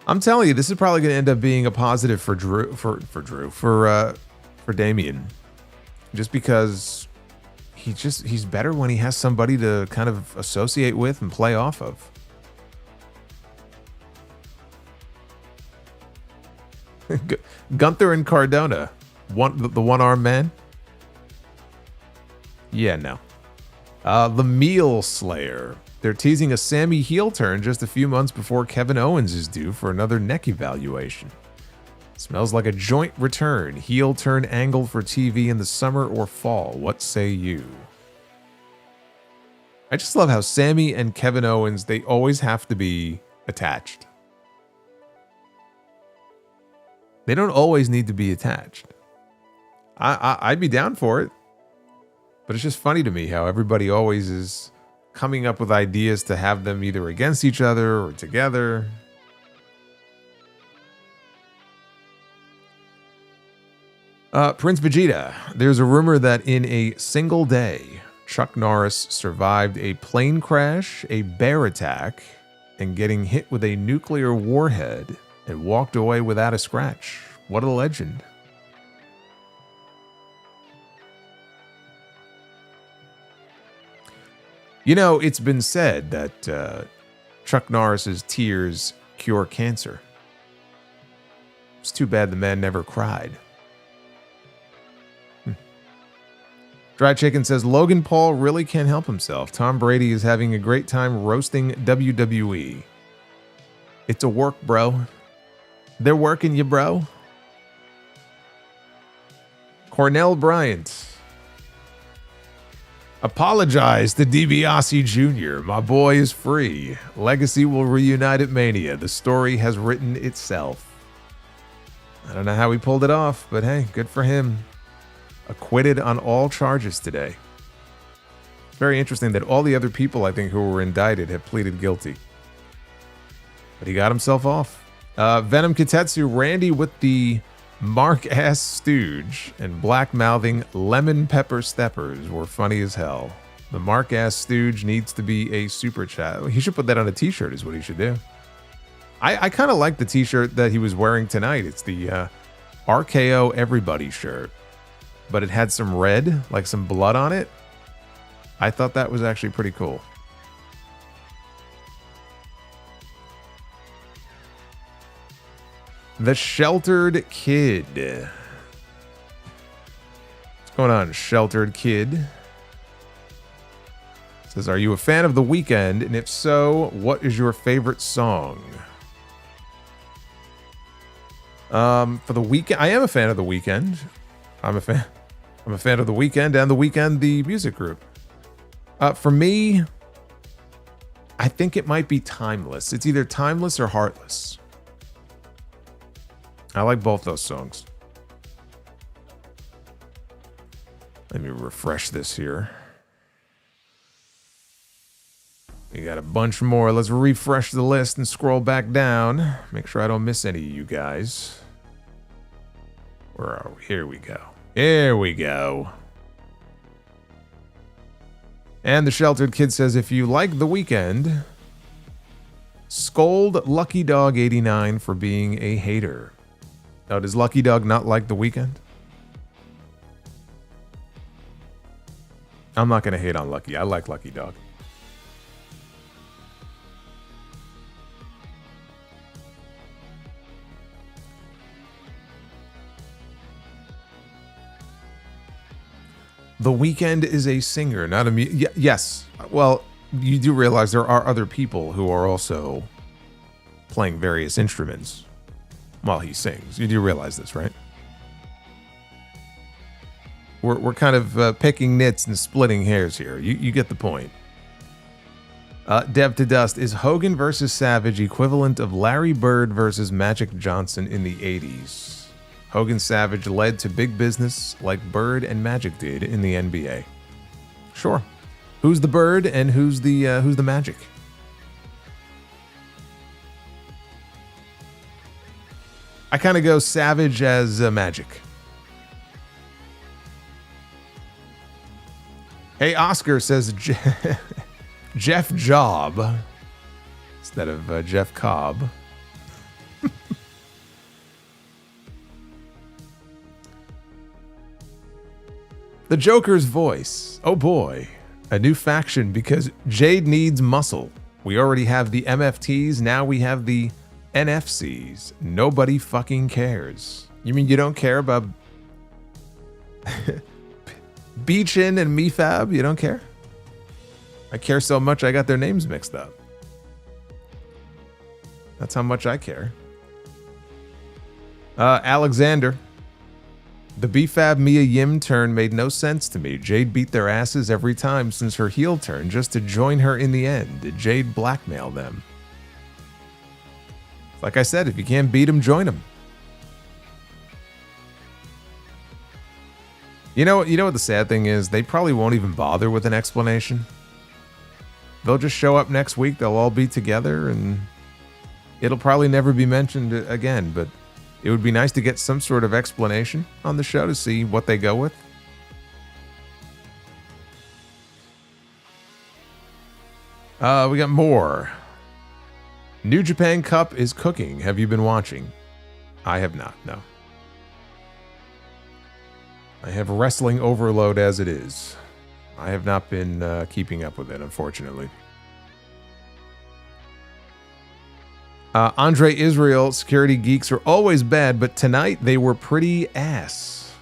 I'm telling you, this is probably going to end up being a positive for Damian. Just because he's better when he has somebody to kind of associate with and play off of. Gunther and Cardona, the one-armed man. Yeah, no. The Meal Slayer. They're teasing a Sammy heel turn just a few months before Kevin Owens is due for another neck evaluation. Smells like a joint return. Heel turn angle for TV in the summer or fall. What say you? I just love how Sammy and Kevin Owens, they always have to be attached. They don't always need to be attached. I'd be down for it. But it's just funny to me how everybody always is coming up with ideas to have them either against each other or together. Prince Vegeta. There's a rumor that in a single day, Chuck Norris survived a plane crash, a bear attack, and getting hit with a nuclear warhead and walked away without a scratch. What a legend. You know, it's been said that Chuck Norris's tears cure cancer. It's too bad the man never cried. Dry Chicken says, Logan Paul really can't help himself. Tom Brady is having a great time roasting WWE. It's a work, bro. They're working you, bro. Cornell Bryant. Apologize to DiBiase Jr. My boy is free. Legacy will reunite at Mania. The story has written itself. I don't know how he pulled it off, but hey, good for him. Acquitted on all charges today. Very interesting that all the other people, I think, who were indicted have pleaded guilty. But he got himself off. Venom Kitetsu, Randy with the Mark Ass Stooge and black mouthing Lemon Pepper Steppers were funny as hell. The Mark Ass Stooge needs to be a super chat. He should put that on a t-shirt is what he should do. I kind of like the t-shirt that he was wearing tonight. It's the RKO Everybody shirt, but it had some red, like some blood on it. I thought that was actually pretty cool. The Sheltered Kid. What's going on, Sheltered Kid? Says, are you a fan of The Weeknd? And if so, what is your favorite song? For The Weeknd, I am a fan of The Weeknd. I'm a fan of The Weeknd and The Weeknd, the music group. For me, I think it might be Timeless. It's either Timeless or Heartless. I like both those songs. Let me refresh this here. We got a bunch more. Let's refresh the list and scroll back down. Make sure I don't miss any of you guys. Where are we? Here we go. Here we go. And the Sheltered Kid says, if you like The Weeknd, scold Lucky Dog 89 for being a hater. Now, does Lucky Dog not like The Weeknd? I'm not going to hate on Lucky. I like Lucky Dog. The Weeknd is a singer, not a yes. Well, you do realize there are other people who are also playing various instruments while he sings. You do realize this, right? We're kind of picking nits and splitting hairs here. You get the point. Dev to Dust, is Hogan versus Savage equivalent of Larry Bird versus Magic Johnson in the 80s? Hogan Savage led to big business like Bird and Magic did in the NBA. Sure. Who's the Bird and who's the Magic? I kind of go Savage as Magic. Hey, Oscar says Jeff Job instead of Jeff Cobb. The Joker's voice. Oh boy. A new faction because Jade needs muscle. We already have the MFTs, now we have the NFCs. Nobody fucking cares. You mean you don't care about Beachin and Mefab? You don't care? I care so much I got their names mixed up. That's how much I care. Alexander. The BFAB Mia Yim turn made no sense to me. Jade beat their asses every time since her heel turn just to join her in the end. Did Jade blackmail them? Like I said, if you can't beat them, join them. You know what the sad thing is? They probably won't even bother with an explanation. They'll just show up next week, they'll all be together, and it'll probably never be mentioned again, but it would be nice to get some sort of explanation on the show to see what they go with. We got more. New Japan Cup is cooking. Have you been watching? I have not, no. I have wrestling overload as it is. I have not been keeping up with it, unfortunately. Andre Israel, security geeks are always bad, but tonight they were pretty ass.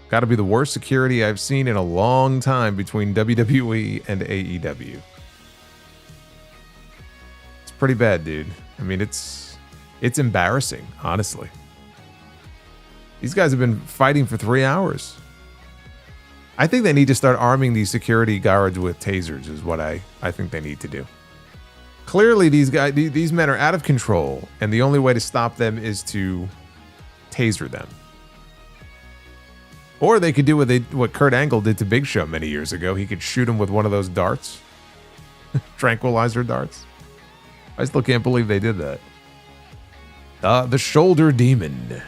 Got to be the worst security I've seen in a long time between WWE and AEW. It's pretty bad, dude. I mean, it's embarrassing, honestly. These guys have been fighting for 3 hours. I think they need to start arming these security guards with tasers is what I think they need to do. Clearly, these men are out of control, and the only way to stop them is to taser them. Or they could do what Kurt Angle did to Big Show many years ago. He could shoot him with one of those darts. Tranquilizer darts. I still can't believe they did that. The Shoulder Demon.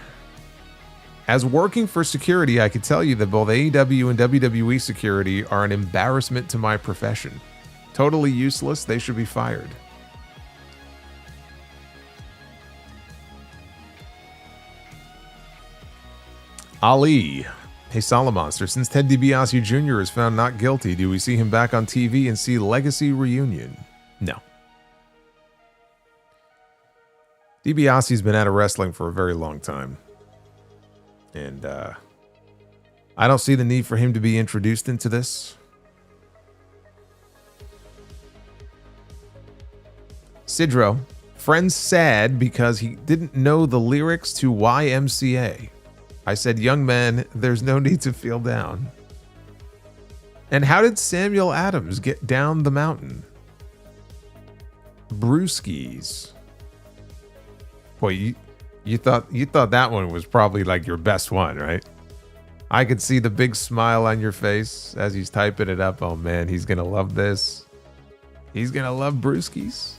As working for security, I can tell you that both AEW and WWE security are an embarrassment to my profession. Totally useless. They should be fired. Ali. Hey, Solomonster. Since Ted DiBiase Jr. is found not guilty, do we see him back on TV and see Legacy Reunion? No. DiBiase's been out of wrestling for a very long time. And I don't see the need for him to be introduced into this. Sidro. Friend's sad because he didn't know the lyrics to YMCA. I said, young man, there's no need to feel down. And how did Samuel Adams get down the mountain? Brewskis. Boy, you thought that one was probably like your best one, right? I could see the big smile on your face as he's typing it up. Oh man, he's gonna love this. He's gonna love Brewskis.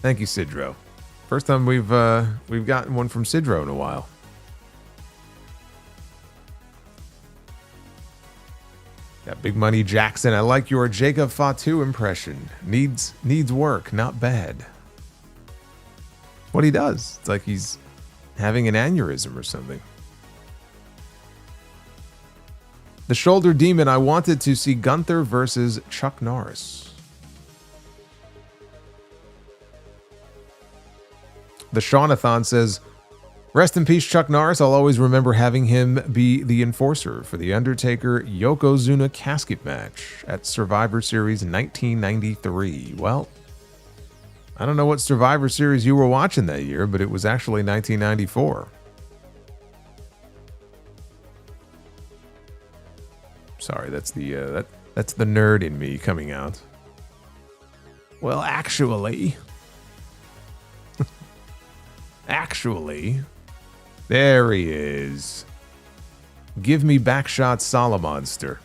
Thank you, Sidro. First time we've gotten one from Sidro in a while. Got Big Money Jackson. I like your Jacob Fatu impression. Needs work, not bad. What he does, it's like he's having an aneurysm or something. The Shoulder Demon. I wanted to see Gunther versus Chuck Norris. The Shaunathon says, rest in peace, Chuck Norris. I'll always remember having him be the enforcer for the Undertaker Yokozuna casket match at Survivor Series 1993. Well, I don't know what Survivor Series you were watching that year, but it was actually 1994. Sorry, that's the nerd in me coming out. Well, actually, there he is. Give me backshot Solomonster.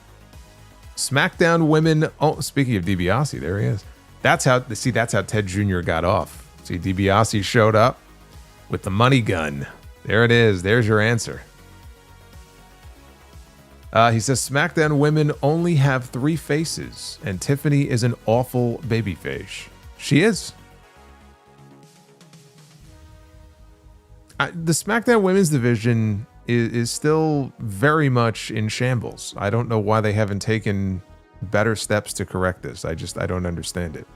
SmackDown women. Oh, speaking of DiBiase, there he is. That's how Ted Jr. got off. See, DiBiase showed up with the money gun. There it is. There's your answer. He says SmackDown women only have 3 faces, and Tiffany is an awful babyface. She is. The SmackDown Women's Division is still very much in shambles. I don't know why they haven't taken better steps to correct this. I don't understand it.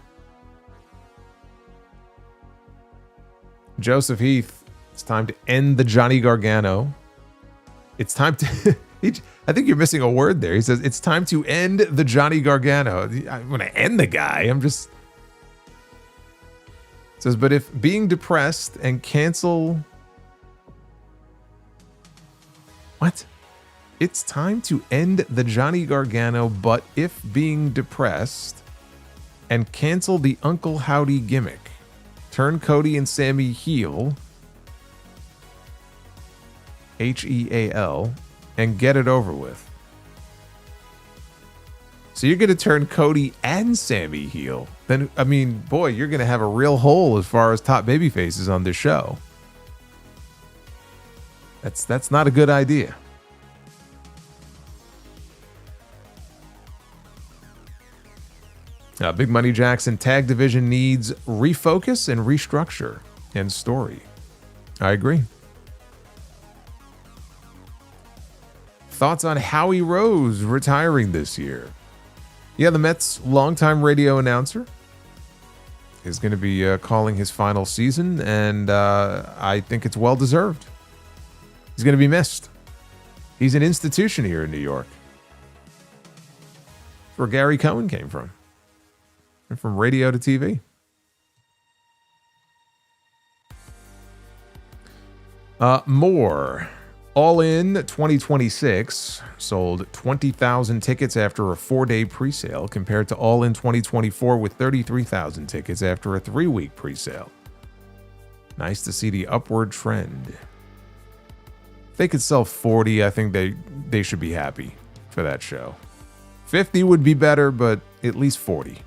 Joseph Heath, it's time to end the Johnny Gargano. It's time to... I think you're missing a word there. He says, it's time to end the Johnny Gargano. I'm going to end the guy. It says, but if being depressed and cancel... What? It's time to end the Johnny Gargano, but if being depressed and cancel the Uncle Howdy gimmick. Turn Cody and Sammy heel. H-E-A-L. And get it over with. So you're going to turn Cody and Sammy heel. Then, I mean, boy, you're going to have a real hole as far as top babyfaces on this show. That's not a good idea. Big Money Jackson, tag division needs refocus and restructure and story. I agree. Thoughts on Howie Rose retiring this year? Yeah, the Mets' longtime radio announcer is going to be calling his final season, and I think it's well-deserved. He's going to be missed. He's an institution here in New York. That's where Gary Cohen came from. From radio to TV. More. All In 2026 sold 20,000 tickets after a 4-day presale compared to All In 2024 with 33,000 tickets after a 3-week presale. Nice to see the upward trend. If they could sell 40, I think they should be happy for that show. 50 would be better, but at least 40.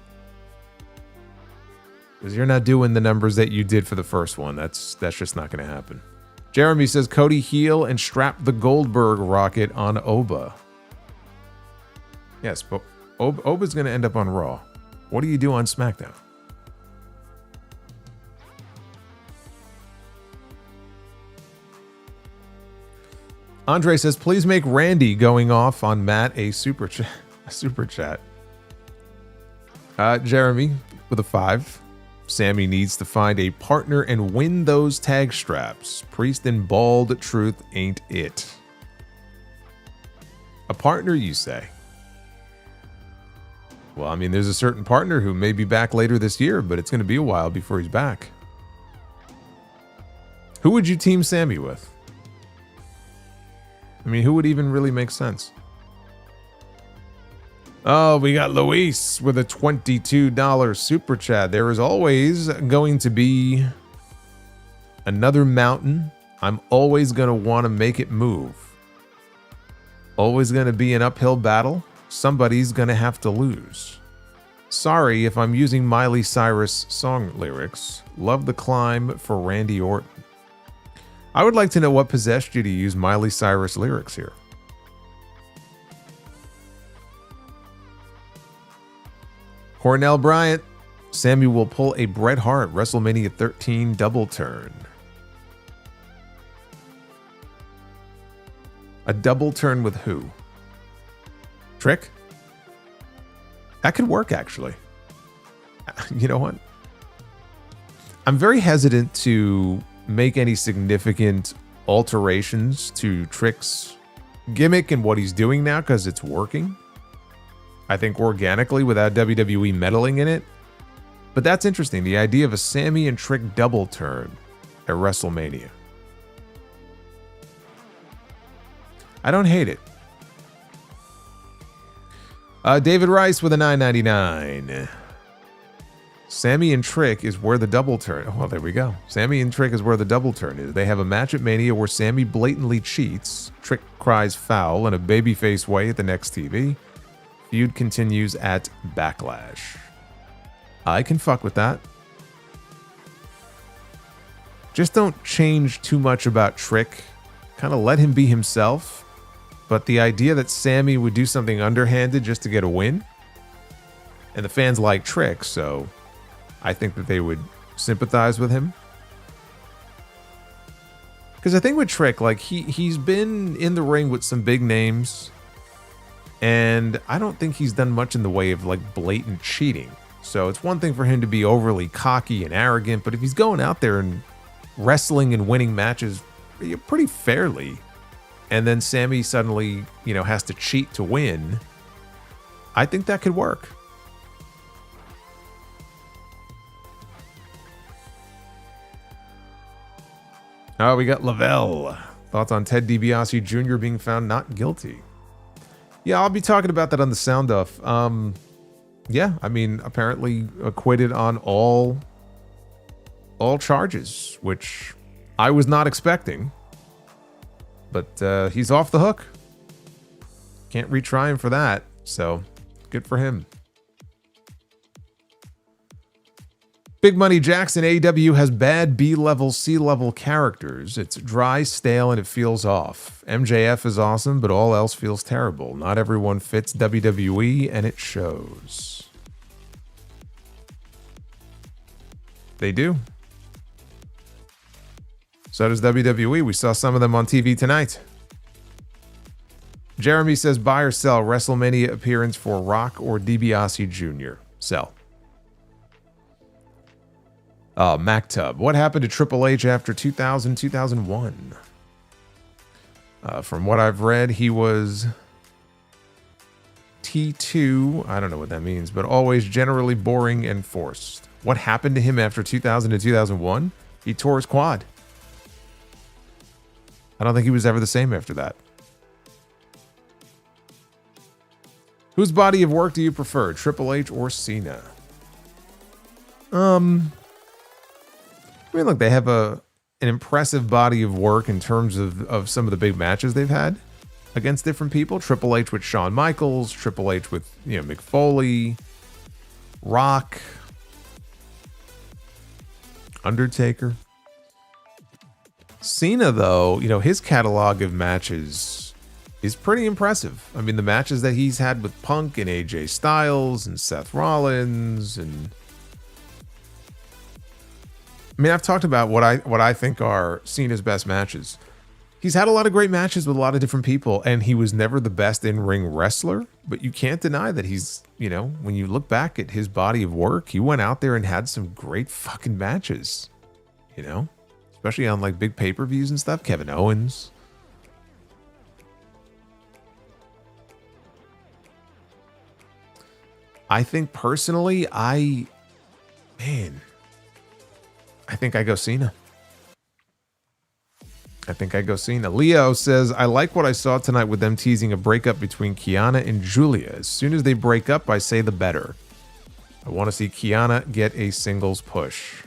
Because you're not doing the numbers that you did for the first one. That's just not going to happen. Jeremy says, Cody heel and strap the Goldberg rocket on Oba. Yes, but Oba's going to end up on Raw. What do you do on SmackDown? Andre says, please make Randy going off on Matt a super chat. Jeremy with a 5. Sammy needs to find a partner and win those tag straps. Priest and Bald Truth ain't it. A partner, you say? Well, I mean, there's a certain partner who may be back later this year, but it's going to be a while before he's back. Who would you team Sammy with? I mean, who would even really make sense? Oh, we got Luis with a $22 super chat. There is always going to be another mountain. I'm always going to want to make it move. Always going to be an uphill battle. Somebody's going to have to lose. Sorry if I'm using Miley Cyrus song lyrics. Love the climb for Randy Orton. I would like to know what possessed you to use Miley Cyrus lyrics here. Cornell Bryant. Sammy will pull a Bret Hart WrestleMania 13 double turn. A double turn with who? Trick? That could work, actually. You know what? I'm very hesitant to make any significant alterations to Trick's gimmick and what he's doing now because it's working. I think organically without WWE meddling in it. But that's interesting. The idea of a Sammy and Trick double turn at WrestleMania. I don't hate it. David Rice with a $9.99. Sammy and Trick is where the double turn. Oh, well, there we go. Sammy and Trick is where the double turn is. They have a match at Mania where Sammy blatantly cheats. Trick cries foul in a babyface way at the next TV. Feud continues at Backlash. I can fuck with that. Just don't change too much about Trick. Kind of let him be himself. But the idea that Sammy would do something underhanded just to get a win, and the fans like Trick, so I think that they would sympathize with him. Because I think with Trick, like he's been in the ring with some big names, and I don't think he's done much in the way of like blatant cheating. So it's one thing for him to be overly cocky and arrogant, but if he's going out there and wrestling and winning matches pretty fairly, and then Sammy suddenly, has to cheat to win, I think that could work. Oh, we got Lavelle. Thoughts on Ted DiBiase Jr. being found not guilty? Yeah, I'll be talking about that on the sound off. Yeah, I mean, apparently acquitted on all charges, which I was not expecting. But he's off the hook. Can't retry him for that. So, good for him. Big Money Jackson, AEW has bad B-level, C-level characters. It's dry, stale, and it feels off. MJF is awesome, but all else feels terrible. Not everyone fits WWE, and it shows. They do. So does WWE. We saw some of them on TV tonight. Jeremy says, buy or sell WrestleMania appearance for Rock or DiBiase Jr. Sell. MacTub. What happened to Triple H after 2001? From what I've read, he was T2. I don't know what that means, but always generally boring and forced. What happened to him after 2000 to 2001? He tore his quad. I don't think he was ever the same after that. Whose body of work do you prefer, Triple H or Cena? I mean, look, they have an impressive body of work in terms of some of the big matches they've had against different people. Triple H with Shawn Michaels, Triple H with Mick Foley, Rock. Undertaker. Cena, though, you know, his catalog of matches is pretty impressive. I mean, the matches that he's had with Punk and AJ Styles and Seth Rollins, and I mean, I've talked about what I think are Cena's best matches. He's had a lot of great matches with a lot of different people, and he was never the best in-ring wrestler, but you can't deny that he's, you know, when you look back at his body of work, he went out there and had some great fucking matches, you know, especially on like big pay-per-views and stuff. Kevin Owens. I think personally, I think I go Cena. I think I go Cena. Leo says, I like what I saw tonight with them teasing a breakup between Kiana and Julia. As soon as they break up, I say the better. I want to see Kiana get a singles push.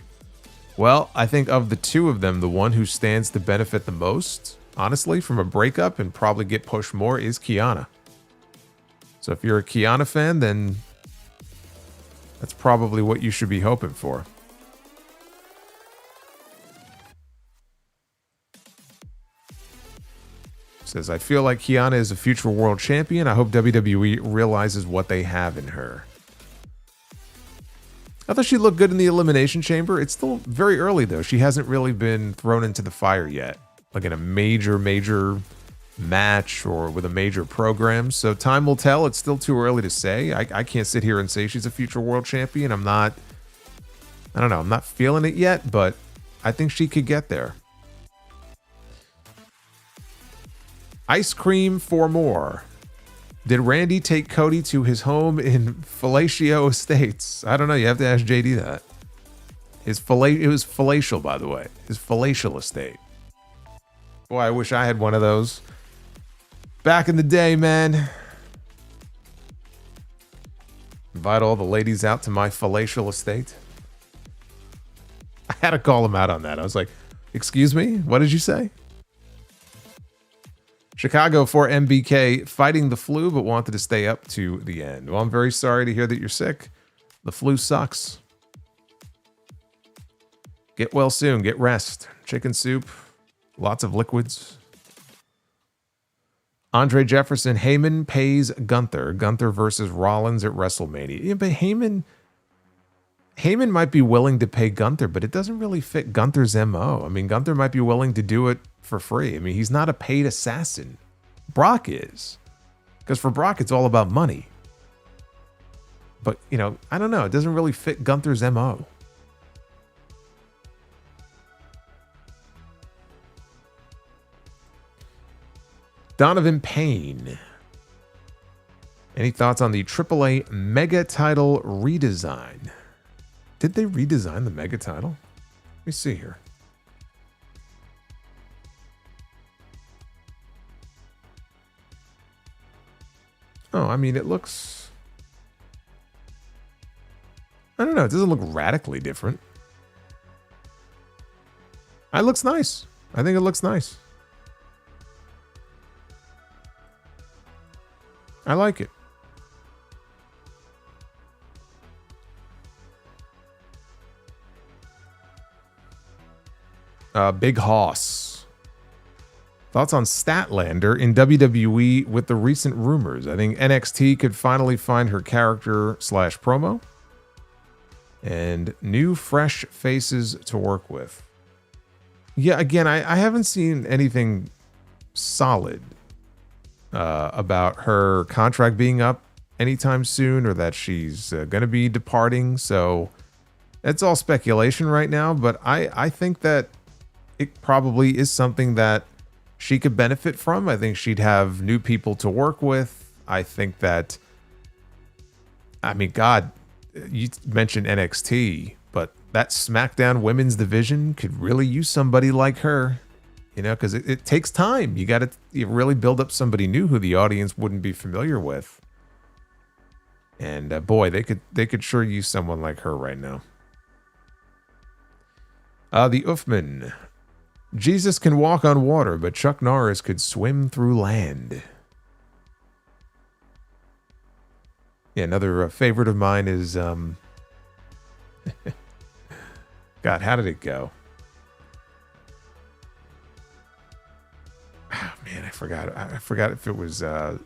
Well, I think of the two of them, the one who stands to benefit the most, honestly, from a breakup and probably get pushed more is Kiana. So if you're a Kiana fan, then that's probably what you should be hoping for. Says, I feel like Kiana is a future world champion. I hope WWE realizes what they have in her. I thought she looked good in the Elimination Chamber. It's still very early, though. She hasn't really been thrown into the fire yet, like in a major match or with a major program. So time will tell. It's still too early to say. I can't sit here and say she's a future world champion. I don't know. I'm not feeling it yet, but I think she could get there. Ice cream for more. Did Randy take Cody to his home in Fellatio Estates? I don't know. You have to ask JD that. It was palatial, by the way. His palatial estate. Boy, I wish I had one of those. Back in the day, man. Invite all the ladies out to my palatial estate. I had to call him out on that. I was like, excuse me? What did you say? Chicago for MBK, fighting the flu, but wanted to stay up to the end. Well, I'm very sorry to hear that you're sick. The flu sucks. Get well soon. Get rest. Chicken soup. Lots of liquids. Andre Jefferson, Heyman pays Gunther. Gunther versus Rollins at WrestleMania. Yeah, but Heyman might be willing to pay Gunther, but it doesn't really fit Gunther's MO. I mean, Gunther might be willing to do it for free. I mean, he's not a paid assassin. Brock is. Because for Brock, it's all about money. But, you know, I don't know. It doesn't really fit Gunther's MO. Donovan Payne. Any thoughts on the AAA Mega Title redesign? Did they redesign the Mega Title? Let me see here. Oh, I mean, it looks... I don't know. It doesn't look radically different. It looks nice. I think it looks nice. I like it. Big Hoss. Thoughts on Statlander in WWE with the recent rumors? I think NXT could finally find her character / promo. And new fresh faces to work with. Yeah, again, I haven't seen anything solid about her contract being up anytime soon or that she's going to be departing. So it's all speculation right now. But I think that it probably is something that she could benefit from. I think she'd have new people to work with. I think that, I mean, God, you mentioned NXT, but that SmackDown women's division could really use somebody like her, you know, because it takes time. You got to really build up somebody new who the audience wouldn't be familiar with. And boy, they could sure use someone like her right now. The Uffman. Jesus can walk on water, but Chuck Norris could swim through land. Yeah, another favorite of mine is God, how did it go? Oh, man, I forgot. I forgot if it was a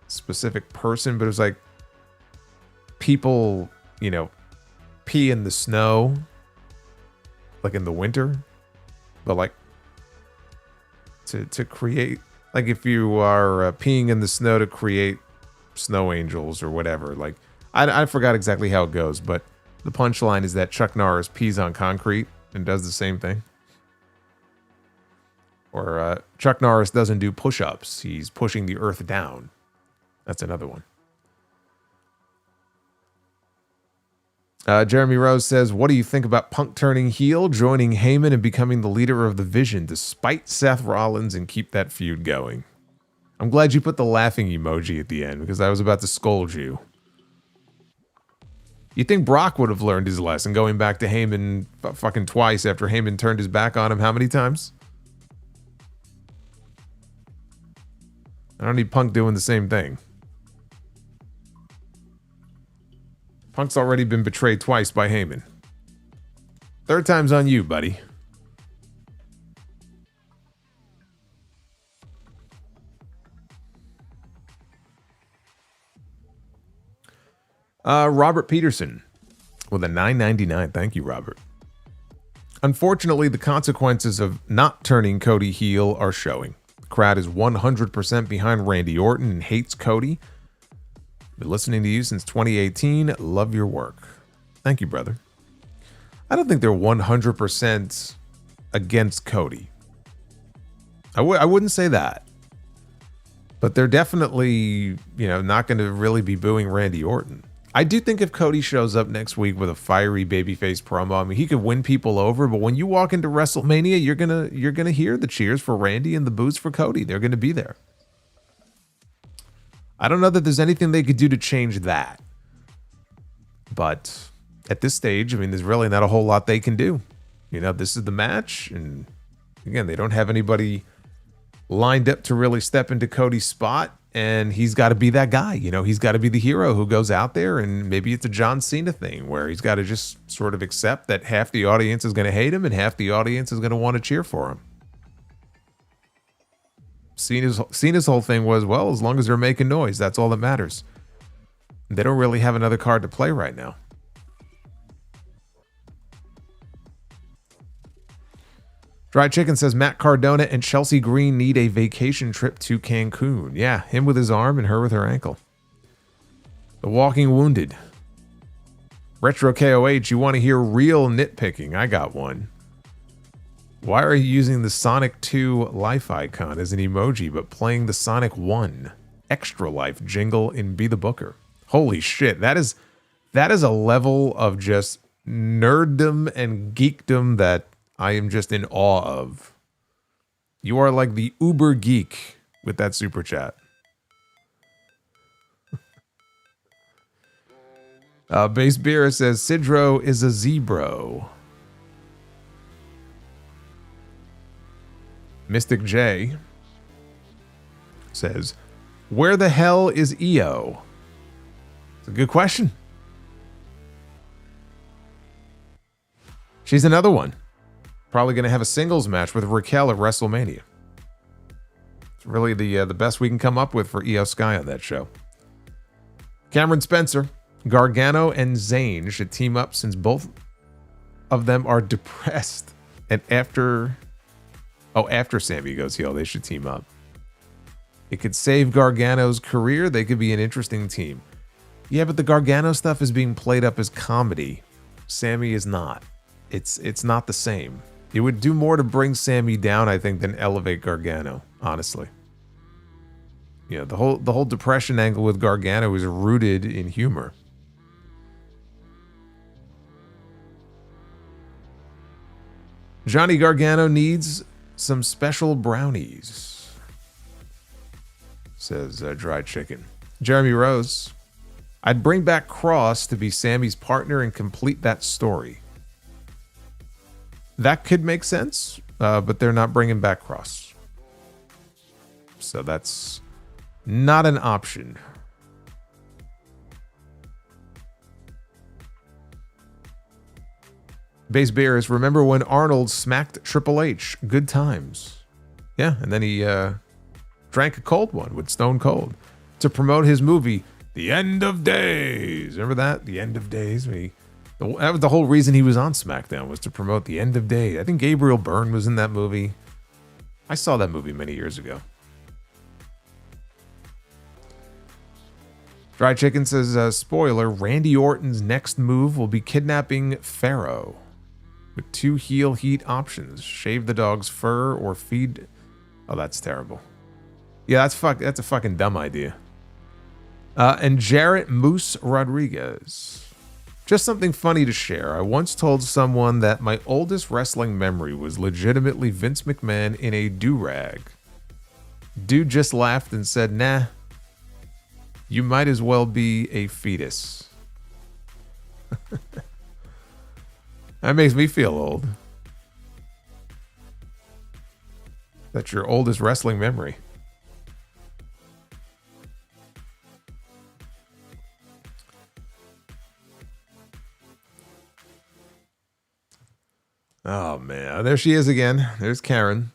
specific person, but it was like people, you know, pee in the snow, like in the winter, but like to create, like if you are peeing in the snow to create snow angels or whatever. Like I forgot exactly how it goes, but the punchline is that Chuck Norris pees on concrete and does the same thing. Or Chuck Norris doesn't do push-ups. He's pushing the earth down. That's another one. Jeremy Rose says, what do you think about Punk turning heel, joining Heyman, and becoming the leader of the Vision despite Seth Rollins, and keep that feud going? I'm glad you put the laughing emoji at the end because I was about to scold you. You think Brock would have learned his lesson going back to Heyman fucking twice after Heyman turned his back on him how many times? I don't need Punk doing the same thing. Punk's already been betrayed twice by Heyman. Third time's on you, buddy. Robert Peterson with a $9.99. Thank you, Robert. Unfortunately, the consequences of not turning Cody heel are showing. The crowd is 100% behind Randy Orton and hates Cody. Been listening to you since 2018. Love your work. Thank you, brother. I don't think they're 100% against Cody. I wouldn't say that. But they're definitely, not going to really be booing Randy Orton. I do think if Cody shows up next week with a fiery babyface promo, I mean, he could win people over, but when you walk into WrestleMania, you're gonna hear the cheers for Randy and the boos for Cody. They're gonna be there. I don't know that there's anything they could do to change that. But at this stage, I mean, there's really not a whole lot they can do. This is the match, and again, they don't have anybody lined up to really step into Cody's spot. And he's got to be that guy, he's got to be the hero who goes out there, and maybe it's a John Cena thing where he's got to just sort of accept that half the audience is going to hate him and half the audience is going to want to cheer for him. Cena's whole thing was, well, as long as they're making noise, that's all that matters. They don't really have another card to play right now. Dry Chicken says Matt Cardona and Chelsea Green need a vacation trip to Cancun. Yeah, him with his arm and her with her ankle. The Walking Wounded. Retro KOH, you want to hear real nitpicking? I got one. Why are you using the Sonic 2 life icon as an emoji but playing the Sonic 1 Extra Life jingle in Be the Booker? Holy shit, that is a level of just nerddom and geekdom that I am just in awe of. You are like the uber geek with that super chat. Base Beer says Sidro is a zebro. Mystic J says, where the hell is EO? It's a good question. She's another one. Probably going to have a singles match with Raquel at WrestleMania. It's really the best we can come up with for Io Sky on that show. Cameron Spencer, Gargano and Zayn should team up since both of them are depressed. And after Sammy goes heel, they should team up. It could save Gargano's career. They could be an interesting team. Yeah, but the Gargano stuff is being played up as comedy. Sammy is not. It's not the same. It would do more to bring Sammy down, I think, than elevate Gargano, honestly. The whole depression angle with Gargano is rooted in humor. Johnny Gargano needs some special brownies, says Dry Chicken. Jeremy Rose, I'd bring back Cross to be Sammy's partner and complete that story. That could make sense, but they're not bringing back Cross. So that's not an option. Base Bears, remember when Arnold smacked Triple H? Good times. Yeah, and then he drank a cold one with Stone Cold to promote his movie, The End of Days. Remember that? The End of Days? That was the whole reason he was on SmackDown, was to promote The End of Days. I think Gabriel Byrne was in that movie. I saw that movie many years ago. Dry Chicken says, spoiler, Randy Orton's next move will be kidnapping Pharaoh with 2 heel heat options. Shave the dog's fur or feed... Oh, that's terrible. Yeah, that's a fucking dumb idea. And Jarrett Moose Rodriguez. Just something funny to share. I once told someone that my oldest wrestling memory was legitimately Vince McMahon in a do-rag. Dude just laughed and said, nah, you might as well be a fetus. That makes me feel old. That's your oldest wrestling memory. Oh, man. There she is again. There's Karen.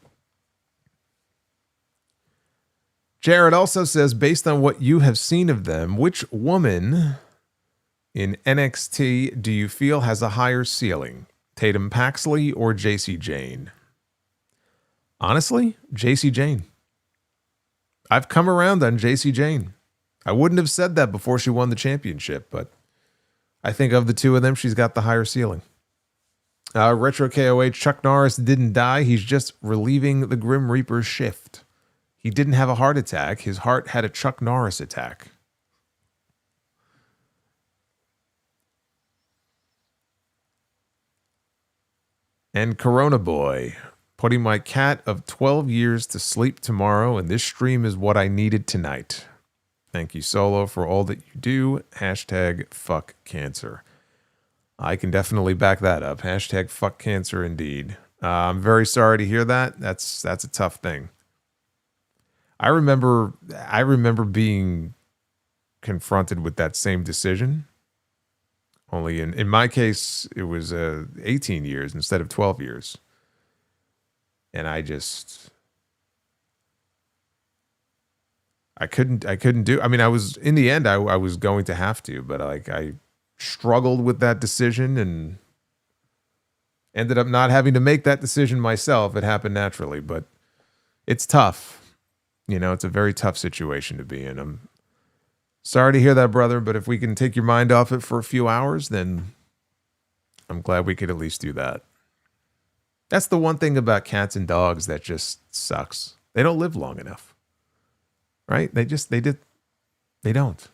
Jared also says, based on what you have seen of them, which woman in NXT do you feel has a higher ceiling? Tatum Paxley or JC Jane? Honestly, JC Jane. I've come around on JC Jane. I wouldn't have said that before she won the championship, but I think of the two of them, she's got the higher ceiling. Retro KOH, Chuck Norris didn't die. He's just relieving the Grim Reaper's shift. He didn't have a heart attack. His heart had a Chuck Norris attack. And Corona Boy, putting my cat of 12 years to sleep tomorrow, and this stream is what I needed tonight. Thank you, Solo, for all that you do. Hashtag fuck cancer. I can definitely back that up. Hashtag fuck cancer indeed. I'm very sorry to hear that. That's a tough thing. I remember being confronted with that same decision. Only in my case, it was 18 years instead of 12 years. And I couldn't do, I mean, I was, in the end, I was going to have to, but I struggled with that decision and ended up not having to make that decision myself. It happened naturally, but it's tough. You know, it's a very tough situation to be in. I'm sorry to hear that, brother, but if we can take your mind off it for a few hours, then I'm glad we could at least do that. That's the one thing about cats and dogs that just sucks. They don't live long enough. Right? They don't.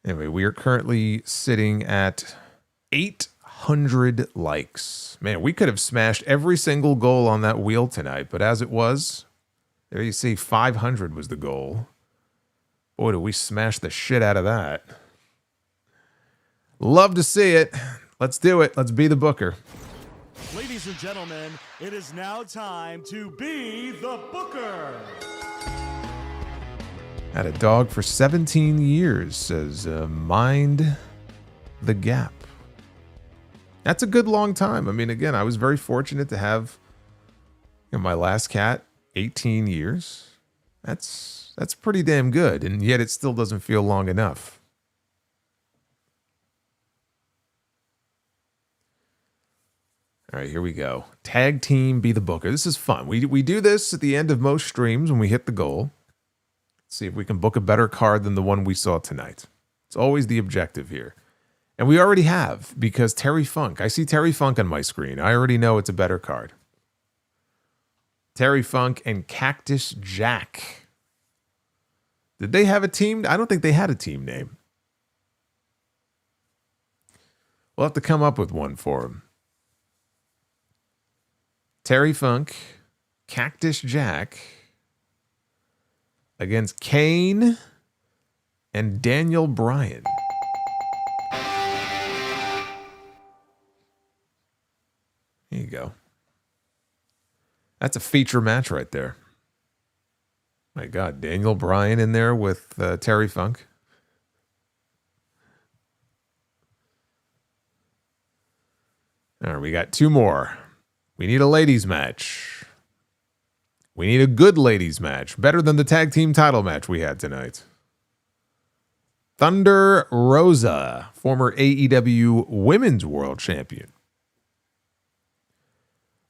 Anyway, we are currently sitting at 800 likes. Man, we could have smashed every single goal on that wheel tonight, but as it was, there you see 500 was the goal. Boy, did we smash the shit out of that. Love to see it. Let's do it. Let's be the booker. Ladies and gentlemen, it is now time to be the booker. Had a dog for 17 years, says Mind the Gap. That's a good long time. I mean, again, I was very fortunate to have my last cat 18 years. That's pretty damn good, and yet it still doesn't feel long enough. All right, here we go. Tag team be the booker. This is fun. We do this at the end of most streams when we hit the goal. Let's see if we can book a better card than the one we saw tonight. It's always the objective here. And we already have, because Terry Funk. I see Terry Funk on my screen. I already know it's a better card. Terry Funk and Cactus Jack. Did they have a team? I don't think they had a team name. We'll have to come up with one for him. Terry Funk, Cactus Jack against Kane and Daniel Bryan. There you go. That's a feature match right there. My God, Daniel Bryan in there with Terry Funk. All right, we got two more. We need a ladies match. We need a good ladies match. Better than the tag team title match we had tonight. Thunder Rosa, former AEW Women's World Champion.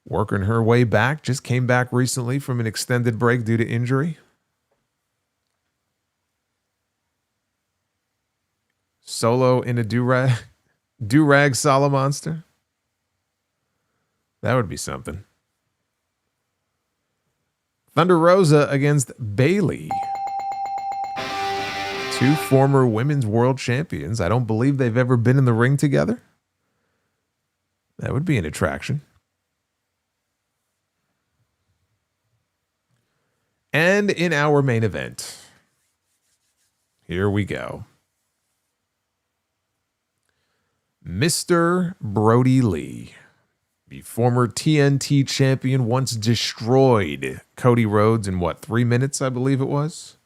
Working her way back. Just came back recently from an extended break due to injury. Solo in a do-rag Solomonster. That would be something. Thunder Rosa against Bayley. Two former women's world champions. I don't believe they've ever been in the ring together. That would be an attraction. And in our main event, here we go. Mr. Brody Lee, the former TNT champion, once destroyed Cody Rhodes in 3 minutes, I believe it was?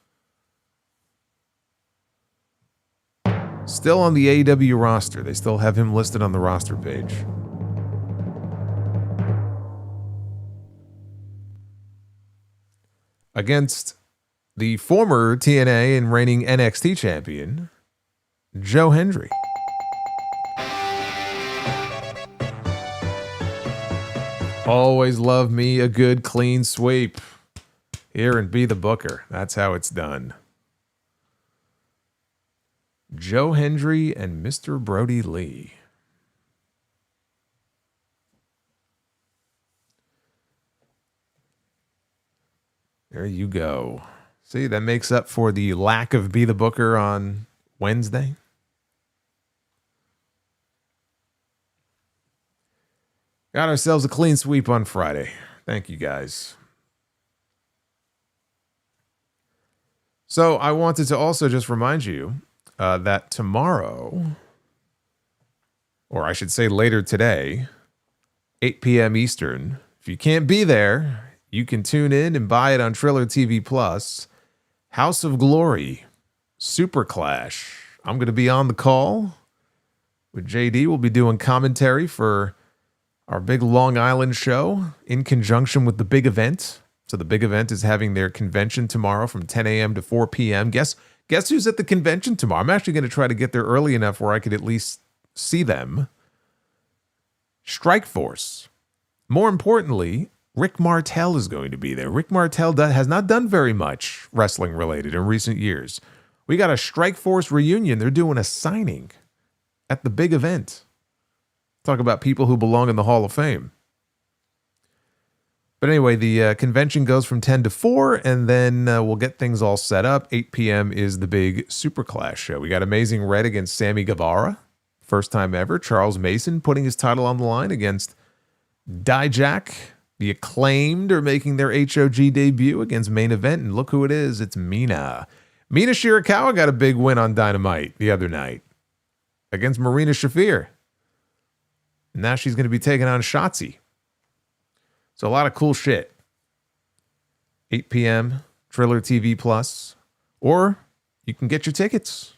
Still on the AEW roster. They still have him listed on the roster page. Against the former TNA and reigning NXT champion, Joe Hendry. Always love me a good clean sweep. Here and be the booker. That's how it's done. Joe Hendry and Mr. Brody Lee. There you go. See, that makes up for the lack of Be the Booker on Wednesday. Got ourselves a clean sweep on Friday. Thank you, guys. So I wanted to also just remind you that tomorrow, or I should say later today, 8 p.m. Eastern, if you can't be there, you can tune in and buy it on Triller TV Plus. House of Glory, Super Clash. I'm going to be on the call with JD. We'll be doing commentary for our big Long Island show in conjunction with the big event. So the big event is having their convention tomorrow from 10 a.m. to 4 p.m. Guess who's at the convention tomorrow? I'm actually going to try to get there early enough where I could at least see them. Strikeforce. More importantly, Rick Martel is going to be there. Rick Martel has not done very much wrestling related in recent years. We got a Strikeforce reunion. They're doing a signing at the big event. Talk about people who belong in the Hall of Fame. But anyway, the convention goes from 10 to 4, and then we'll get things all set up. 8 p.m. is the big Super Clash show. We got Amazing Red against Sammy Guevara. First time ever. Charles Mason putting his title on the line against Dijak. The Acclaimed are making their HOG debut against Main Event, and look who it is. It's Mina. Mina Shirakawa got a big win on Dynamite the other night against Marina Shafir. Now she's going to be taking on Shotzi. So a lot of cool shit. 8 p.m., Triller TV Plus. Or you can get your tickets.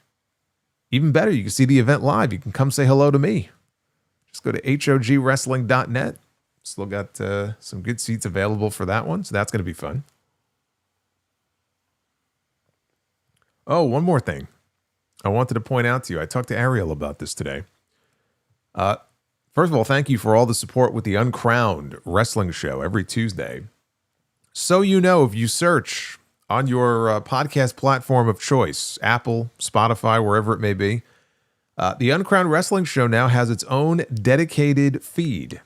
Even better, you can see the event live. You can come say hello to me. Just go to hogwrestling.net. Still got some good seats available for that one, so that's going to be fun. Oh, one more thing I wanted to point out to you. I talked to Ariel about this today. First of all, thank you for all the support with the Uncrowned Wrestling Show every Tuesday. So you know, if you search on your podcast platform of choice, Apple, Spotify, wherever it may be, the Uncrowned Wrestling Show now has its own dedicated feed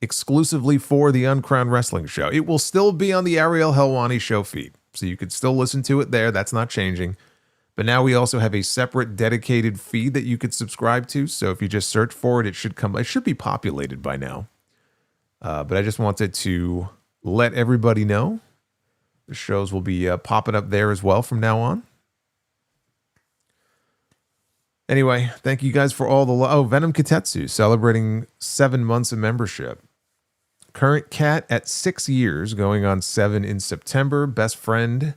exclusively for the Uncrowned Wrestling Show. It will still be on the Ariel Helwani Show feed, so you could still listen to it there. That's not changing. But now we also have a separate dedicated feed that you could subscribe to. So if you just search for it, it should come. It should be populated by now. But I just wanted to let everybody know the shows will be popping up there as well from now on. Anyway, thank you guys for all the love. Oh, Venom Katetsu celebrating 7 months of membership. Current cat at 6 years, going on 7 in September. Best friend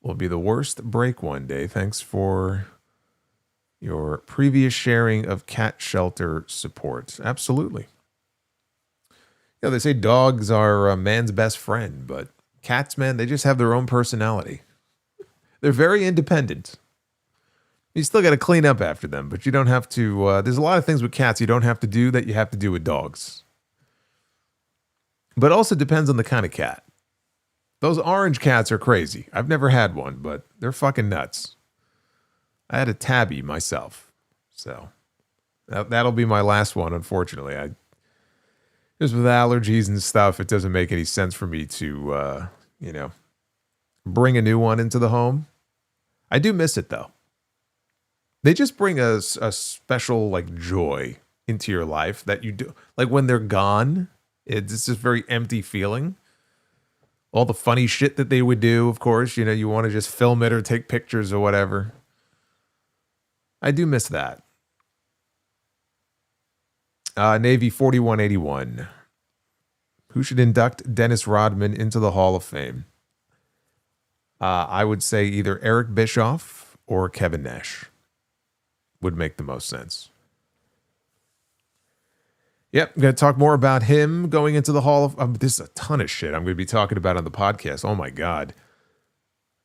will be the worst break one day. Thanks for your previous sharing of cat shelter support. Absolutely. You know, they say dogs are a man's best friend, but cats, man, they just have their own personality. They're very independent. You still got to clean up after them, but you don't have to. There's a lot of things with cats you don't have to do that you have to do with dogs. But also depends on the kind of cat. Those orange cats are crazy. I've never had one, but they're fucking nuts. I had a tabby myself. So that'll be my last one, unfortunately. Just with allergies and stuff, it doesn't make any sense for me to, bring a new one into the home. I do miss it, though. They just bring a special, like, joy into your life that you do. Like, when they're gone, it's just very empty feeling. All the funny shit that they would do, of course. You know, you want to just film it or take pictures or whatever. I do miss that. Navy 4181. Who should induct Dennis Rodman into the Hall of Fame? I would say either Eric Bischoff or Kevin Nash would make the most sense. Yep, I'm going to talk more about him going into the Hall of... this is a ton of shit I'm going to be talking about on the podcast. Oh, my God.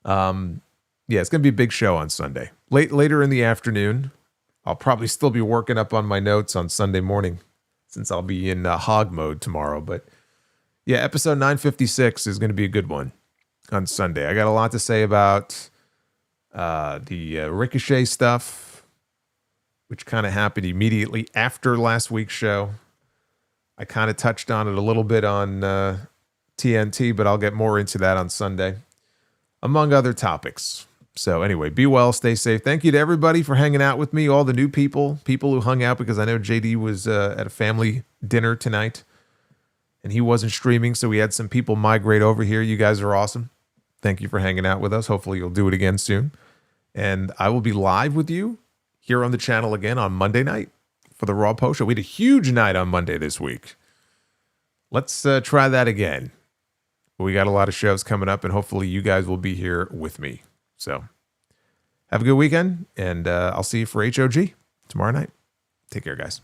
Yeah, it's going to be a big show on Sunday. Later in the afternoon, I'll probably still be working up on my notes on Sunday morning since I'll be in hog mode tomorrow. But yeah, episode 956 is going to be a good one on Sunday. I got a lot to say about the Ricochet stuff, which kind of happened immediately after last week's show. I kind of touched on it a little bit on TNT, but I'll get more into that on Sunday, among other topics. So anyway, be well, stay safe. Thank you to everybody for hanging out with me, all the new people who hung out, because I know JD was at a family dinner tonight, and he wasn't streaming, so we had some people migrate over here. You guys are awesome. Thank you for hanging out with us. Hopefully you'll do it again soon. And I will be live with you here on the channel again on Monday night for the Raw Post Show. We had a huge night on Monday this week. Let's try that again. We got a lot of shows coming up, and hopefully you guys will be here with me. So have a good weekend, and I'll see you for HOG tomorrow night. Take care, guys.